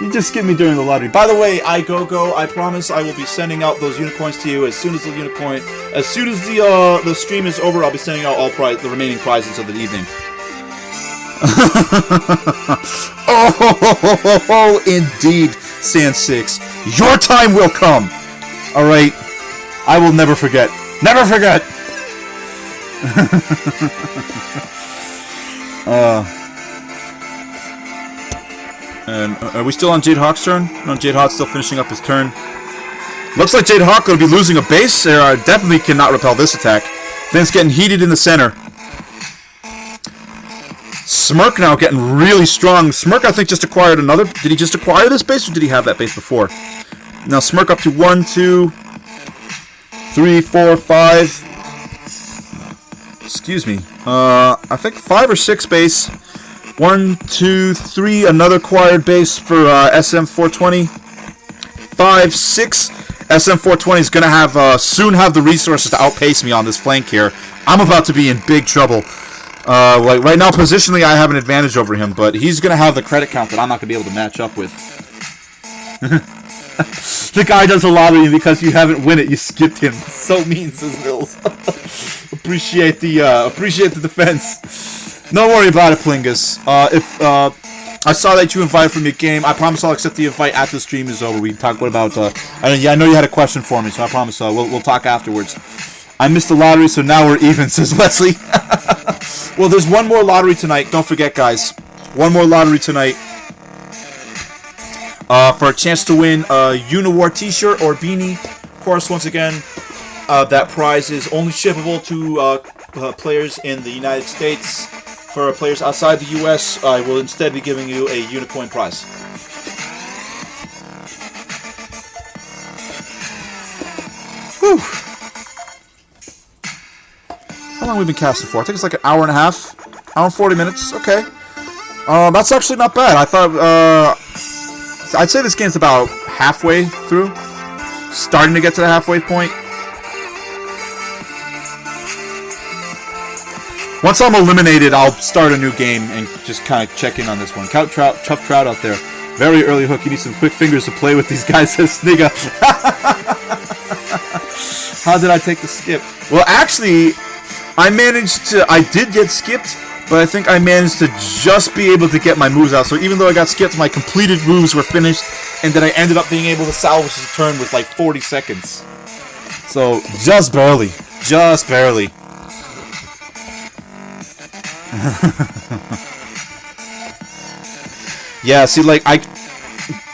You just skipped me during the lottery. By the way, I promise I will be sending out those unicorns to you as soon as the stream is over. I'll be sending out the remaining prizes of the evening. Oh, indeed, Sand 6. Your time will come. All right. I will never forget. Never forget. And are we still on Jade Hawk's turn? No, Jade Hawk's still finishing up his turn. Looks like Jade Hawk will be losing a base. There, I definitely cannot repel this attack. Things getting heated in the center. Smirk now getting really strong. Smirk, I think, just acquired another. Did he just acquire this base, or did he have that base before? Now Smirk up to 1, 2, 3, 4, 5. Excuse me. I think 5 or 6 base. 1, 2, 3. Another acquired base for SM420. 5, 6. SM420 is gonna have soon have the resources to outpace me on this flank here. I'm about to be in big trouble. Like right now, positionally, I have an advantage over him, but he's gonna have the credit count that I'm not gonna be able to match up with. The guy does a lottery, and because you haven't win it, you skipped him. So mean, says Mills. Appreciate the defense. Don't worry about it, Plingus. If I saw that you invited from your game, I promise I'll accept the invite after the stream is over. We can talk about. I know you had a question for me, so I promise we'll talk afterwards. I missed the lottery, so now we're even, says Wesley. Well, there's one more lottery tonight. Don't forget, guys. One more lottery tonight. For a chance to win a UNIWAR t-shirt or beanie. Of course, once again, that prize is only shippable to players in the United States. For players outside the U.S., I will instead be giving you a Unicoin prize. Whew. How long have we been casting for? I think it's like an hour and a half. Hour and 40 minutes. Okay. That's actually not bad. I thought, I'd say this game's about halfway through. Starting to get to the halfway point. Once I'm eliminated, I'll start a new game and just kind of check in on this one. Tough trout out there. Very early hook. You need some quick fingers to play with these guys, says Snigga. How did I take the skip? Well, actually, I did get skipped, but I think I managed to just be able to get my moves out. So even though I got skipped, my completed moves were finished, and then I ended up being able to salvage the turn with like 40 seconds. So, just barely. Just barely. Yeah, see, like,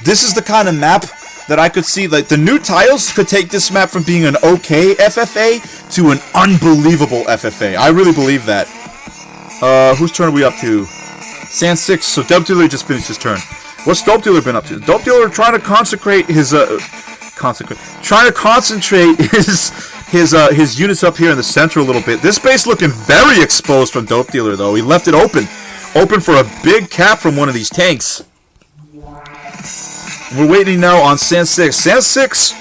this is the kind of map that I could see, like, the new tiles could take this map from being an okay FFA to an unbelievable FFA. I really believe that. Whose turn are we up to? Sand 6, so Dope Dealer just finished his turn. What's Dope Dealer been up to? Dope Dealer trying to concentrate his, his units up here in the center a little bit. This base looking very exposed from Dope Dealer, though. He left it open for a big cap from one of these tanks. We're waiting now on Sand 6. Sand 6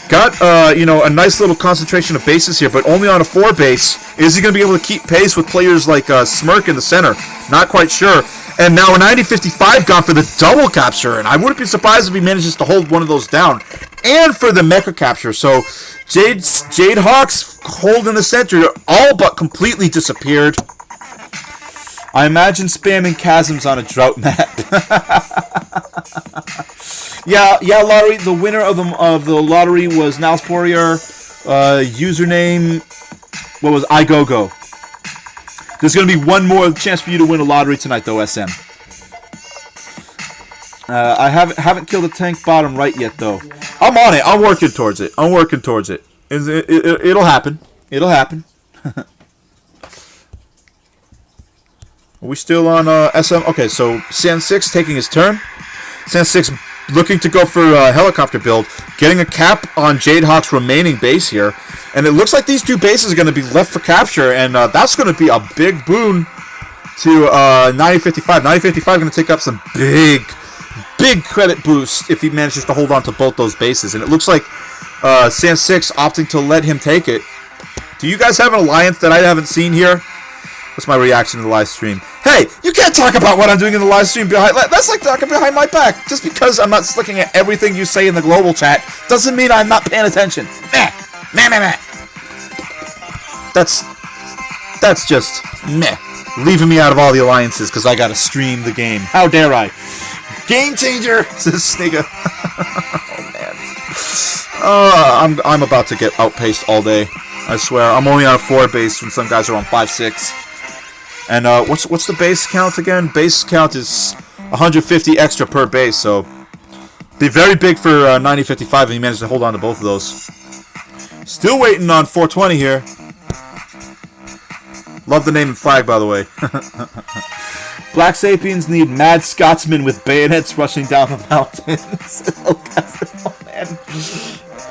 Got, you know, a nice little concentration of bases here, but only on a 4 base. Is he going to be able to keep pace with players like Smirk in the center? Not quite sure. And now a 90-55 gone for the double capture, and I wouldn't be surprised if he manages to hold one of those down. And for the mecha capture, so Jade Hawks holding the center all but completely disappeared. I imagine spamming chasms on a drought map. yeah, lottery. The winner of the lottery was Nalsporier. Username, what was iGoGo. There's going to be one more chance for you to win a lottery tonight, though, SM. I haven't killed a tank bottom right yet, though. I'm on it. I'm working towards it. It'll happen. It'll happen. Are we still on SM? Okay, so San 6 taking his turn. San 6 looking to go for a helicopter build. Getting a cap on Jade Hawk's remaining base here. And it looks like these 2 bases are going to be left for capture. And that's going to be a big boon to 90-55. 90-55 going to take up some big credit boost if he manages to hold on to both those bases. And it looks like San 6 opting to let him take it. Do you guys have an alliance that I haven't seen here? That's my reaction to the live stream. Hey, you can't talk about what I'm doing in the live stream behind. That's like talking behind my back. Just because I'm not looking at everything you say in the global chat doesn't mean I'm not paying attention. Meh. That's just meh. Leaving me out of all the alliances because I gotta stream the game. How dare I? Game changer, says Sniga. Oh man. I'm about to get outpaced all day. I swear. I'm only on a 4 base when some guys are on 5-6. And what's the base count again? Base count is 150 extra per base, so be very big for 90-55 if he managed to hold on to both of those. Still waiting on 420 here. Love the name and flag, by the way. Black Sapiens need mad Scotsmen with bayonets rushing down the mountains.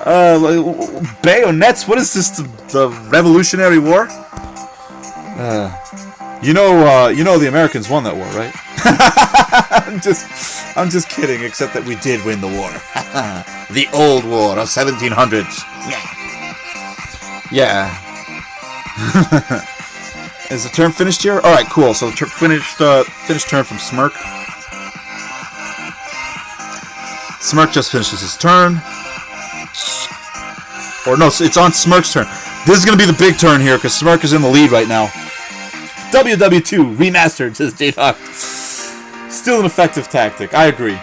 Oh man. Bayonets? What is this? The Revolutionary War? You know the Americans won that war, right? I'm just kidding, except that we did win the war. The old war of 1700s. Yeah. Is the turn finished here? All right, cool. So finished turn from Smirk. Smirk just finishes his turn. Or no, it's on Smirk's turn. This is gonna be the big turn here because Smirk is in the lead right now. WW2 remastered, says J-Hawk. Still an effective tactic. I agree.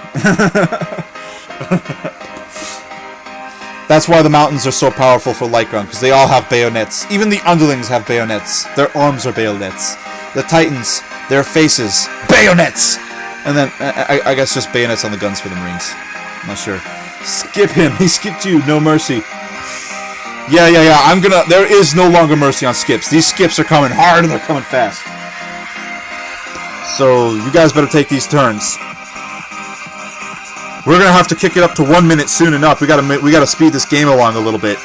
That's why the mountains are so powerful for light gun, because they all have bayonets. Even the underlings have bayonets. Their arms are bayonets. The titans, their faces, bayonets. And then I guess just bayonets on the guns for the Marines. I'm not sure. Skip him. He skipped you. No mercy. Yeah. There is no longer mercy on skips. These skips are coming hard and they're coming fast. So you guys better take these turns. We're gonna have to kick it up to 1 minute soon enough. We gotta speed this game along a little bit.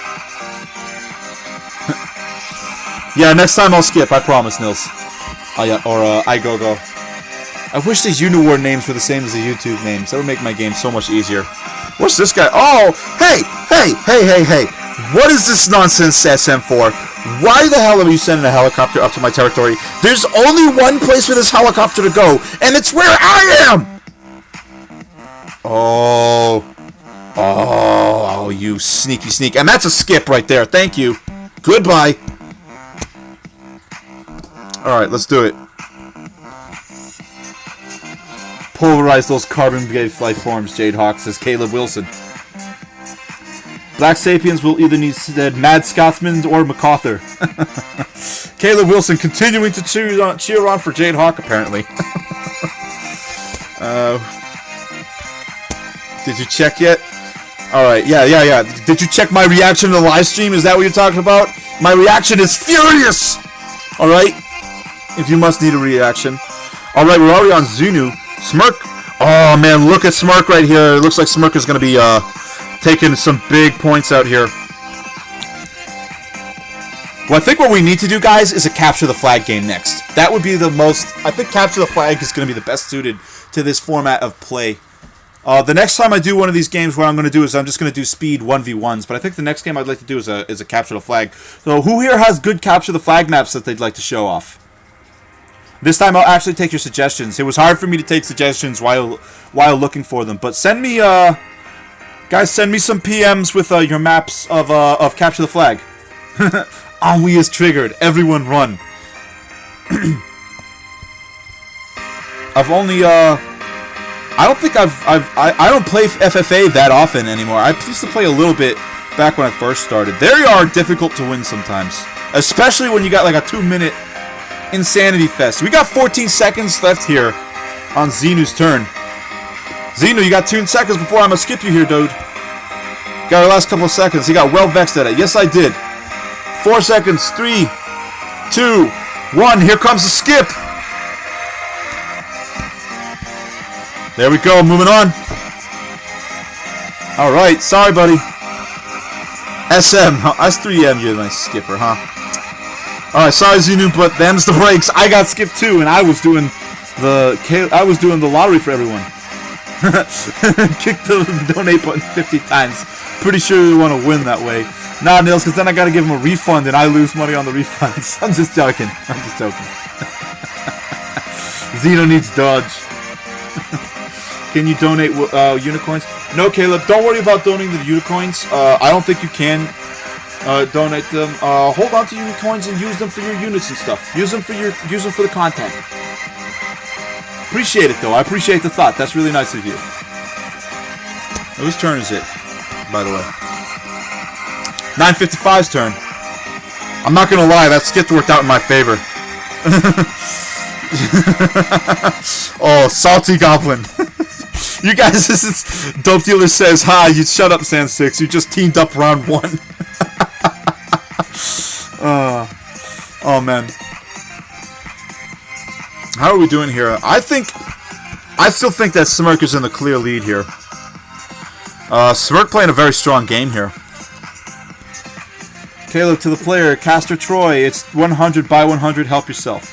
Yeah, next time I'll skip. I promise, Nils. iGoGo. I wish the UNIWAR names were the same as the YouTube names. That would make my game so much easier. What's this guy? Oh, hey! What is this nonsense SM for? Why the hell are you sending a helicopter up to my territory? There's only one place for this helicopter to go, and it's where I am! Oh, you sneaky sneak. And that's a skip right there. Thank you. Goodbye. Alright, let's do it. Pulverize those carbon-based life forms, Jade Hawk, says Caleb Wilson. Black Sapiens will either need Mad Scotsmen or MacArthur. Caleb Wilson continuing to cheer on for Jade Hawk, apparently. Did you check yet? Alright, yeah. Did you check my reaction to the live stream? Is that what you're talking about? My reaction is furious! Alright? If you must need a reaction. Alright, we're already on Zunu. Smirk. Oh, man, look at Smirk right here. It looks like Smirk is going to be taking some big points out here. Well, I think what we need to do, guys, is a capture the flag game next. That would be the most... I think capture the flag is going to be the best suited to this format of play. The next time I do one of these games, what I'm going to do is I'm just going to do speed 1v1s. But I think the next game I'd like to do is a capture the flag. So who here has good capture the flag maps that they'd like to show off? This time I'll actually take your suggestions. It was hard for me to take suggestions while looking for them. But send me, guys, send me some PMs with your maps of capture the flag. Ennui is triggered. Everyone run. I've only I don't think I don't play FFA that often anymore. I used to play a little bit back when I first started. They are difficult to win sometimes, especially when you got like a 2-minute insanity fest. We got 14 seconds left here on Xenu's turn. Xenu, you got 2 seconds before I'm gonna skip you here, dude. Got our last couple of seconds. He got well vexed at it. Yes, I did. 4 seconds. 3, 2, 1. Here comes the skip. There we go. Moving on. All right. Sorry, buddy. SM. S3M. You're my skipper, huh? All right. Sorry, Xenu, but them's the breaks. I got skipped too, and I was doing the lottery for everyone. Kick the donate button 50 times. Pretty sure we want to win that way. Nah, Nils, because then I got to give him a refund, and I lose money on the refunds. I'm just joking. I'm just joking. Xeno needs dodge. Can you donate unicorns? No, Caleb. Don't worry about donating the unicorns. I don't think you can donate them. Hold on to unicorns and use them for your units and stuff. Use them for the content. Appreciate it though. I appreciate the thought. That's really nice of you. Whose turn is it, by the way? 9:55's turn. I'm not gonna lie. That skip worked out in my favor. Oh, salty goblin. You guys, this is Dope Dealer says, hi, you shut up, Sand 6. You just teamed up round 1. Oh, man. How are we doing here? I still think that Smirk is in the clear lead here. Smirk playing a very strong game here. Caleb to the player, Caster Troy, it's 100 by 100, help yourself.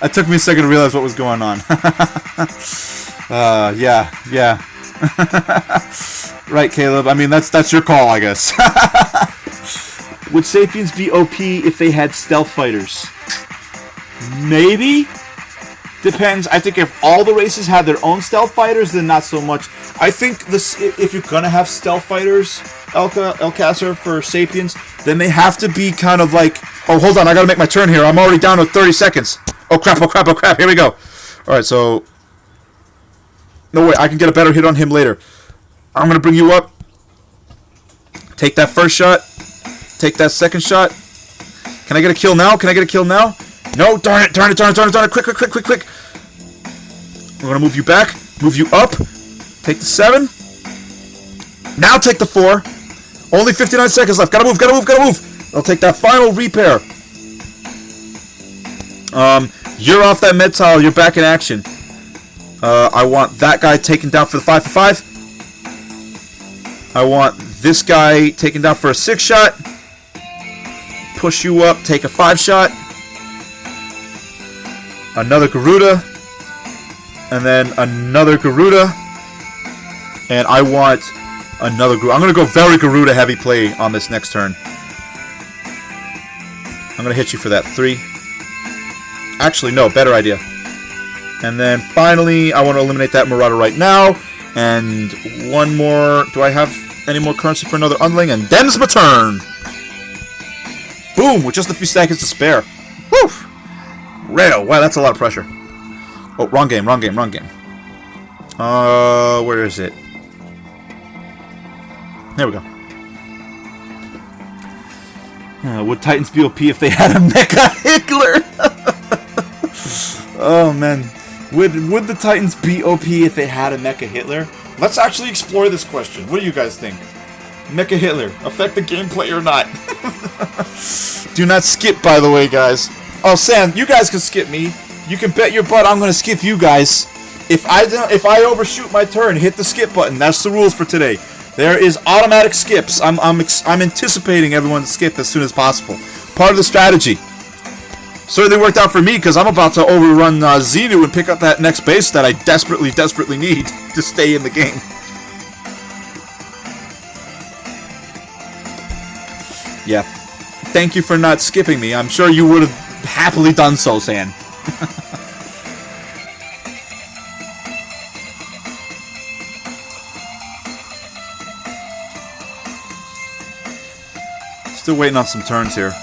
It took me a second to realize what was going on. Yeah. Right, Caleb. I mean, that's your call, I guess. Would Sapiens be OP if they had stealth fighters? Maybe. Depends. I think if all the races had their own stealth fighters, then not so much. I think if you're gonna have stealth fighters, Elcaster for Sapiens, then they have to be kind of like. Oh, hold on. I gotta make my turn here. I'm already down to 30 seconds. Oh crap! Oh crap! Oh crap! Here we go. All right. So. No way. I can get a better hit on him later. I'm gonna bring you up. Take that first shot. Take that second shot. Can I get a kill now? Can I get a kill now? No, darn it, darn it, darn it, darn it, darn it. Quick, quick, quick, quick, quick. We're going to move you back, move you up. Take the 7. Now take the 4. Only 59 seconds left. Gotta move, gotta move, gotta move. I'll take that final repair. You're off that med tile. You're back in action. I want that guy taken down for the 5-5. I want this guy taken down for a 6 shot. Push you up, take a 5 shot. Another Garuda. And then another Garuda. And I want another Garuda. I'm going to go very Garuda heavy play on this next turn. I'm going to hit you for that 3. Actually, no, better idea. And then finally, I want to eliminate that Marauder right now. And one more. Do I have any more currency for another Unling? And them's my turn. Boom, with just a few seconds to spare. Woo! Rail. Wow, that's a lot of pressure. Oh, wrong game, wrong game, wrong game. Where is it? There we go. Would Titans be OP if they had a Mecha Hitler? Oh, man. Would the Titans be OP if they had a Mecha Hitler? Let's actually explore this question. What do you guys think? Mecha Hitler, affect the gameplay or not? Do not skip, by the way, guys. Oh, Sam, you guys can skip me. You can bet your butt I'm gonna skip you guys. If I overshoot my turn, hit the skip button. That's the rules for today. There is automatic skips. I'm anticipating everyone to skip as soon as possible. Part of the strategy. certainly worked out for me because I'm about to overrun Xenu and pick up that next base that I desperately, desperately need to stay in the game. Yeah. Thank you for not skipping me. I'm sure you would have happily done so, San. Still waiting on some turns here.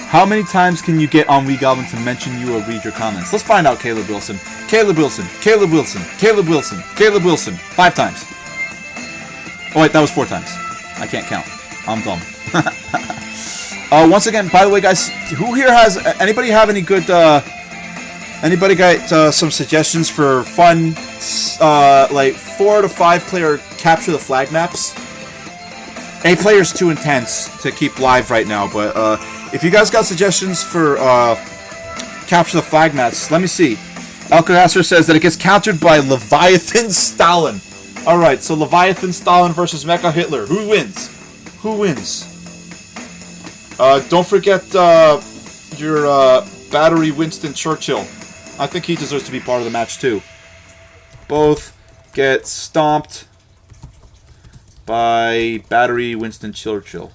How many times can you get on Wee Goblin to mention you or read your comments? Let's find out, Caleb Wilson. Caleb Wilson. Caleb Wilson. Caleb Wilson. Caleb Wilson. 5 times. Oh wait, that was 4 times. I can't count. I'm dumb. Once again, by the way, guys, who here has... Anybody have any good... Anybody got some suggestions for fun, like 4 to 5 player capture the flag maps? 8 players too intense to keep live right now, but if you guys got suggestions for capture the flag maps, let me see. Alcazar says that it gets countered by Leviathan Stalin. Alright, so Leviathan Stalin versus Mecha Hitler. Who wins? Who wins? Don't forget your battery Winston Churchill. I think he deserves to be part of the match too. Both get stomped by battery Winston Churchill.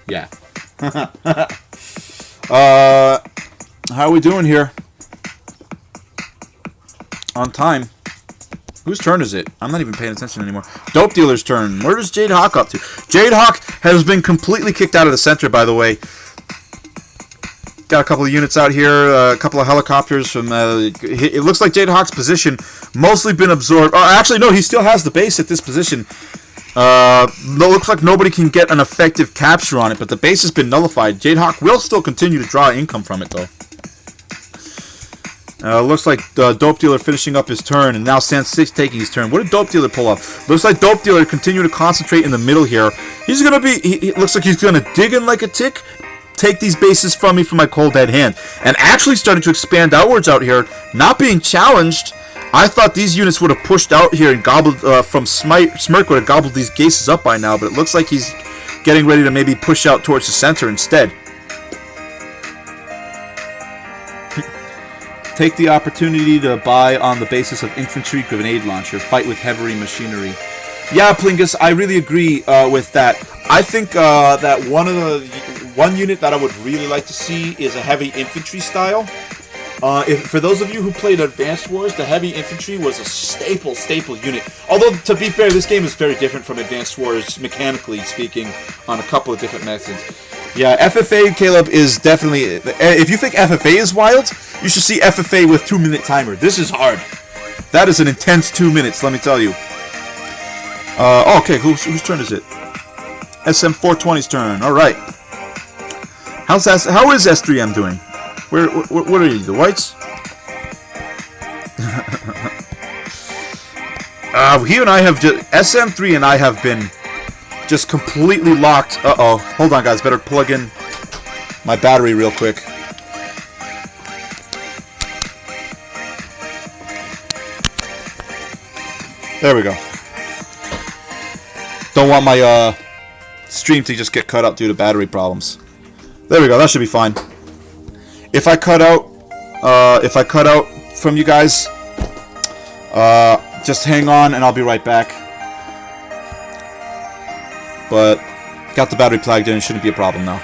Yeah. How are we doing here? On time. Whose turn is it? I'm not even paying attention anymore. Dope Dealer's turn. Where is Jade Hawk up to? Jade Hawk has been completely kicked out of the center, by the way. Got a couple of units out here, a couple of helicopters from... it looks like Jade Hawk's position mostly been absorbed. Actually, no, he still has the base at this position. Looks like nobody can get an effective capture on it, but the base has been nullified. Jade Hawk will still continue to draw income from it, though. Looks like Dope Dealer finishing up his turn, and now Sand 6 taking his turn. What did Dope Dealer pull up? Looks like Dope Dealer continue to concentrate in the middle here. He's going to be... It looks like he's going to dig in like a tick, take these bases from me for my cold dead hand, and actually starting to expand outwards out here, not being challenged. I thought these units would have pushed out here and gobbled from Smirk would have gobbled these bases up by now, but it looks like he's getting ready to maybe push out towards the center instead. Take the opportunity to buy on the basis of infantry grenade launcher. Fight with heavy machinery. Yeah, Plingus, I really agree with that. I think that one unit that I would really like to see is a heavy infantry style. For those of you who played Advanced Wars, the heavy infantry was a staple unit. Although, to be fair, this game is very different from Advanced Wars, mechanically speaking, on a couple of different methods. Yeah, FFA, Caleb, is definitely... If you think FFA is wild, you should see FFA with 2-minute timer. This is hard. That is an intense 2 minutes, let me tell you. Okay, whose turn is it? SM420's turn. All right. How is S3M doing? What are you, the whites? He and I have just... SM3 and I have been just completely locked. Uh-oh. Hold on, guys. Better plug in my battery real quick. There we go. Don't want my stream to just get cut out due to battery problems. There we go. That should be fine. If I cut out from you guys, just hang on and I'll be right back. But got the battery plugged in, it shouldn't be a problem now.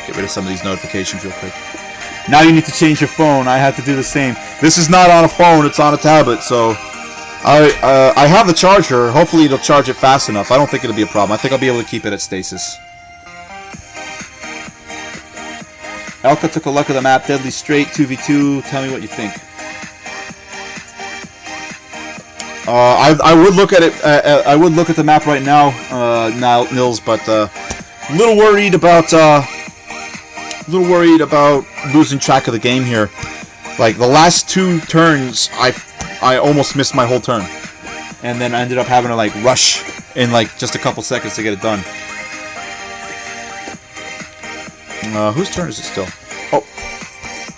Get rid of some of these notifications real quick. Now you need to change your phone. I had to do the same. This is not on a phone, it's on a tablet, so I have the charger. Hopefully it'll charge it fast enough. I don't think it'll be a problem. I think I'll be able to keep it at stasis. Elka took a look at the map. Deadly straight, 2v2. Tell me what you think. I would look at it. I would look at the map right now, Nils, but a little worried about losing track of the game here. Like the last 2 turns, I almost missed my whole turn, and then I ended up having to like rush in like just a couple seconds to get it done. Whose turn is it still? Oh,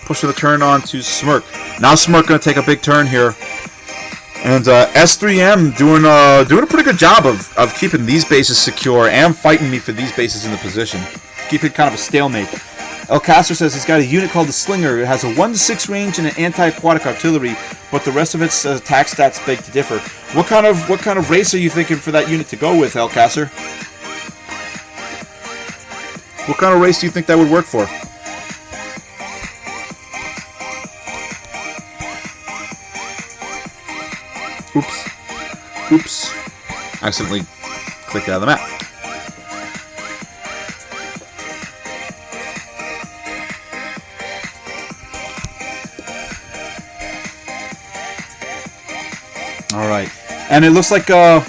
Pushing the turn on to Smirk. Now Smirk going to take a big turn here. And S3M doing a pretty good job of keeping these bases secure and fighting me for these bases in the position. Keeping kind of a stalemate. El Castro says he's got a unit called the Slinger. It has a 1-6 range and an anti-aquatic artillery, but the rest of its attack stats beg to differ. What kind of race are you thinking for that unit to go with, El Castro? What kind of race do you think that would work for? Oops. Accidentally clicked out of the map. All right, and it looks like can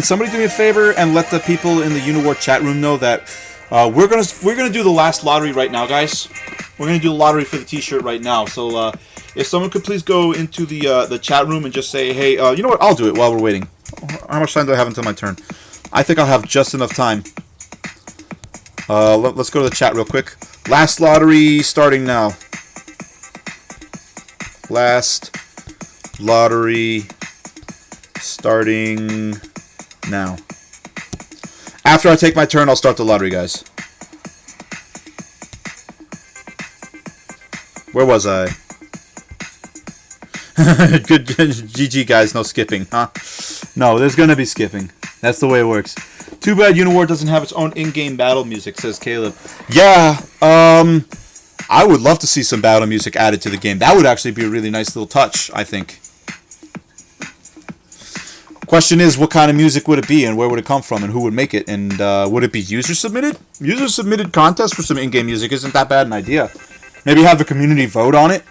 somebody do me a favor and let the people in the UNIWAR chat room know that we're gonna do the last lottery right now, guys. We're gonna do the lottery for the T-shirt right now. So if someone could please go into the chat room and just say, hey, you know what? I'll do it while we're waiting. How much time do I have until my turn? I think I'll have just enough time. Let's go to the chat real quick. Last lottery starting now. Last lottery starting now. After I take my turn, I'll start the lottery, guys. Where was I? Good GG, guys. No skipping, huh? No, there's gonna be skipping. That's the way it works. Too bad UNIWAR doesn't have its own in-game battle music, says Caleb. Yeah, I would love to see some battle music added to the game. That would actually be a really nice little touch, I think. Question is, what kind of music would it be, and where would it come from, and who would make it, and would it be user-submitted? User-submitted contest for some in-game music isn't that bad an idea. Maybe have the community vote on it.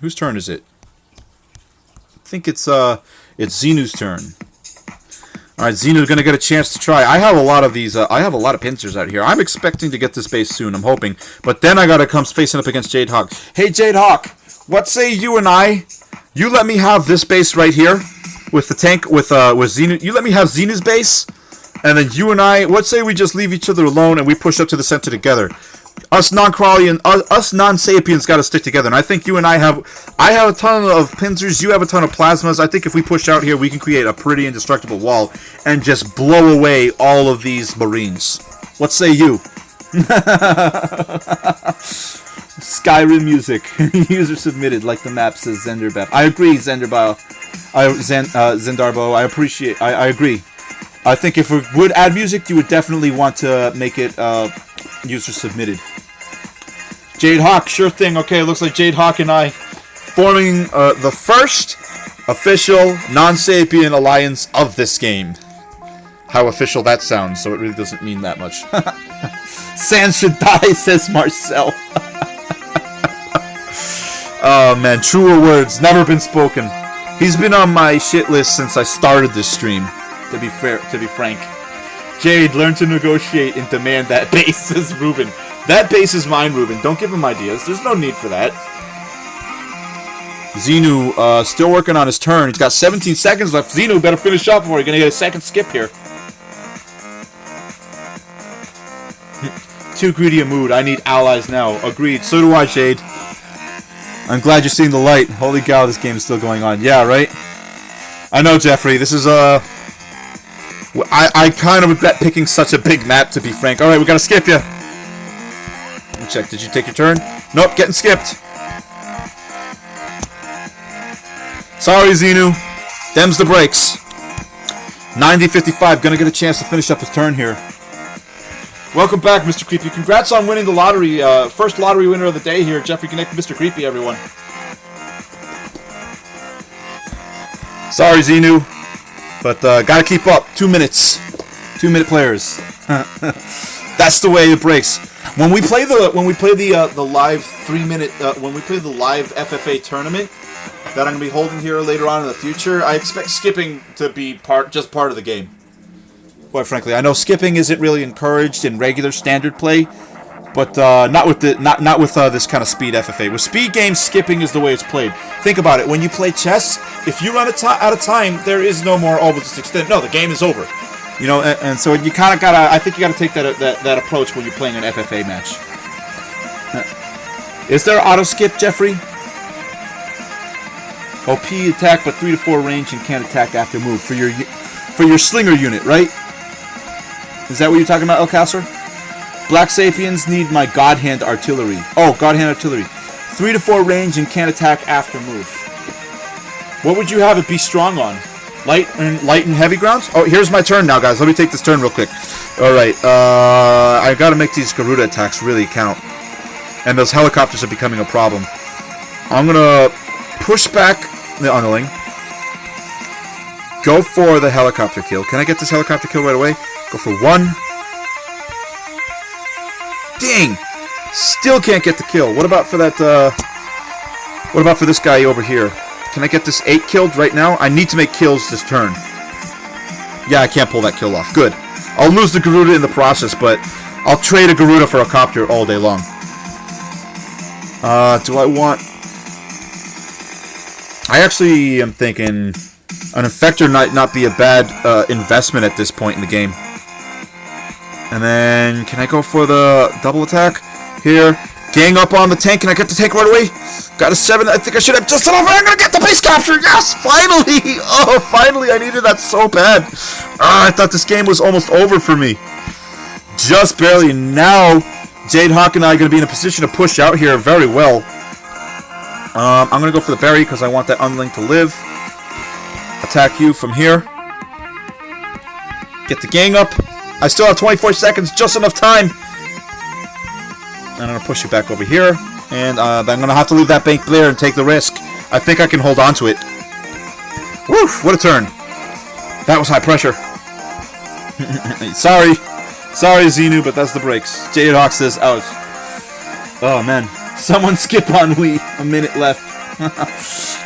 Whose turn is it? I think it's Xenu's turn. All right, Xenu's gonna get a chance to try. I have a lot of these. I have a lot of pincers out here. I'm expecting to get this base soon. I'm hoping, but then I gotta come facing up against Jade Hawk. Hey, Jade Hawk, what say you and I? You let me have this base right here with the tank with Xenu. You let me have Xenu's base, and then you and I. What say we just leave each other alone and we push up to the center together? Us non-Crawlian, us non-Sapiens got to stick together, and I think you and I have a ton of pincers, you have a ton of plasmas. I think if we push out here, we can create a pretty indestructible wall and just blow away all of these Marines. What say you? Skyrim music. User submitted, like the map says Zenderbeth. I agree, Zendarbo. I appreciate. I agree. I think if we would add music, you would definitely want to make it user submitted. Jade Hawk, sure thing. Okay, it looks like Jade Hawk and I forming the first official non-Sapien alliance of this game. How official that sounds, so it really doesn't mean that much. Sans should die, says Marcel. Oh man, truer words never been spoken. He's been on my shit list since I started this stream. To be frank. Jade, learn to negotiate and demand that base, says Ruben. That base is mine, Ruben. Don't give him ideas. There's no need for that. Xenu, still working on his turn. He's got 17 seconds left. Xenu better finish up before he's gonna get a second skip here. Too greedy a mood. I need allies now. Agreed. So do I, Jade. I'm glad you're seeing the light. Holy cow, this game is still going on. Yeah, right? I know, Jeffrey. This is, I kind of regret picking such a big map, to be frank. Alright, we gotta skip you. Let me check. Did you take your turn? Nope, getting skipped. Sorry, Xenu. Them's the breaks. 90-55. Gonna get a chance to finish up his turn here. Welcome back, Mr. Creepy. Congrats on winning the lottery. First lottery winner of the day here. Jeffrey Connect, Mr. Creepy, everyone. Sorry, Xenu. But gotta keep up. 2 minutes. 2-minute players. That's the way it breaks. When we play the live 3-minute when we play the live FFA tournament that I'm gonna be holding here later on in the future, I expect skipping to be just part of the game. Quite frankly, I know skipping isn't really encouraged in regular standard play, but not with this kind of speed FFA. With speed games, skipping is the way it's played. Think about it. When you play chess, if you run out of time, there is no more. Oh, we'll just extend. No, the game is over. You know, and so you kind of gotta. I think you gotta take that approach when you're playing an FFA match. Is there auto skip, Jeffrey? OP attack, but 3 to 4 range and can't attack after move for your slinger unit, right? Is that what you're talking about, El Casser? Black Sapiens need my God Hand artillery. Oh, God Hand artillery. 3 to 4 range and can't attack after move. What would you have it be strong on? Light and heavy grounds? Oh, here's my turn now, guys. Let me take this turn real quick. Alright, I gotta make these Garuda attacks really count. And those helicopters are becoming a problem. I'm gonna push back the underling. Go for the helicopter kill. Can I get this helicopter kill right away? Go for 1. Dang! Still can't get the kill. What about for that, what about for this guy over here? Can I get this 8 killed right now? I need to make kills this turn. Yeah, I can't pull that kill off. Good. I'll lose the Garuda in the process, but I'll trade a Garuda for a copter all day long. Do I want... I actually am thinking an Infector might not be a bad investment at this point in the game. And then, can I go for the double attack? Here. Gang up on the tank. Can I get the tank right away? Got a 7. I think I should have just enough. I'm going to get the base capture. Yes, finally. Oh, finally. I needed that so bad. I thought this game was almost over for me. Just barely. Now, Jade Hawk and I are going to be in a position to push out here very well. I'm going to go for the berry because I want that underling to live. Attack you from here. Get the gang up. I still have 24 seconds. Just enough time. And I'm going to push you back over here. And I'm going to have to leave that bank there and take the risk. I think I can hold on to it. Woof! What a turn. That was high pressure. Sorry. Sorry, Xenu, but that's the breaks. Jade Hawk says, ouch. Oh, man. Someone skip on Wii. A minute left.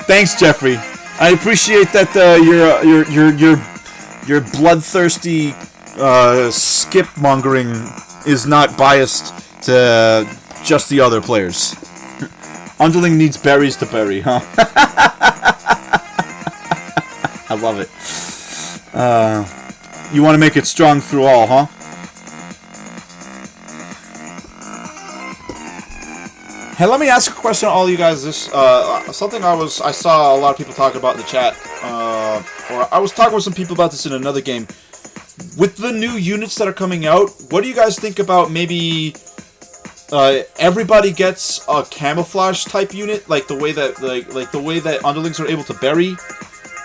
Thanks, Jeffrey. I appreciate that your bloodthirsty skip mongering is not biased to just the other players. Underling needs berries to bury, huh? I love it. You want to make it strong through all, huh? Hey, let me ask a question to all you guys. This something I saw a lot of people talking about in the chat, or I was talking with some people about this in another game. With the new units that are coming out, what do you guys think about maybe everybody gets a camouflage type unit, like the way that like the way that underlings are able to bury,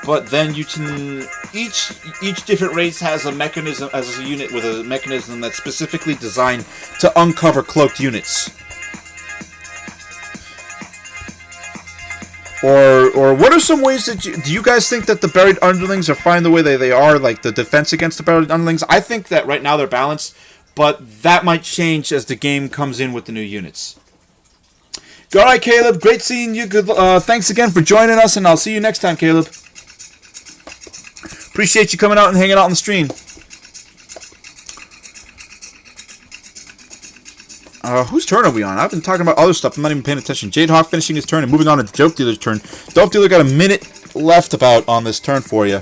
but then you can each different race has a mechanism as a unit with a mechanism that's specifically designed to uncover cloaked units. Or what are some ways that do you guys think that the buried underlings are fine the way they are, like the defense against the buried underlings? I think that right now they're balanced, but that might change as the game comes in with the new units. All right, Caleb, great seeing you. Good, thanks again for joining us, and I'll see you next time, Caleb. Appreciate you coming out and hanging out on the stream. Whose turn are we on? I've been talking about other stuff. I'm not even paying attention. Jade Hawk finishing his turn and moving on to the Dope Dealer's turn. Dope Dealer got a minute left about on this turn for you.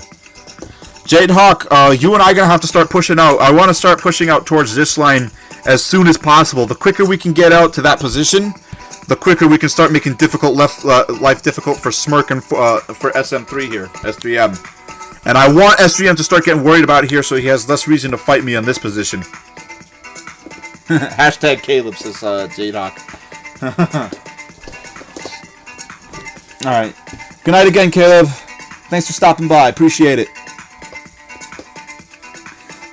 Jade Hawk, you and I are going to have to start pushing out. I want to start pushing out towards this line as soon as possible. The quicker we can get out to that position, the quicker we can start making life difficult for Smirk and for SM3 here, S3M. And I want S3M to start getting worried about it here so he has less reason to fight me on this position. Hashtag Caleb, says Jade Hawk. Alright. Good night again, Caleb. Thanks for stopping by. Appreciate it.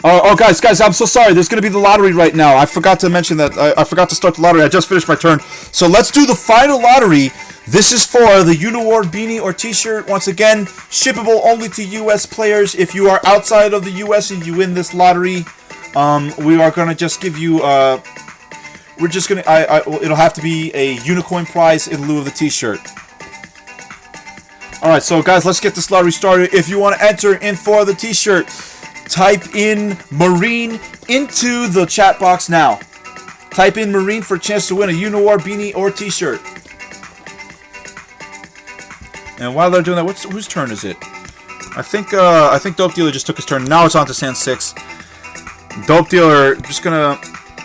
Oh, guys, I'm so sorry. There's going to be the lottery right now. I forgot to mention that. I forgot to start the lottery. I just finished my turn. So let's do the final lottery. This is for the UNIWAR beanie or t-shirt. Once again, shippable only to U.S. players. If you are outside of the U.S. and you win this lottery, we are going to just give you, we're just going to, it'll have to be a unicorn prize in lieu of the t-shirt. Alright, so guys, let's get this lottery started. If you want to enter in for the t-shirt, type in Marine into the chat box now. Type in Marine for a chance to win a UNIWAR beanie or t-shirt. And while they're doing that, whose turn is it? I think Dope Dealer just took his turn. Now it's on to Sand 6. Dope Dealer just gonna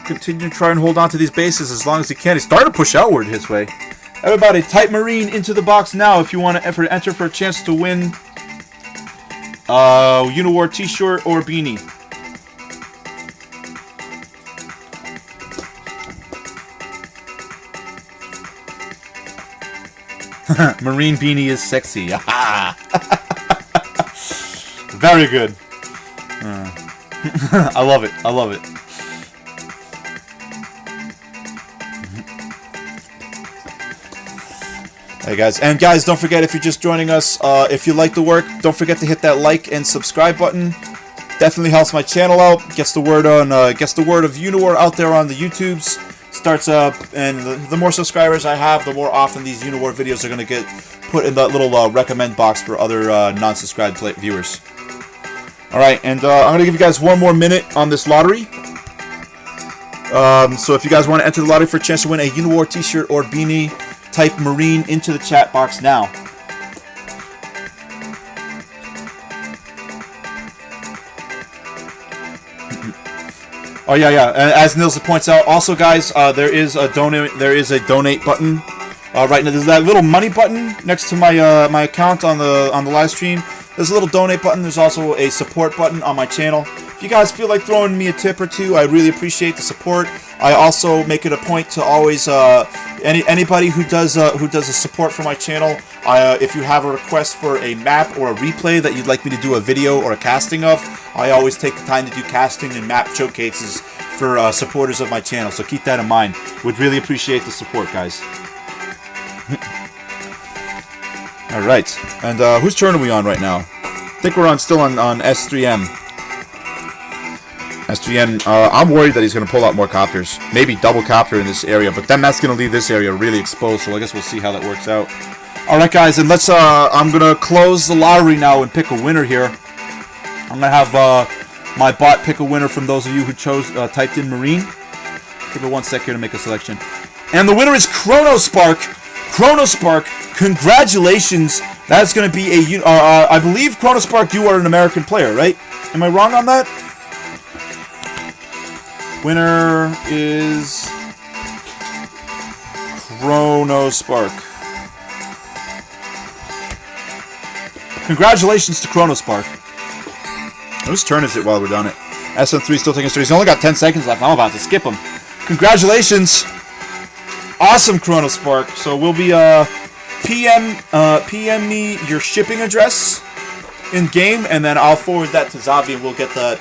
continue to try and hold on to these bases as long as he can. He's starting to push outward his way. Everybody, type Marine into the box now if you want to enter for a chance to win UNIWAR t-shirt or beanie. Marine beanie is sexy. Very good. I love it. I love it. Hey guys, and guys, don't forget, if you're just joining us, if you like the work, don't forget to hit that like and subscribe button. Definitely helps my channel out. Gets the word on, gets the word of UNIWAR out there on the YouTubes. Starts up, and the more subscribers I have, the more often these UNIWAR videos are gonna get put in that little recommend box for other non-subscribed viewers. All right, and I'm gonna give you guys one more minute on this lottery. So if you guys want to enter the lottery for a chance to win a UNIWAR t-shirt or beanie, type Marine into the chat box now. Oh yeah. As Nils points out, also guys, there is a donate button. Right now, there's that little money button next to my my account on the live stream. There's a little donate button. There's also a support button on my channel. If you guys feel like throwing me a tip or two, I really appreciate the support. I also make it a point to always anybody who does a support for my channel. If you have a request for a map or a replay that you'd like me to do a video or a casting of, I always take the time to do casting and map showcases for supporters of my channel. So keep that in mind. Would really appreciate the support, guys. All right, and whose turn are we on right now? I think we're still on S3M. S3M, I'm worried that he's going to pull out more copters. Maybe double copter in this area, but then that's going to leave this area really exposed, so I guess we'll see how that works out. Alright guys, and let's, I'm going to close the lottery now and pick a winner here. I'm going to have my bot pick a winner from those of you who chose, typed in Marine. Give it 1 sec here to make a selection. And the winner is Chronospark. Chronospark, congratulations. That's going to be a, I believe, Chronospark, you are an American player, right? Am I wrong on that? Winner is Chronospark. Congratulations to Chronospark. Whose turn is it while we're done it? SM3 still taking his turn. He's only got 10 seconds left. I'm about to skip him. Congratulations. Awesome, Chronospark. So we'll be PM me your shipping address in game, and then I'll forward that to Xavi, and we'll get the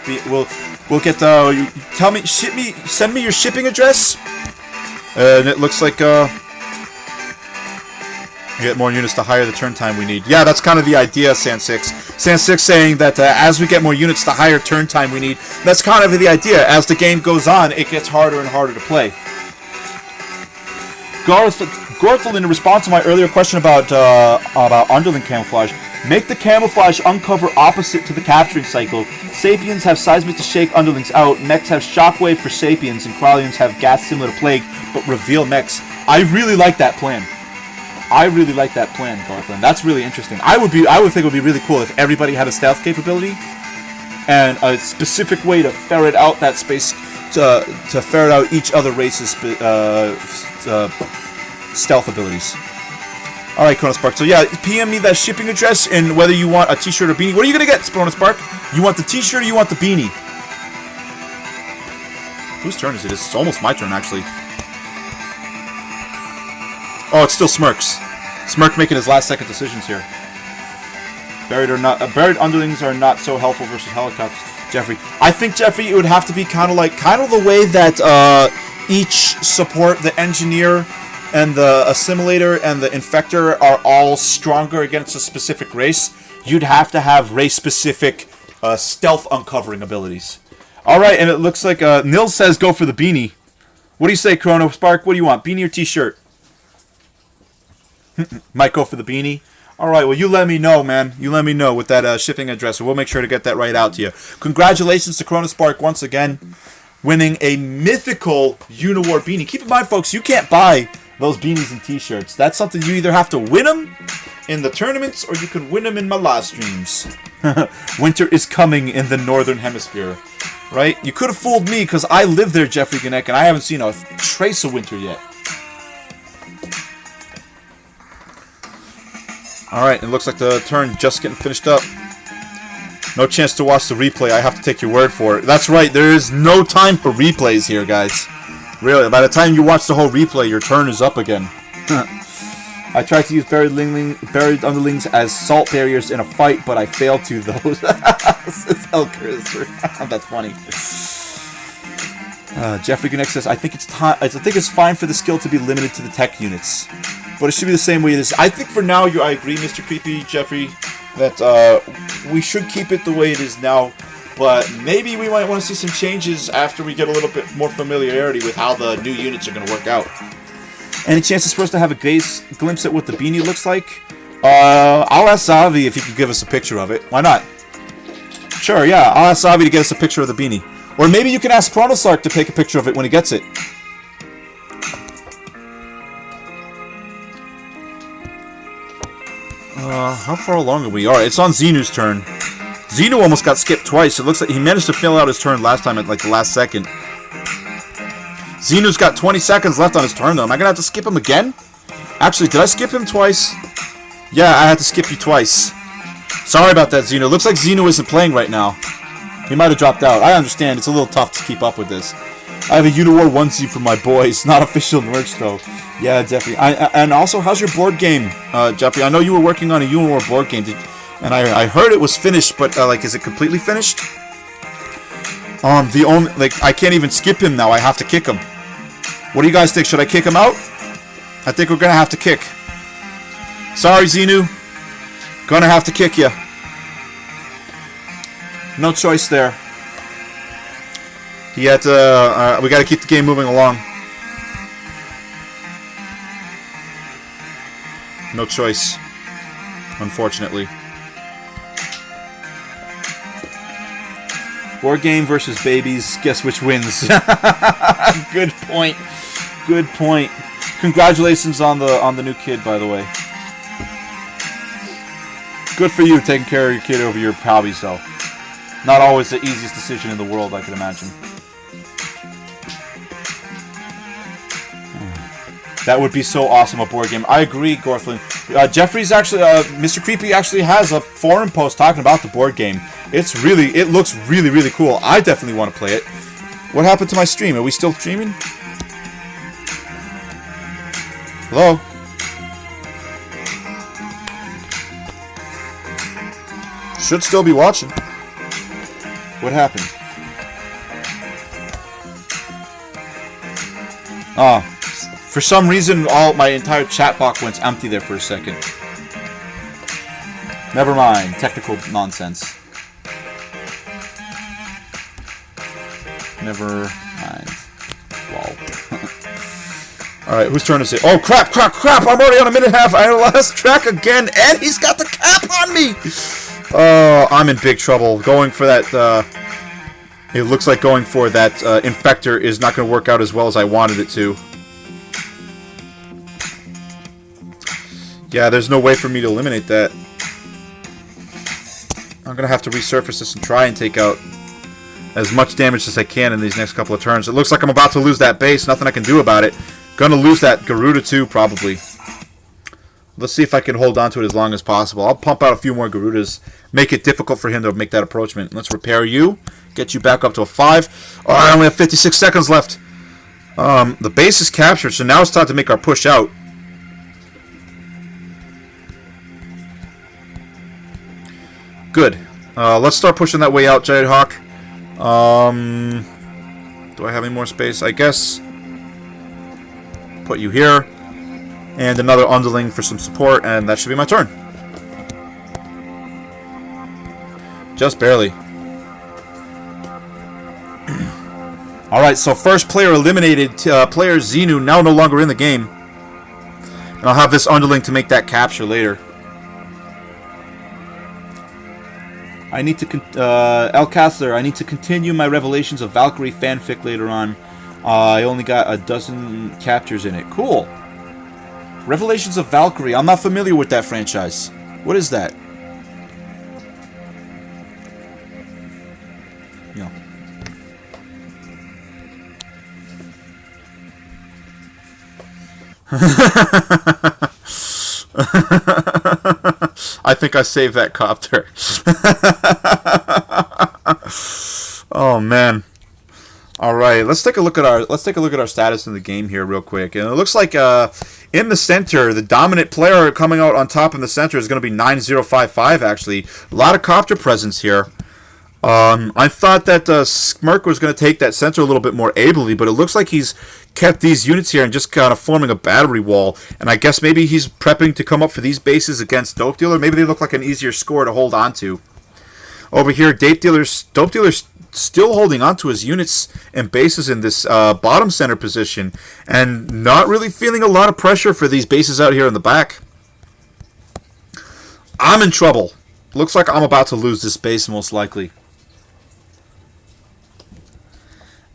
send me your shipping address, and it looks like you get more units the higher the turn time we need. Yeah, that's kind of the idea, Sand6. Sand6 saying that as we get more units, the higher turn time we need. That's kind of the idea. As the game goes on, it gets harder and harder to play. Gorthel, in response to my earlier question about underling camouflage, make the camouflage uncover opposite to the capturing cycle. Sapiens have seismic to shake underlings out. Mechs have shockwave for Sapiens, and Crawlians have gas similar to Plague, but reveal mechs. I really like that plan. Gorthel. That's really interesting. I would think it would be really cool if everybody had a stealth capability and a specific way to ferret out that space to ferret out each other race's stealth abilities. Alright, Chronospark. So yeah, PM me that shipping address and whether you want a t-shirt or beanie. What are you going to get, Chronospark? You want the t-shirt or you want the beanie? Whose turn is it? It's almost my turn, actually. Oh, it's still Smirk's. Smirk making his last second decisions here. Buried underlings are not so helpful versus helicopters. Jeffrey. I think, Jeffrey, it would have to be kind of the way that each support, the engineer and the assimilator and the infector are all stronger against a specific race. You'd have to have race-specific stealth uncovering abilities. Alright, and it looks like Nils says go for the beanie. What do you say, Chronospark? What do you want, beanie or t-shirt? Might go for the beanie. Alright, well, you let me know, man. You let me know with that shipping address, and we'll make sure to get that right out to you. Congratulations to Chronospark once again, winning a mythical UNIWAR beanie. Keep in mind, folks, you can't buy those beanies and t-shirts. That's something you either have to win them in the tournaments, or you can win them in my live streams. Winter is coming in the northern hemisphere. Right? You could have fooled me, because I live there, Jeffrey Gannett, and I haven't seen a trace of winter yet. Alright, it looks like the turn just getting finished up. No chance to watch the replay. I have to take your word for it. That's right, there is no time for replays here, guys. Really, by the time you watch the whole replay, your turn is up again. I tried to use buried underlings as salt barriers in a fight, but I failed to those. That's funny. Jeffrey Gannett says, I think it's fine for the skill to be limited to the tech units, but it should be the same way it is. I think for now, I agree, Mr. Creepy Jeffrey, that we should keep it the way it is now. But maybe we might want to see some changes after we get a little bit more familiarity with how the new units are going to work out. Any chances for us to have a glimpse at what the beanie looks like? I'll ask Xavi if he could give us a picture of it. Why not? Sure, yeah. I'll ask Xavi to get us a picture of the beanie. Or maybe you can ask Chronosark to take a picture of it when he gets it. How far along are we? Alright, it's on Xenu's turn. Xenu almost got skipped twice. It looks like he managed to fill out his turn last time at like the last second. Xenu's got 20 seconds left on his turn though. Am I gonna have to skip him again? Actually, did I skip him twice? Yeah, I had to skip you twice. Sorry about that, Xenu. Looks like Xenu isn't playing right now. He might have dropped out. I understand. It's a little tough to keep up with this. I have a UNIWAR onesie for my boys. Not official merch though. Yeah, definitely. And also, how's your board game, Jeffrey? I know you were working on a UNIWAR board game. And I heard it was finished, but like, is it completely finished? I can't even skip him now. I have to kick him. What do you guys think? Should I kick him out? I think we're gonna have to kick. Sorry, Xenu. Gonna have to kick you. No choice there. He had to. We got to keep the game moving along. No choice, unfortunately. Board game versus babies. Guess which wins? Good point. Good point. Congratulations on the new kid, by the way. Good for you taking care of your kid over your hobbies, though. Not always the easiest decision in the world, I can imagine. That would be so awesome, a board game. I agree, Gorflin. Jeffrey's actually, Mr. Creepy actually has a forum post talking about the board game. It looks really, really cool. I definitely want to play it. What happened to my stream? Are we still streaming? Hello? Should still be watching. What happened? For some reason, my entire chat box went empty there for a second. Never mind. Technical nonsense. Never mind. Wow. Alright, whose turn is it? Oh, crap! I'm already on a minute and a half. I lost track again, and he's got the cap on me! Oh, I'm in big trouble. Going for that, it looks like going for that Infector is not going to work out as well as I wanted it to. Yeah, there's no way for me to eliminate that. I'm going to have to resurface this and try and take out as much damage as I can in these next couple of turns. It looks like I'm about to lose that base. Nothing I can do about it. Going to lose that Garuda too, probably. Let's see if I can hold on to it as long as possible. I'll pump out a few more Garudas. Make it difficult for him to make that approachment. Let's repair you. Get you back up to a 5. Oh, I only have 56 seconds left. The base is captured, so now it's time to make our push out. Good. Let's start pushing that way out, Jade Hawk. Do I have any more space? I guess. Put you here. And another underling for some support, and that should be my turn. Just barely. Alright, so first player eliminated. Player Xenu now no longer in the game. And I'll have this underling to make that capture later. I need to, El Castler, I need to continue my Revelations of Valkyrie fanfic later on. I only got a dozen captures in it. Cool. Revelations of Valkyrie. I'm not familiar with that franchise. What is that? Yeah. I think I saved that copter. Oh man. All right, let's take a look at our status in the game here real quick. And it looks like in the center, the dominant player coming out on top in the center is going to be 9055 actually. A lot of copter presence here. I thought that Smirk was going to take that center a little bit more ably, but it looks like he's kept these units here and just kind of forming a battery wall. And I guess maybe he's prepping to come up for these bases against Dope Dealer. Maybe they look like an easier score to hold on to. Over here, Dope Dealer's still holding on to his units and bases in this bottom center position and not really feeling a lot of pressure for these bases out here in the back. I'm in trouble. Looks like I'm about to lose this base most likely.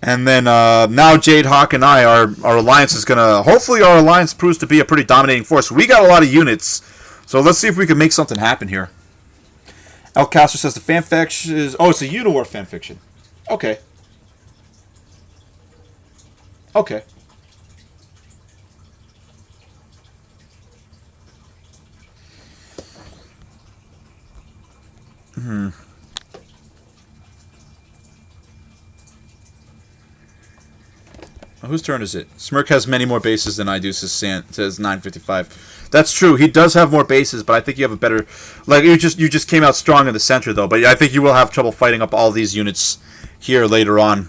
And then now Jade Hawk and I, our alliance is going to... Hopefully our alliance proves to be a pretty dominating force. We got a lot of units. So let's see if we can make something happen here. El Castro says the fanfiction is... Oh, it's a UNIWAR fanfiction. Okay. Okay. Whose turn is it? Smirk has many more bases than I do, says 955. That's true. He does have more bases, but I think you have a better... Like, you just came out strong in the center, though. But I think you will have trouble fighting up all these units here later on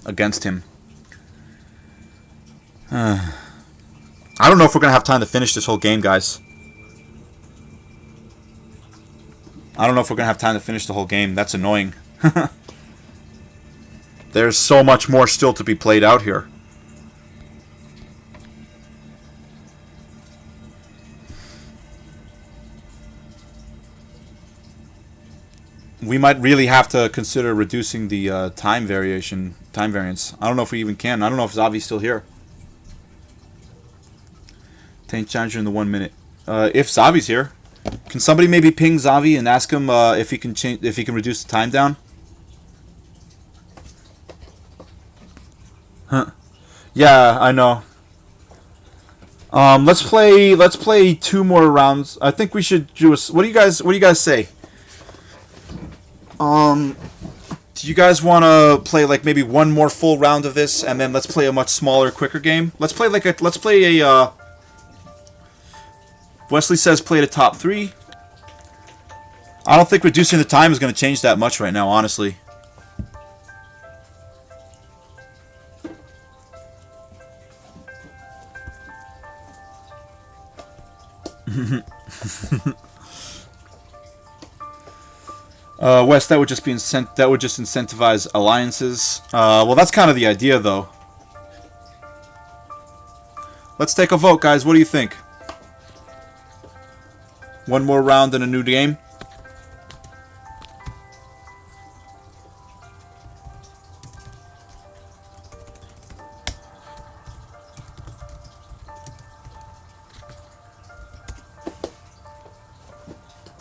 against him. I don't know if we're going to have time to finish this whole game, guys. I don't know if we're going to have time to finish the whole game. That's annoying. There's so much more still to be played out here. We might really have to consider reducing the time variance. I don't know if we even can. I don't know if Xavi's still here. Tank Challenger in the 1 minute. If Xavi's here, can somebody maybe ping Xavi and ask him if he can reduce the time down? Huh. Yeah, I know. Let's play 2 more rounds. I think we should do a... What do you guys say? Do you guys want to play like maybe 1 more full round of this, and then let's play a much smaller, quicker game? Let's play a. Wesley says play the top 3. I don't think reducing the time is going to change that much right now, honestly. Wes, that would just incentivize alliances. Well, that's kind of the idea, though. Let's take a vote, guys. What do you think? 1 more round and a new game?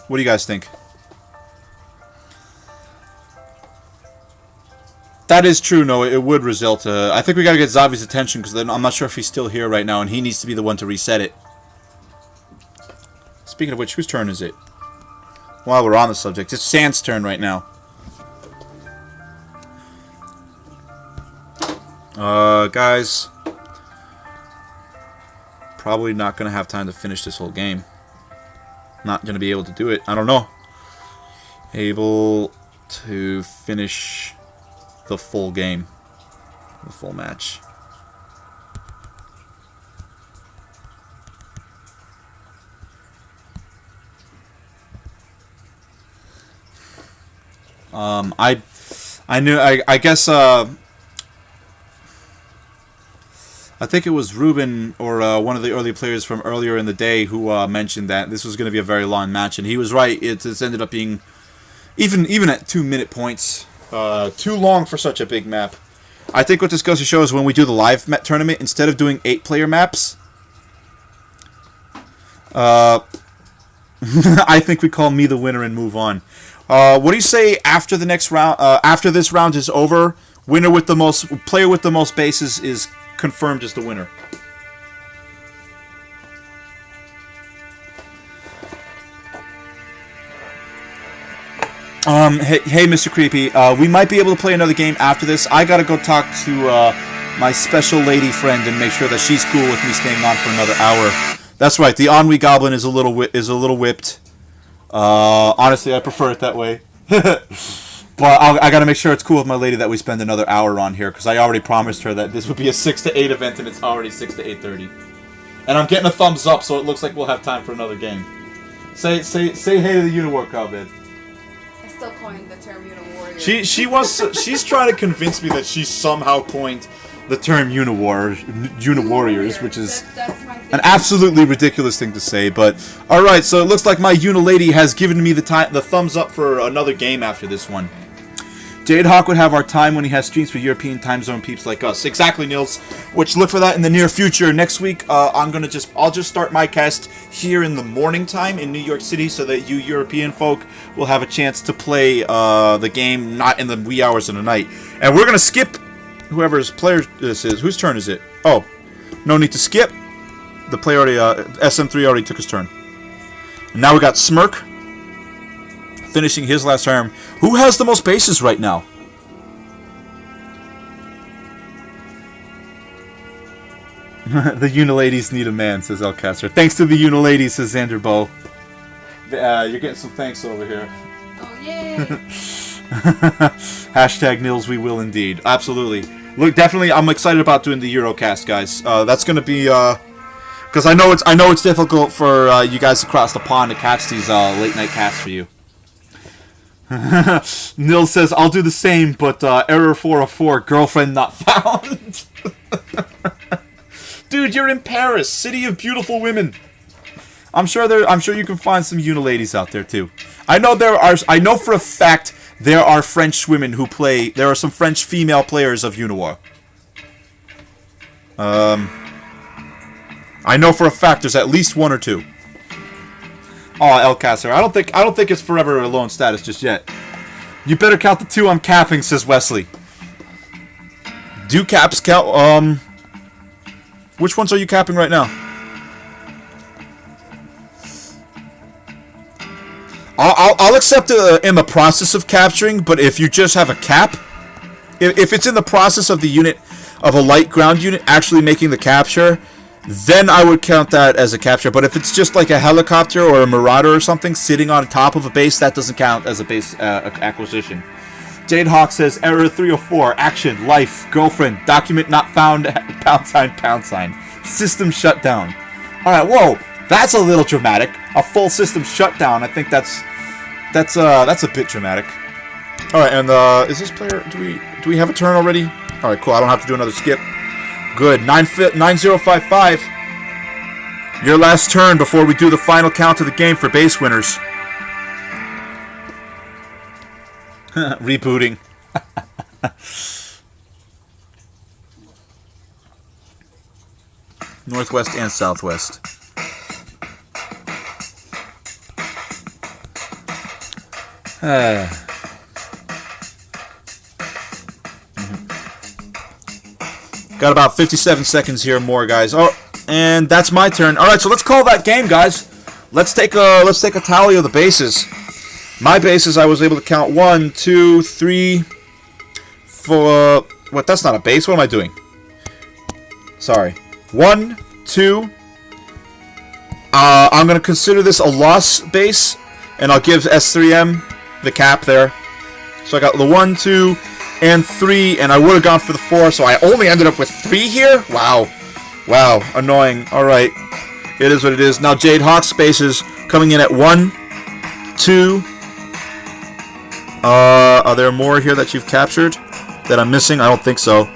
What do you guys think? That is true, no, it would result. I think we gotta get Xavi's attention, because I'm not sure if he's still here right now, and he needs to be the one to reset it. Speaking of which, whose turn is it? While we're on the subject, it's Sand's turn right now. Guys. Probably not gonna have time to finish this whole game. Not gonna be able to do it. I don't know. Able to finish the full game, the full match. I guess I think it was Ruben or one of the early players from earlier in the day who mentioned that this was going to be a very long match, and he was right. It's ended up being even at 2-minute points. Too long for such a big map. I think what this goes to show is when we do the live tournament, instead of doing 8-player maps, I think we call me the winner and move on. What do you say after the next round? After this round is over, player with the most bases is confirmed as the winner. Hey, Mr. Creepy. We might be able to play another game after this. I gotta go talk to my special lady friend and make sure that she's cool with me staying on for another hour. That's right. The ennui goblin is a little whipped. Honestly, I prefer it that way. But I gotta make sure it's cool with my lady that we spend another hour on here, because I already promised her that this would be a 6 to 8 event, and it's already 6 to 8:30. And I'm getting a thumbs up, so it looks like we'll have time for another game. Say hey to the UNIWAR crowd, man. Still coined the term UNIWAR. She's trying to convince me that she somehow coined the term UNIWarriors, which is an absolutely ridiculous thing to say. But all right, so it looks like my UNILady has given me the thumbs up for another game after this one. Jade Hawk would have our time when he has streams for European time zone peeps like us. Exactly, Nils. Which look for that in the near future. Next week, I'll just start my cast here in the morning time in New York City, so that you European folk will have a chance to play the game not in the wee hours of the night. And we're gonna skip whoever's player this is. Whose turn is it? Oh, no need to skip. The player already SM3 already took his turn. And now we got Smirk finishing his last term. Who has the most bases right now? The Uniladies need a man, says Elcaster. Thanks to the Uniladies, says Xander Bow. You're getting some thanks over here. Oh, yay! Hashtag Nils, we will indeed. Absolutely. Look, definitely, I'm excited about doing the Eurocast, guys. That's going to be... because I know it's difficult for you guys across the pond to catch these late-night casts for you. Nils says, I'll do the same, but error 404, girlfriend not found. Dude, you're in Paris, city of beautiful women. I'm sure you can find some Uniladies out there too. I know for a fact there are French women who play. There are some French female players of UNIWAR. I know for a fact there's at least one or two. Oh, Elcaster. I don't think it's forever alone status just yet. You better count the 2 I'm capping, says Wesley. Do caps count? Which ones are you capping right now? I'll accept it in the process of capturing, but if you just have a cap, if it's in the process of the unit, of a light ground unit actually making the capture, then I would count that as a capture. But if it's just like a helicopter or a marauder or something sitting on top of a base, that doesn't count as a base acquisition. Jade Hawk says, error 304, action, life, girlfriend, document not found, pound sign, system shut down. Alright, whoa, that's a little dramatic. A full system shutdown, I think that's a bit dramatic. Alright, and is this player, do we have a turn already? Alright, cool, I don't have to do another skip. Good. 9055. Your last turn before we do the final count of the game for base winners. Rebooting. Northwest and southwest. Got about 57 seconds here more, guys. Oh, and that's my turn. All right, so let's call that game, guys. Let's take a tally of the bases. My bases, I was able to count 1, 2, 3, 4. What? That's not a base. What am I doing? Sorry. 1, 2. I'm gonna consider this a loss base, and I'll give S3M the cap there. So I got the 1, 2. And 3, and I would have gone for the 4, so I only ended up with 3 here? Wow. Wow, annoying. Alright. It is what it is. Now Jade Hawk spaces coming in at 1, 2. Are there more here that you've captured that I'm missing? I don't think so.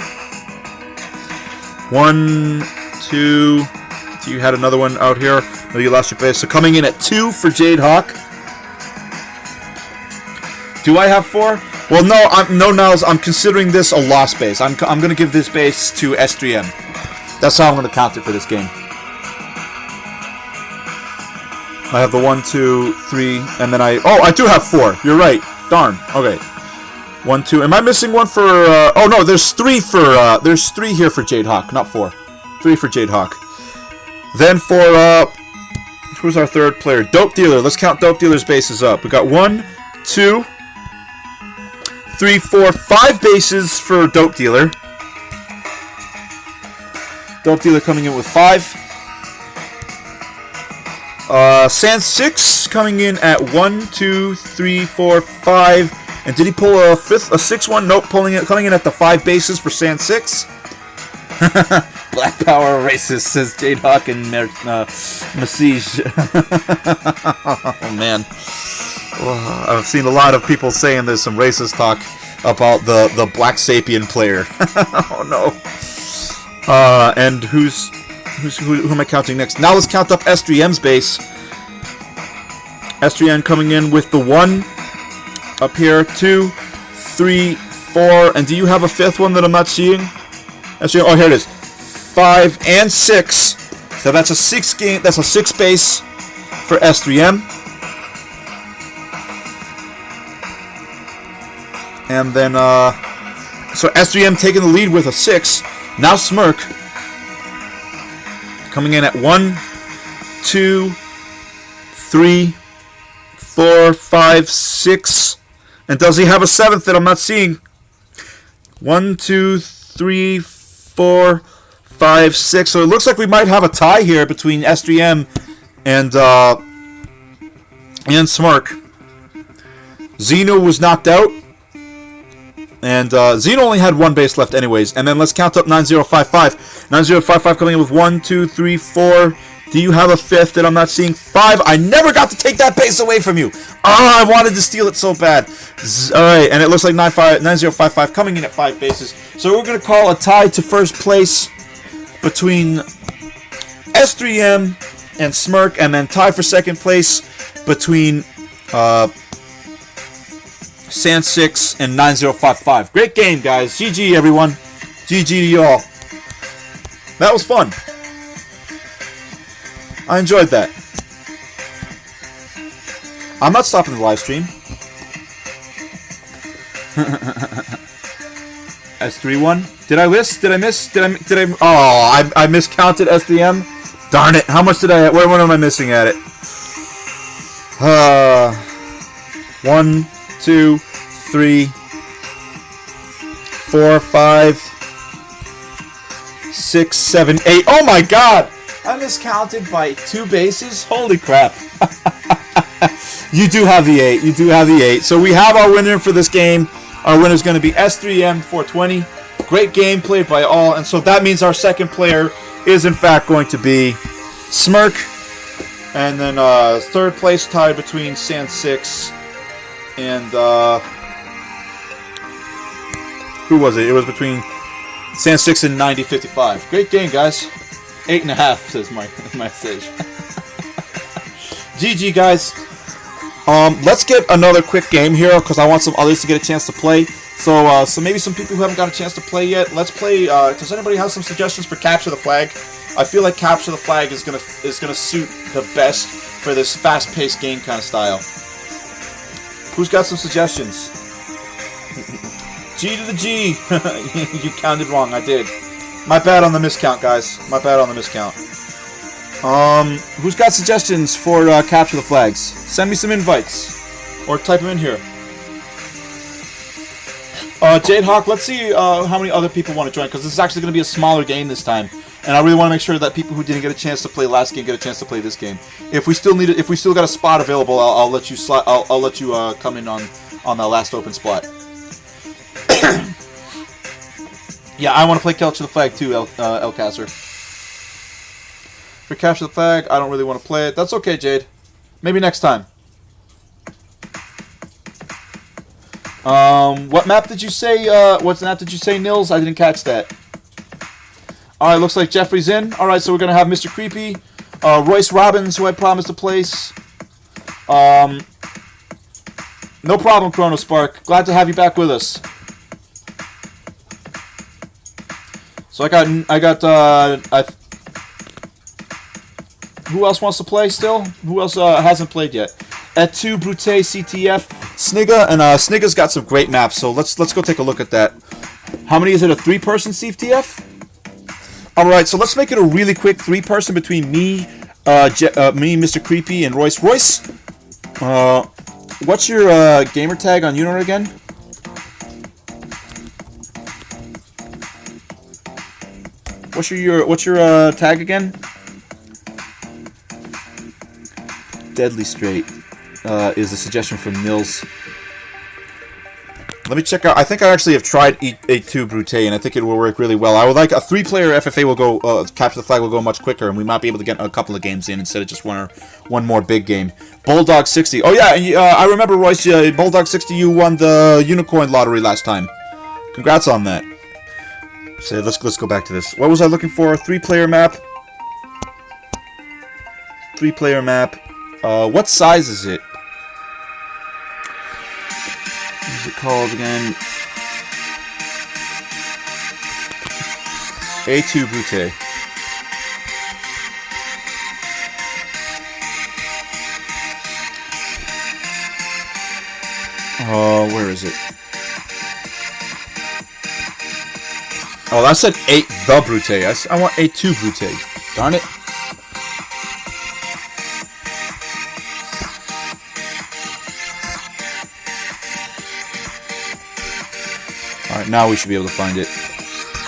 1, 2. You had another one out here. No, you lost your base. So coming in at 2 for Jade Hawk. Do I have 4? Well, no, I'm considering this a lost base. I'm going to give this base to S3M. That's how I'm going to count it for this game. I have the 1, 2, 3, and then I do have 4. You're right. Darn. Okay. 1, 2. Am I missing one for? Oh no, there's 3 for. There's 3 here for Jade Hawk, not 4. 3 for Jade Hawk. Then for who's our third player? Dope Dealer. Let's count Dope Dealer's bases up. We got 1, 2, 3, 4, 5 bases for Dope Dealer. Dope Dealer coming in with 5. Sand 6 coming in at 1, 2, 3, 4, 5. And did he pull a 6th one? Nope, coming in at the 5 bases for Sand 6. Black Power racist, says Jade Hawk and Massige. Oh man. I've seen a lot of people saying there's some racist talk about the Black Sapien player. Oh no. And who am I counting next? Now let's count up S3M's base. S3M coming in with the 1 up here, 2, 3, 4, and do you have a 5th one that I'm not seeing? S3M, oh here it is. 5 and 6. So that's a 6 game. That's a 6 base for S3M. And then so S3M taking the lead with a 6. Now Smirk coming in at 1, 2, 3, 4, 5, 6. And does he have a 7th that I'm not seeing? 1, 2, 3, 4, 5, 6. So it looks like we might have a tie here between S3M and Smirk. Xeno was knocked out. And Xeno only had 1 base left anyways. And then let's count up 9055. 9055 coming in with 1, 2, 3, 4. Do you have a 5th that I'm not seeing? 5. I never got to take that base away from you. I wanted to steal it so bad. Alright, and it looks like 9055 coming in at 5 bases. So we're going to call a tie to first place between S3M and Smirk. And then tie for second place between Sand 6 and 9055. Great game, guys. GG, everyone. GG to y'all. That was fun. I enjoyed that. I'm not stopping the live stream. S31. Did I miss? Did I miss? Did I? Oh, I miscounted S3M. Darn it! How much did I? What am I missing at it? 1, 2, 3, 4, 5, 6, 7, 8. Oh my God! I miscounted by 2 bases. Holy crap! You do have the 8. You do have the 8. So we have our winner for this game. Our winner is going to be S3M 420. Great game played by all, and so that means our second player is in fact going to be Smirk. And then third place tied between Sand 6 and who was it? It was between Sand 6 and 9055. Great game, guys. 8.5 says my message. GG, guys. Let's get another quick game here because I want some others to get a chance to play. So maybe some people who haven't got a chance to play yet. Let's play. Does anybody have some suggestions for Capture the Flag? I feel like Capture the Flag is gonna suit the best for this fast-paced game kind of style. Who's got some suggestions? G to the G. You counted wrong. I did. My bad on the miscount, guys. My bad on the miscount. Who's got suggestions for Capture the Flags? Send me some invites. Or type them in here. Jade Hawk, let's see how many other people want to join, because this is actually going to be a smaller game this time. And I really want to make sure that people who didn't get a chance to play last game get a chance to play this game. If we still got a spot available, I'll let you I'll let you come in on the last open spot. Yeah, I want to play Capture the Flag too, El Casser. For Capture the Flag, I don't really want to play it. That's okay, Jade. Maybe next time. What map did you say? What map did you say, Nils? I didn't catch that. Alright, looks like Jeffrey's in. Alright, so we're going to have Mr. Creepy, Royce Robbins, who I promised to place. No problem, Chrono Spark. Glad to have you back with us. So Who else wants to play still? Who else hasn't played yet? Et2, Brute, CTF, Snigga, and Snigga's got some great maps, so let's go take a look at that. How many is it? A 3-person CTF? Alright, so let's make it a really quick 3-person between me, me, Mr. Creepy, and Royce. Royce, what's your gamer tag on UNIWAR again? What's your tag again? Deadly Straight is a suggestion from Nils. Let me check out. I think I actually have tried E2 Brute, and I think it will work really well. I would like a 3-player FFA will go, capture the flag will go much quicker, and we might be able to get a couple of games in instead of just one more big game. Bulldog 60. Oh yeah, and, I remember, Royce. Bulldog 60. You won the unicorn lottery last time. Congrats on that. So let's go back to this. What was I looking for? 3-player map. 3-player map. What size is it? What is it called again? A2 Brute. Where is it? Oh, that said 8 the Brute. I want A2 Brute. Darn it. Alright, now we should be able to find it.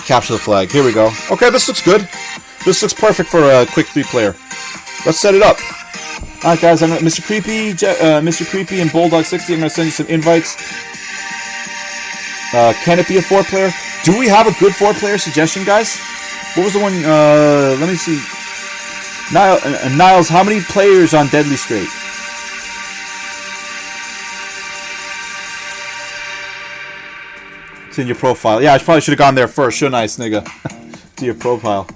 Capture the flag. Here we go. Okay, this looks good. This looks perfect for a quick 3-player. Let's set it up. Alright, guys, I'm Mr. Creepy and Bulldog 60. I'm going to send you some invites. Can it be a 4-player? Do we have a good 4-player suggestion, guys? What was the one? Let me see. Niles, how many players on Deadly Straight? It's in your profile. Yeah, I probably should have gone there first, shouldn't I, Snigga? To your profile.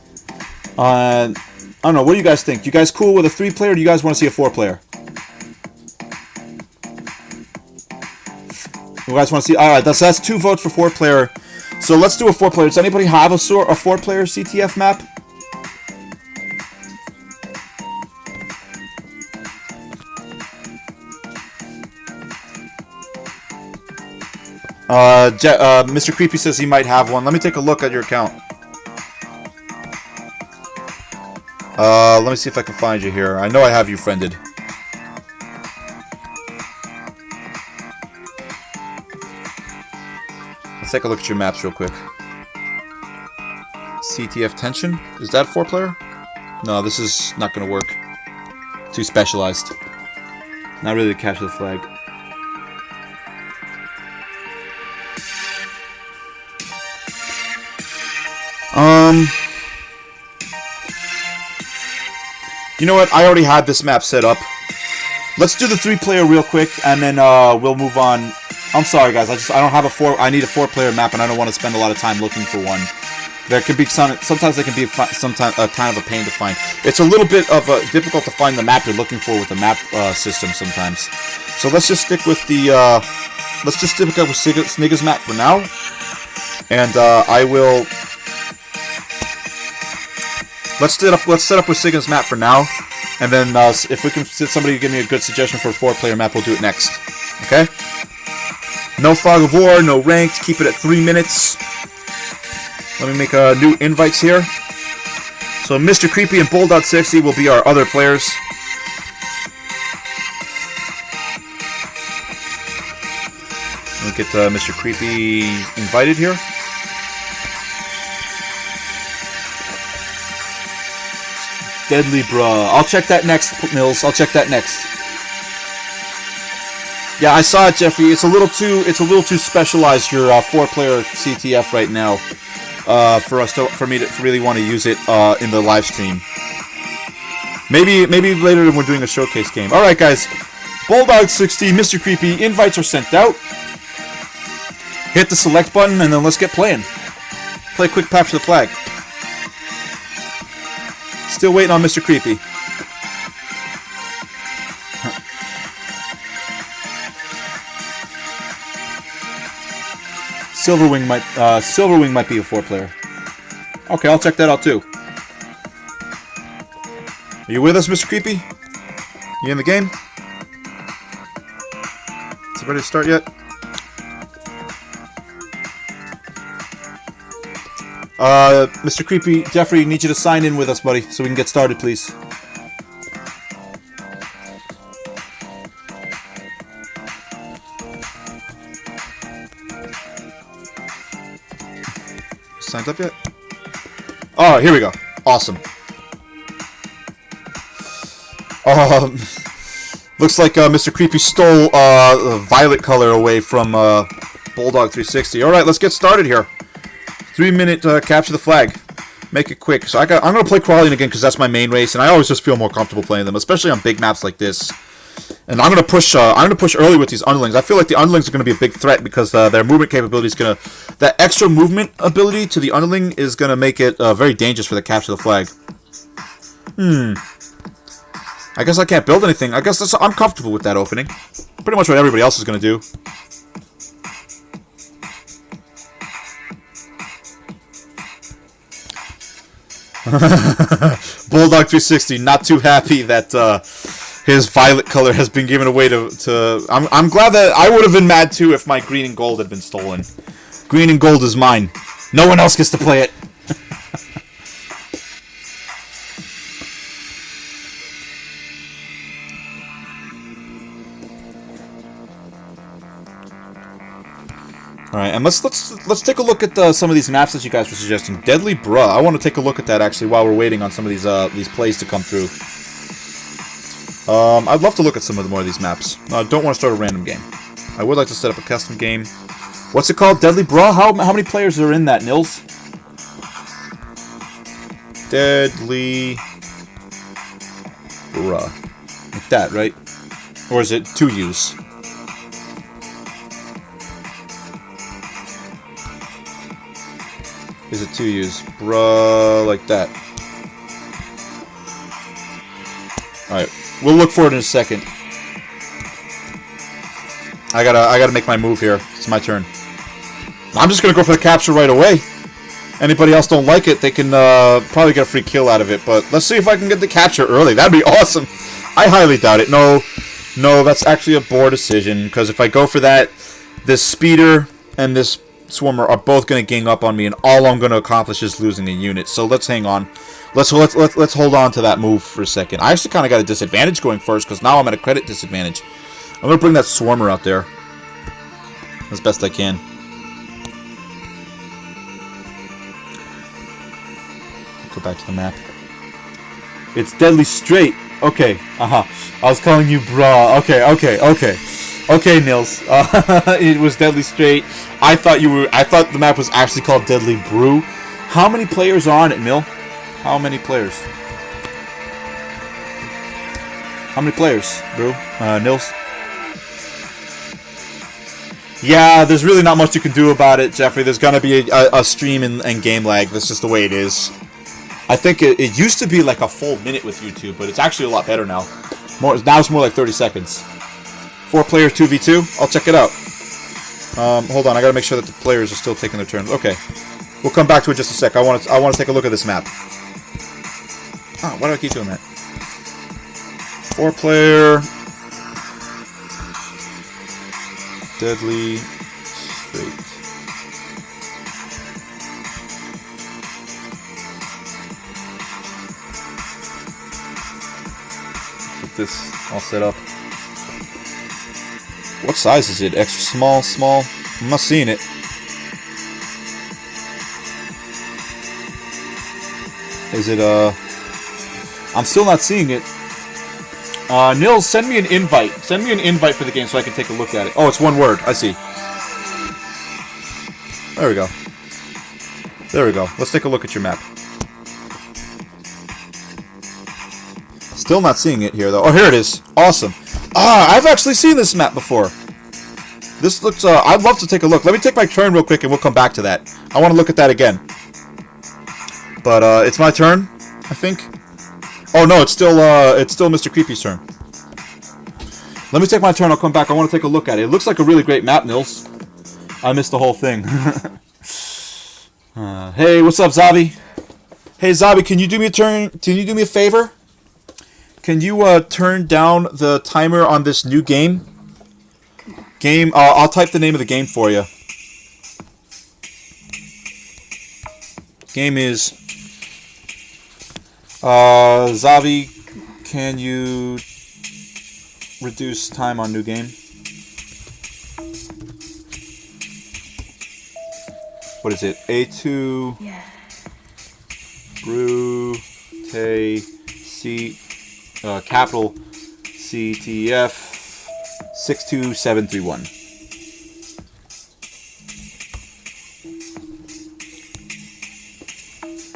I don't know. What do you guys think? You guys cool with a 3-player, or do you guys want to see a 4-player? You guys want to see? All right, that's 2 votes for 4-player. So let's do a 4-player. Does anybody have a 4-player CTF map? Mr. Creepy says he might have one. Let me take a look at your account. Let me see if I can find you here. I know I have you friended. Let's take a look at your maps real quick. CTF Tension? Is that 4-player? No, this is not going to work. Too specialized. Not really to capture the flag. You know what? I already had this map set up. Let's do the 3-player real quick, and then we'll move on. I'm sorry, guys. I don't have a 4. I need a 4-player map, and I don't want to spend a lot of time looking for one. There can be sometimes they can be sometimes kind of a pain to find. It's a little bit of difficult to find the map you're looking for with the map system sometimes. So let's just stick with the let's just stick with Snigga's map for now, and I will. Let's set up with Snigga's map for now, and then if we can, somebody give me a good suggestion for a 4-player map, we'll do it next. Okay. No fog of war, no ranked. Keep it at 3 minutes. Let me make new invites here. So Mr. Creepy and Bulldog 60 will be our other players. We'll get Mr. Creepy invited here. Deadly bruh. I'll check that next, Mills. I'll check that next. Yeah, I saw it, Jeffrey. It's a little too specialized, your 4-player CTF right now, for me to really want to use it in the live stream. Maybe later when we're doing a showcase game. All right, guys. Bulldog 60, Mr. Creepy, invites are sent out. Hit the select button, and then let's get playing. Play a quick capture the flag. Still waiting on Mr. Creepy. Silverwing might be a 4-player. Okay, I'll check that out too. Are you with us, Mr. Creepy? You in the game? Is it ready to start yet? Mr. Creepy, Jeffrey, need you to sign in with us, buddy, so we can get started, please. Signed up yet? Alright, here we go. Awesome. Looks like Mr. Creepy stole the violet color away from Bulldog 360. Alright, let's get started here. 3-minute capture the flag. Make it quick. So I'm going to play crawling again because that's my main race, and I always just feel more comfortable playing them, especially on big maps like this. And I'm going to push early with these underlings. I feel like the underlings are going to be a big threat because their movement capability is going to... That extra movement ability to the underling is going to make it very dangerous for the capture the flag. I guess I can't build anything. I guess I'm comfortable with that opening. Pretty much what everybody else is going to do. Bulldog 360 not too happy that his violet color has been given away to I'm glad that I would have been mad too if my green and gold had been stolen. Green and gold is mine. No one else gets to play it. Alright, and let's take a look at some of these maps that you guys were suggesting. Deadly Bruh. I want to take a look at that actually while we're waiting on some of these plays to come through. I'd love to look at some more of these maps. I don't want to start a random game. I would like to set up a custom game. What's it called? Deadly Bruh? How many players are in that, Nils? Deadly Bruh. Like that, right? Or is it 2 U's? Is it 2 U's? Bruh, like that. Alright, we'll look for it in a second. I gotta make my move here. It's my turn. I'm just gonna go for the capture right away. Anybody else don't like it, they can probably get a free kill out of it. But let's see if I can get the capture early. That'd be awesome. I highly doubt it. No, that's actually a poor decision. Because if I go for that, this speeder and this Swarmer are both going to gang up on me, and all I'm going to accomplish is losing a unit. So let's hang on. Let's hold on to that move for a second. I actually kind of got a disadvantage going first because now I'm at a credit disadvantage. I'm going to bring that Swarmer out there as best I can. Go back to the map. It's deadly straight. Okay. I was calling you bra. Okay, Nils. It was deadly straight. I thought the map was actually called Deadly Brew. How many players are on it, Nil? How many players? How many players, Brew? Nils? Yeah, there's really not much you can do about it, Jeffrey. There's gonna be a stream and game lag. That's just the way it is. I think it used to be like a full minute with YouTube, but it's actually a lot better now. Now it's more like 30 seconds. 4 players, 2v2. I'll check it out. Hold on, I gotta make sure that the players are still taking their turns. Okay, we'll come back to it just a sec. I want to take a look at this map. Oh, why do I keep doing that? 4-player, deadly straight. Get this all set up. What size is it? Extra small, small? I'm not seeing it. Is it, I'm still not seeing it. Nils, send me an invite. Send me an invite for the game so I can take a look at it. Oh, it's one word. I see. There we go. There we go. Let's take a look at your map. Still not seeing it here, though. Oh, here it is. Awesome. I've actually seen this map before. This looks, I'd love to take a look. Let me take my turn real quick and we'll come back to that. I want to look at that again. But, it's my turn, I think. Oh, no, it's still Mr. Creepy's turn. Let me take my turn, I'll come back. I want to take a look at it. It looks like a really great map, Nils. I missed the whole thing. Hey, what's up, Xavi? Hey, Xavi, can you do me a turn? Can you do me a favor? can you turn down the timer on this new game? I'll type the name of the game for you. Game is Xavi. Can you reduce time on new game? What is it? A2 Brew Tay C capital CTF 62731.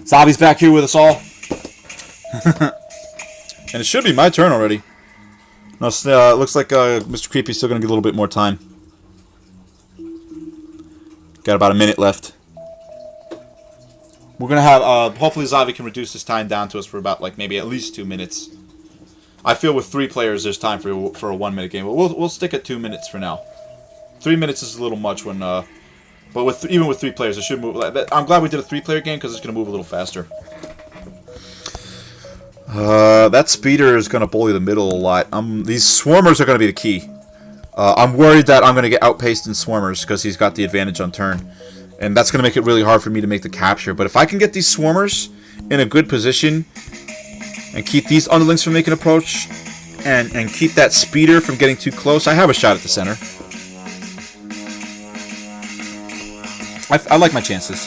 Xavi's back here with us all. And it should be my turn already. No, it looks like Mr. Creepy's still going to get a little bit more time. Got about a minute left. We're going to have, hopefully Xavi can reduce his time down to us for about, like, maybe at least 2 minutes. I feel with 3 players there's time for a 1 minute game, but we'll stick at 2 minutes for now. 3 minutes is a little much when, but even with 3 players it should move. I'm glad we did a 3-player game because it's going to move a little faster. That speeder is going to bully the middle a lot. These swarmers are going to be the key. I'm worried that I'm going to get outpaced in swarmers because he's got the advantage on turn. And that's going to make it really hard for me to make the capture. But if I can get these swarmers in a good position and keep these underlings from making approach and keep that speeder from getting too close, I have a shot at the center. I like my chances.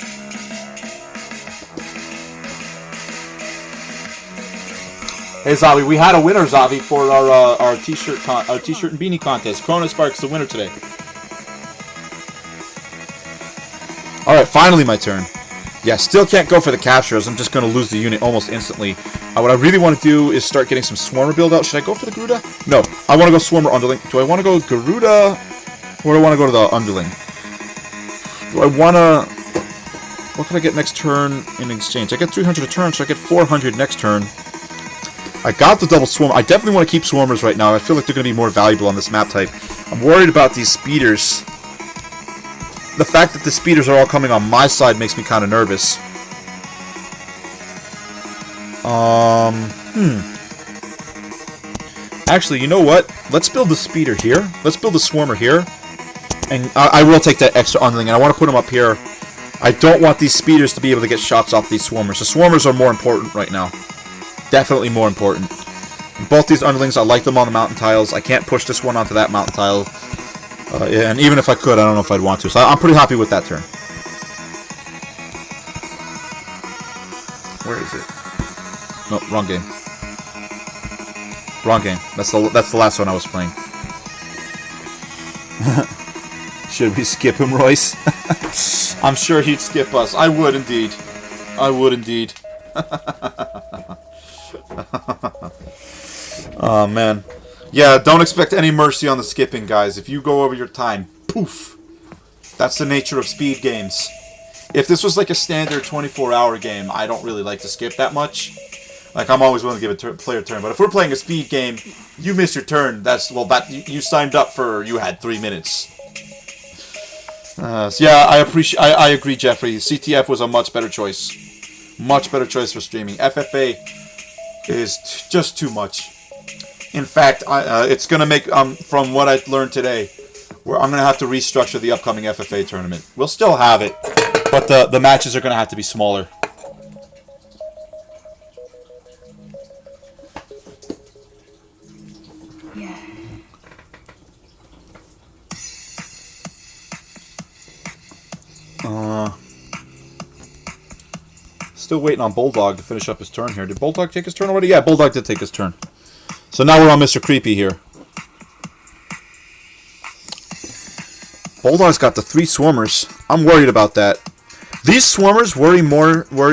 Hey Xavi, we had a winner, Xavi, for our t-shirt and beanie contest. Corona Sparks the winner today. All right, finally my turn. Yeah, still can't go for the capture as I'm just going to lose the unit almost instantly. What I really want to do is start getting some Swarmer build out. Should I go for the Garuda? No, I want to go Swarmer Underling. Do I want to go Garuda or do I want to go to the Underling? Do I want to... What can I get next turn in exchange? I get 300 a turn, so I get 400 next turn. I got the double Swarmer. I definitely want to keep Swarmers right now. I feel like they're going to be more valuable on this map type. I'm worried about these speeders. The fact that the speeders are all coming on my side makes me kind of nervous. Actually, you know what? Let's build the speeder here. Let's build the Swarmer here. And I will take that extra underling, and I want to put them up here. I don't want these speeders to be able to get shots off these Swarmers. The Swarmers are more important right now. Definitely more important. Both these underlings, I like them on the mountain tiles. I can't push this one onto that mountain tile. Yeah, and even if I could, I don't know if I'd want to. So I'm pretty happy with that turn. Where is it? No, wrong game. Wrong game. That's the last one I was playing. Should we skip him, Royce? I'm sure he'd skip us. I would indeed. I would indeed. Oh, man. Yeah, don't expect any mercy on the skipping, guys. If you go over your time, poof. That's the nature of speed games. If this was like a standard 24-hour game, I don't really like to skip that much. Like, I'm always willing to give a player a turn. But if we're playing a speed game, you miss your turn. You signed up for, you had 3 minutes. So yeah, I agree, Jeffrey. CTF was a much better choice. Much better choice for streaming. FFA is just too much. In fact, it's going to make, from what I learned today, I'm going to have to restructure the upcoming FFA tournament. We'll still have it, but the matches are going to have to be smaller. Yeah. Still waiting on Bulldog to finish up his turn here. Did Bulldog take his turn already? Yeah, Bulldog did take his turn. So now we're on Mr. Creepy here. Bulldog's got the 3 Swarmers. I'm worried about that. These Swarmers worry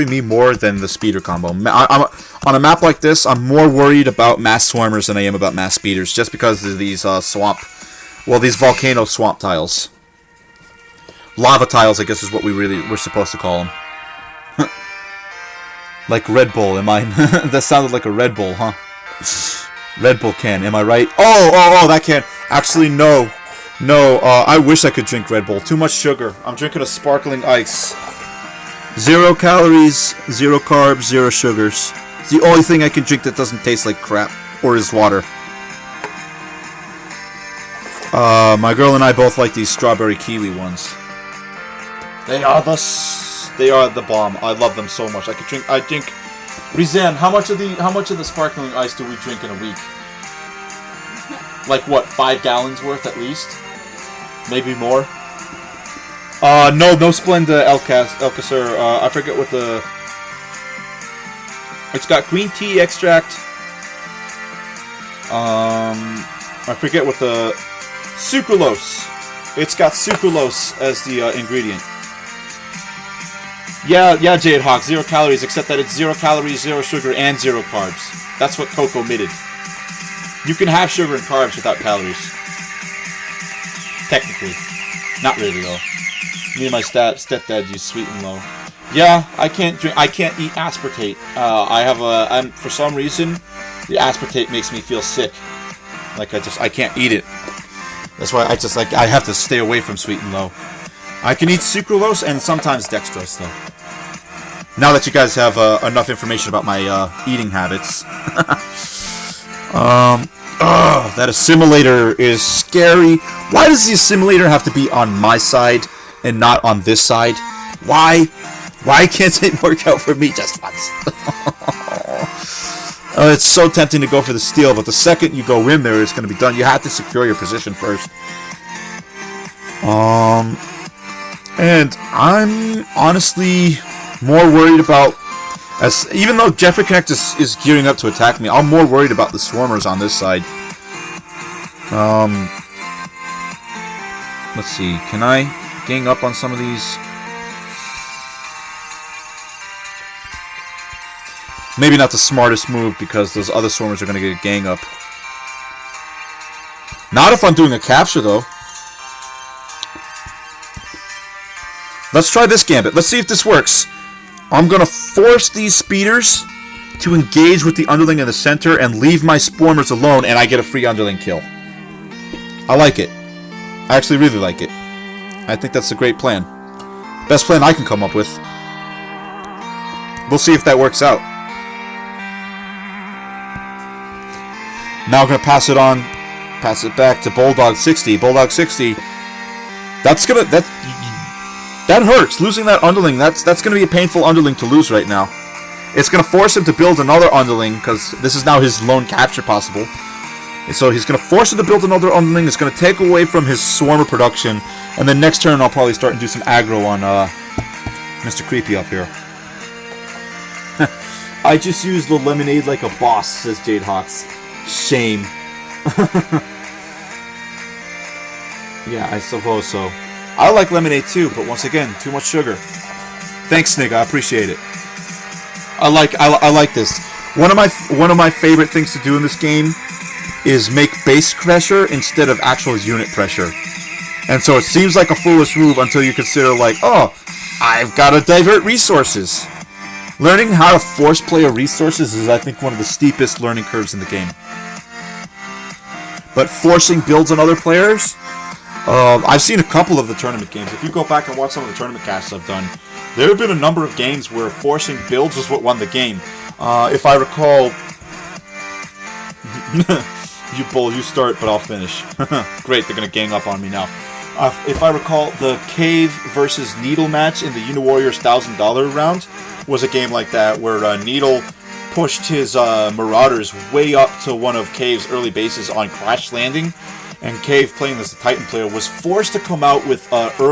me more than the Speeder combo. I'm on a map like this, I'm more worried about mass Swarmers than I am about mass Speeders, just because of these these volcano swamp tiles. Lava tiles, I guess, is what we're supposed to call them. Like Red Bull, am I? That sounded like a Red Bull, huh? Red Bull can, am I right? Oh, that can. Actually, no. No, I wish I could drink Red Bull. Too much sugar. I'm drinking a sparkling ice. 0 calories, 0 carbs, 0 sugars. It's the only thing I can drink that doesn't taste like crap. or is water. My girl and I both like these strawberry kiwi ones. They are the bomb. I love them so much. I drink. Rizan, how much of the sparkling ice do we drink in a week? Like what, 5 gallons worth at least? Maybe more? No Splenda Alcacer. I forget what the... It's got green tea extract. I forget what the... Sucralose. It's got sucralose as the ingredient. Yeah, Jade Hawk, 0 calories, except that it's 0 calories, 0 sugar, and 0 carbs. That's what Coco omitted. You can have sugar and carbs without calories. Technically. Not really, though. Me and my stepdad use sweet and low. Yeah, I can't eat aspartate. For some reason, the aspartate makes me feel sick. Like I can't eat it. That's why I have to stay away from sweet and low. I can eat sucralose and sometimes dextrose, though. Now that you guys have enough information about my eating habits. That assimilator is scary. Why does the assimilator have to be on my side and not on this side? Why? Why can't it work out for me just once? It's so tempting to go for the steal, but the second you go in there, it's going to be done. You have to secure your position first. And I'm honestly more worried about, even though Jeffrey Connect is gearing up to attack me, I'm more worried about the swarmers on this side. Let's see, can I gang up on some of these? Maybe not the smartest move, because those other swarmers are going to get a gang up. Not if I'm doing a capture, though. Let's try this gambit. Let's see if this works. I'm going to force these speeders to engage with the underling in the center and leave my swarmers alone, and I get a free underling kill. I like it. I actually really like it. I think that's a great plan. Best plan I can come up with. We'll see if that works out. Now I'm going to pass it back to Bulldog 60. Bulldog 60. That hurts. Losing that underling, that's going to be a painful underling to lose right now. It's going to force him to build another underling, because this is now his lone capture possible. And so he's going to force him to build another underling. It's going to take away from his swarmer production. And then next turn I'll probably start and do some aggro on Mr. Creepy up here. I just used the lemonade like a boss, says Jade Hawks. Shame. Yeah, I suppose so. I like lemonade too, but once again, too much sugar. Thanks, Snig. I appreciate it. I like this. One of my favorite things to do in this game is make base pressure instead of actual unit pressure. And so it seems like a foolish move until you consider, like, oh, I've got to divert resources. Learning how to force player resources is, I think, one of the steepest learning curves in the game. But forcing builds on other players, I've seen a couple of the tournament games. If you go back and watch some of the tournament casts I've done, there have been a number of games where forcing builds was what won the game. If I recall... You bull, you start, but I'll finish. Great, they're going to gang up on me now. If I recall, the Cave versus Needle match in the UniWarriors $1,000 round was a game like that, where Needle pushed his Marauders way up to one of Cave's early bases on Crash Landing, and Cave, playing as a Titan player, was forced to come out with early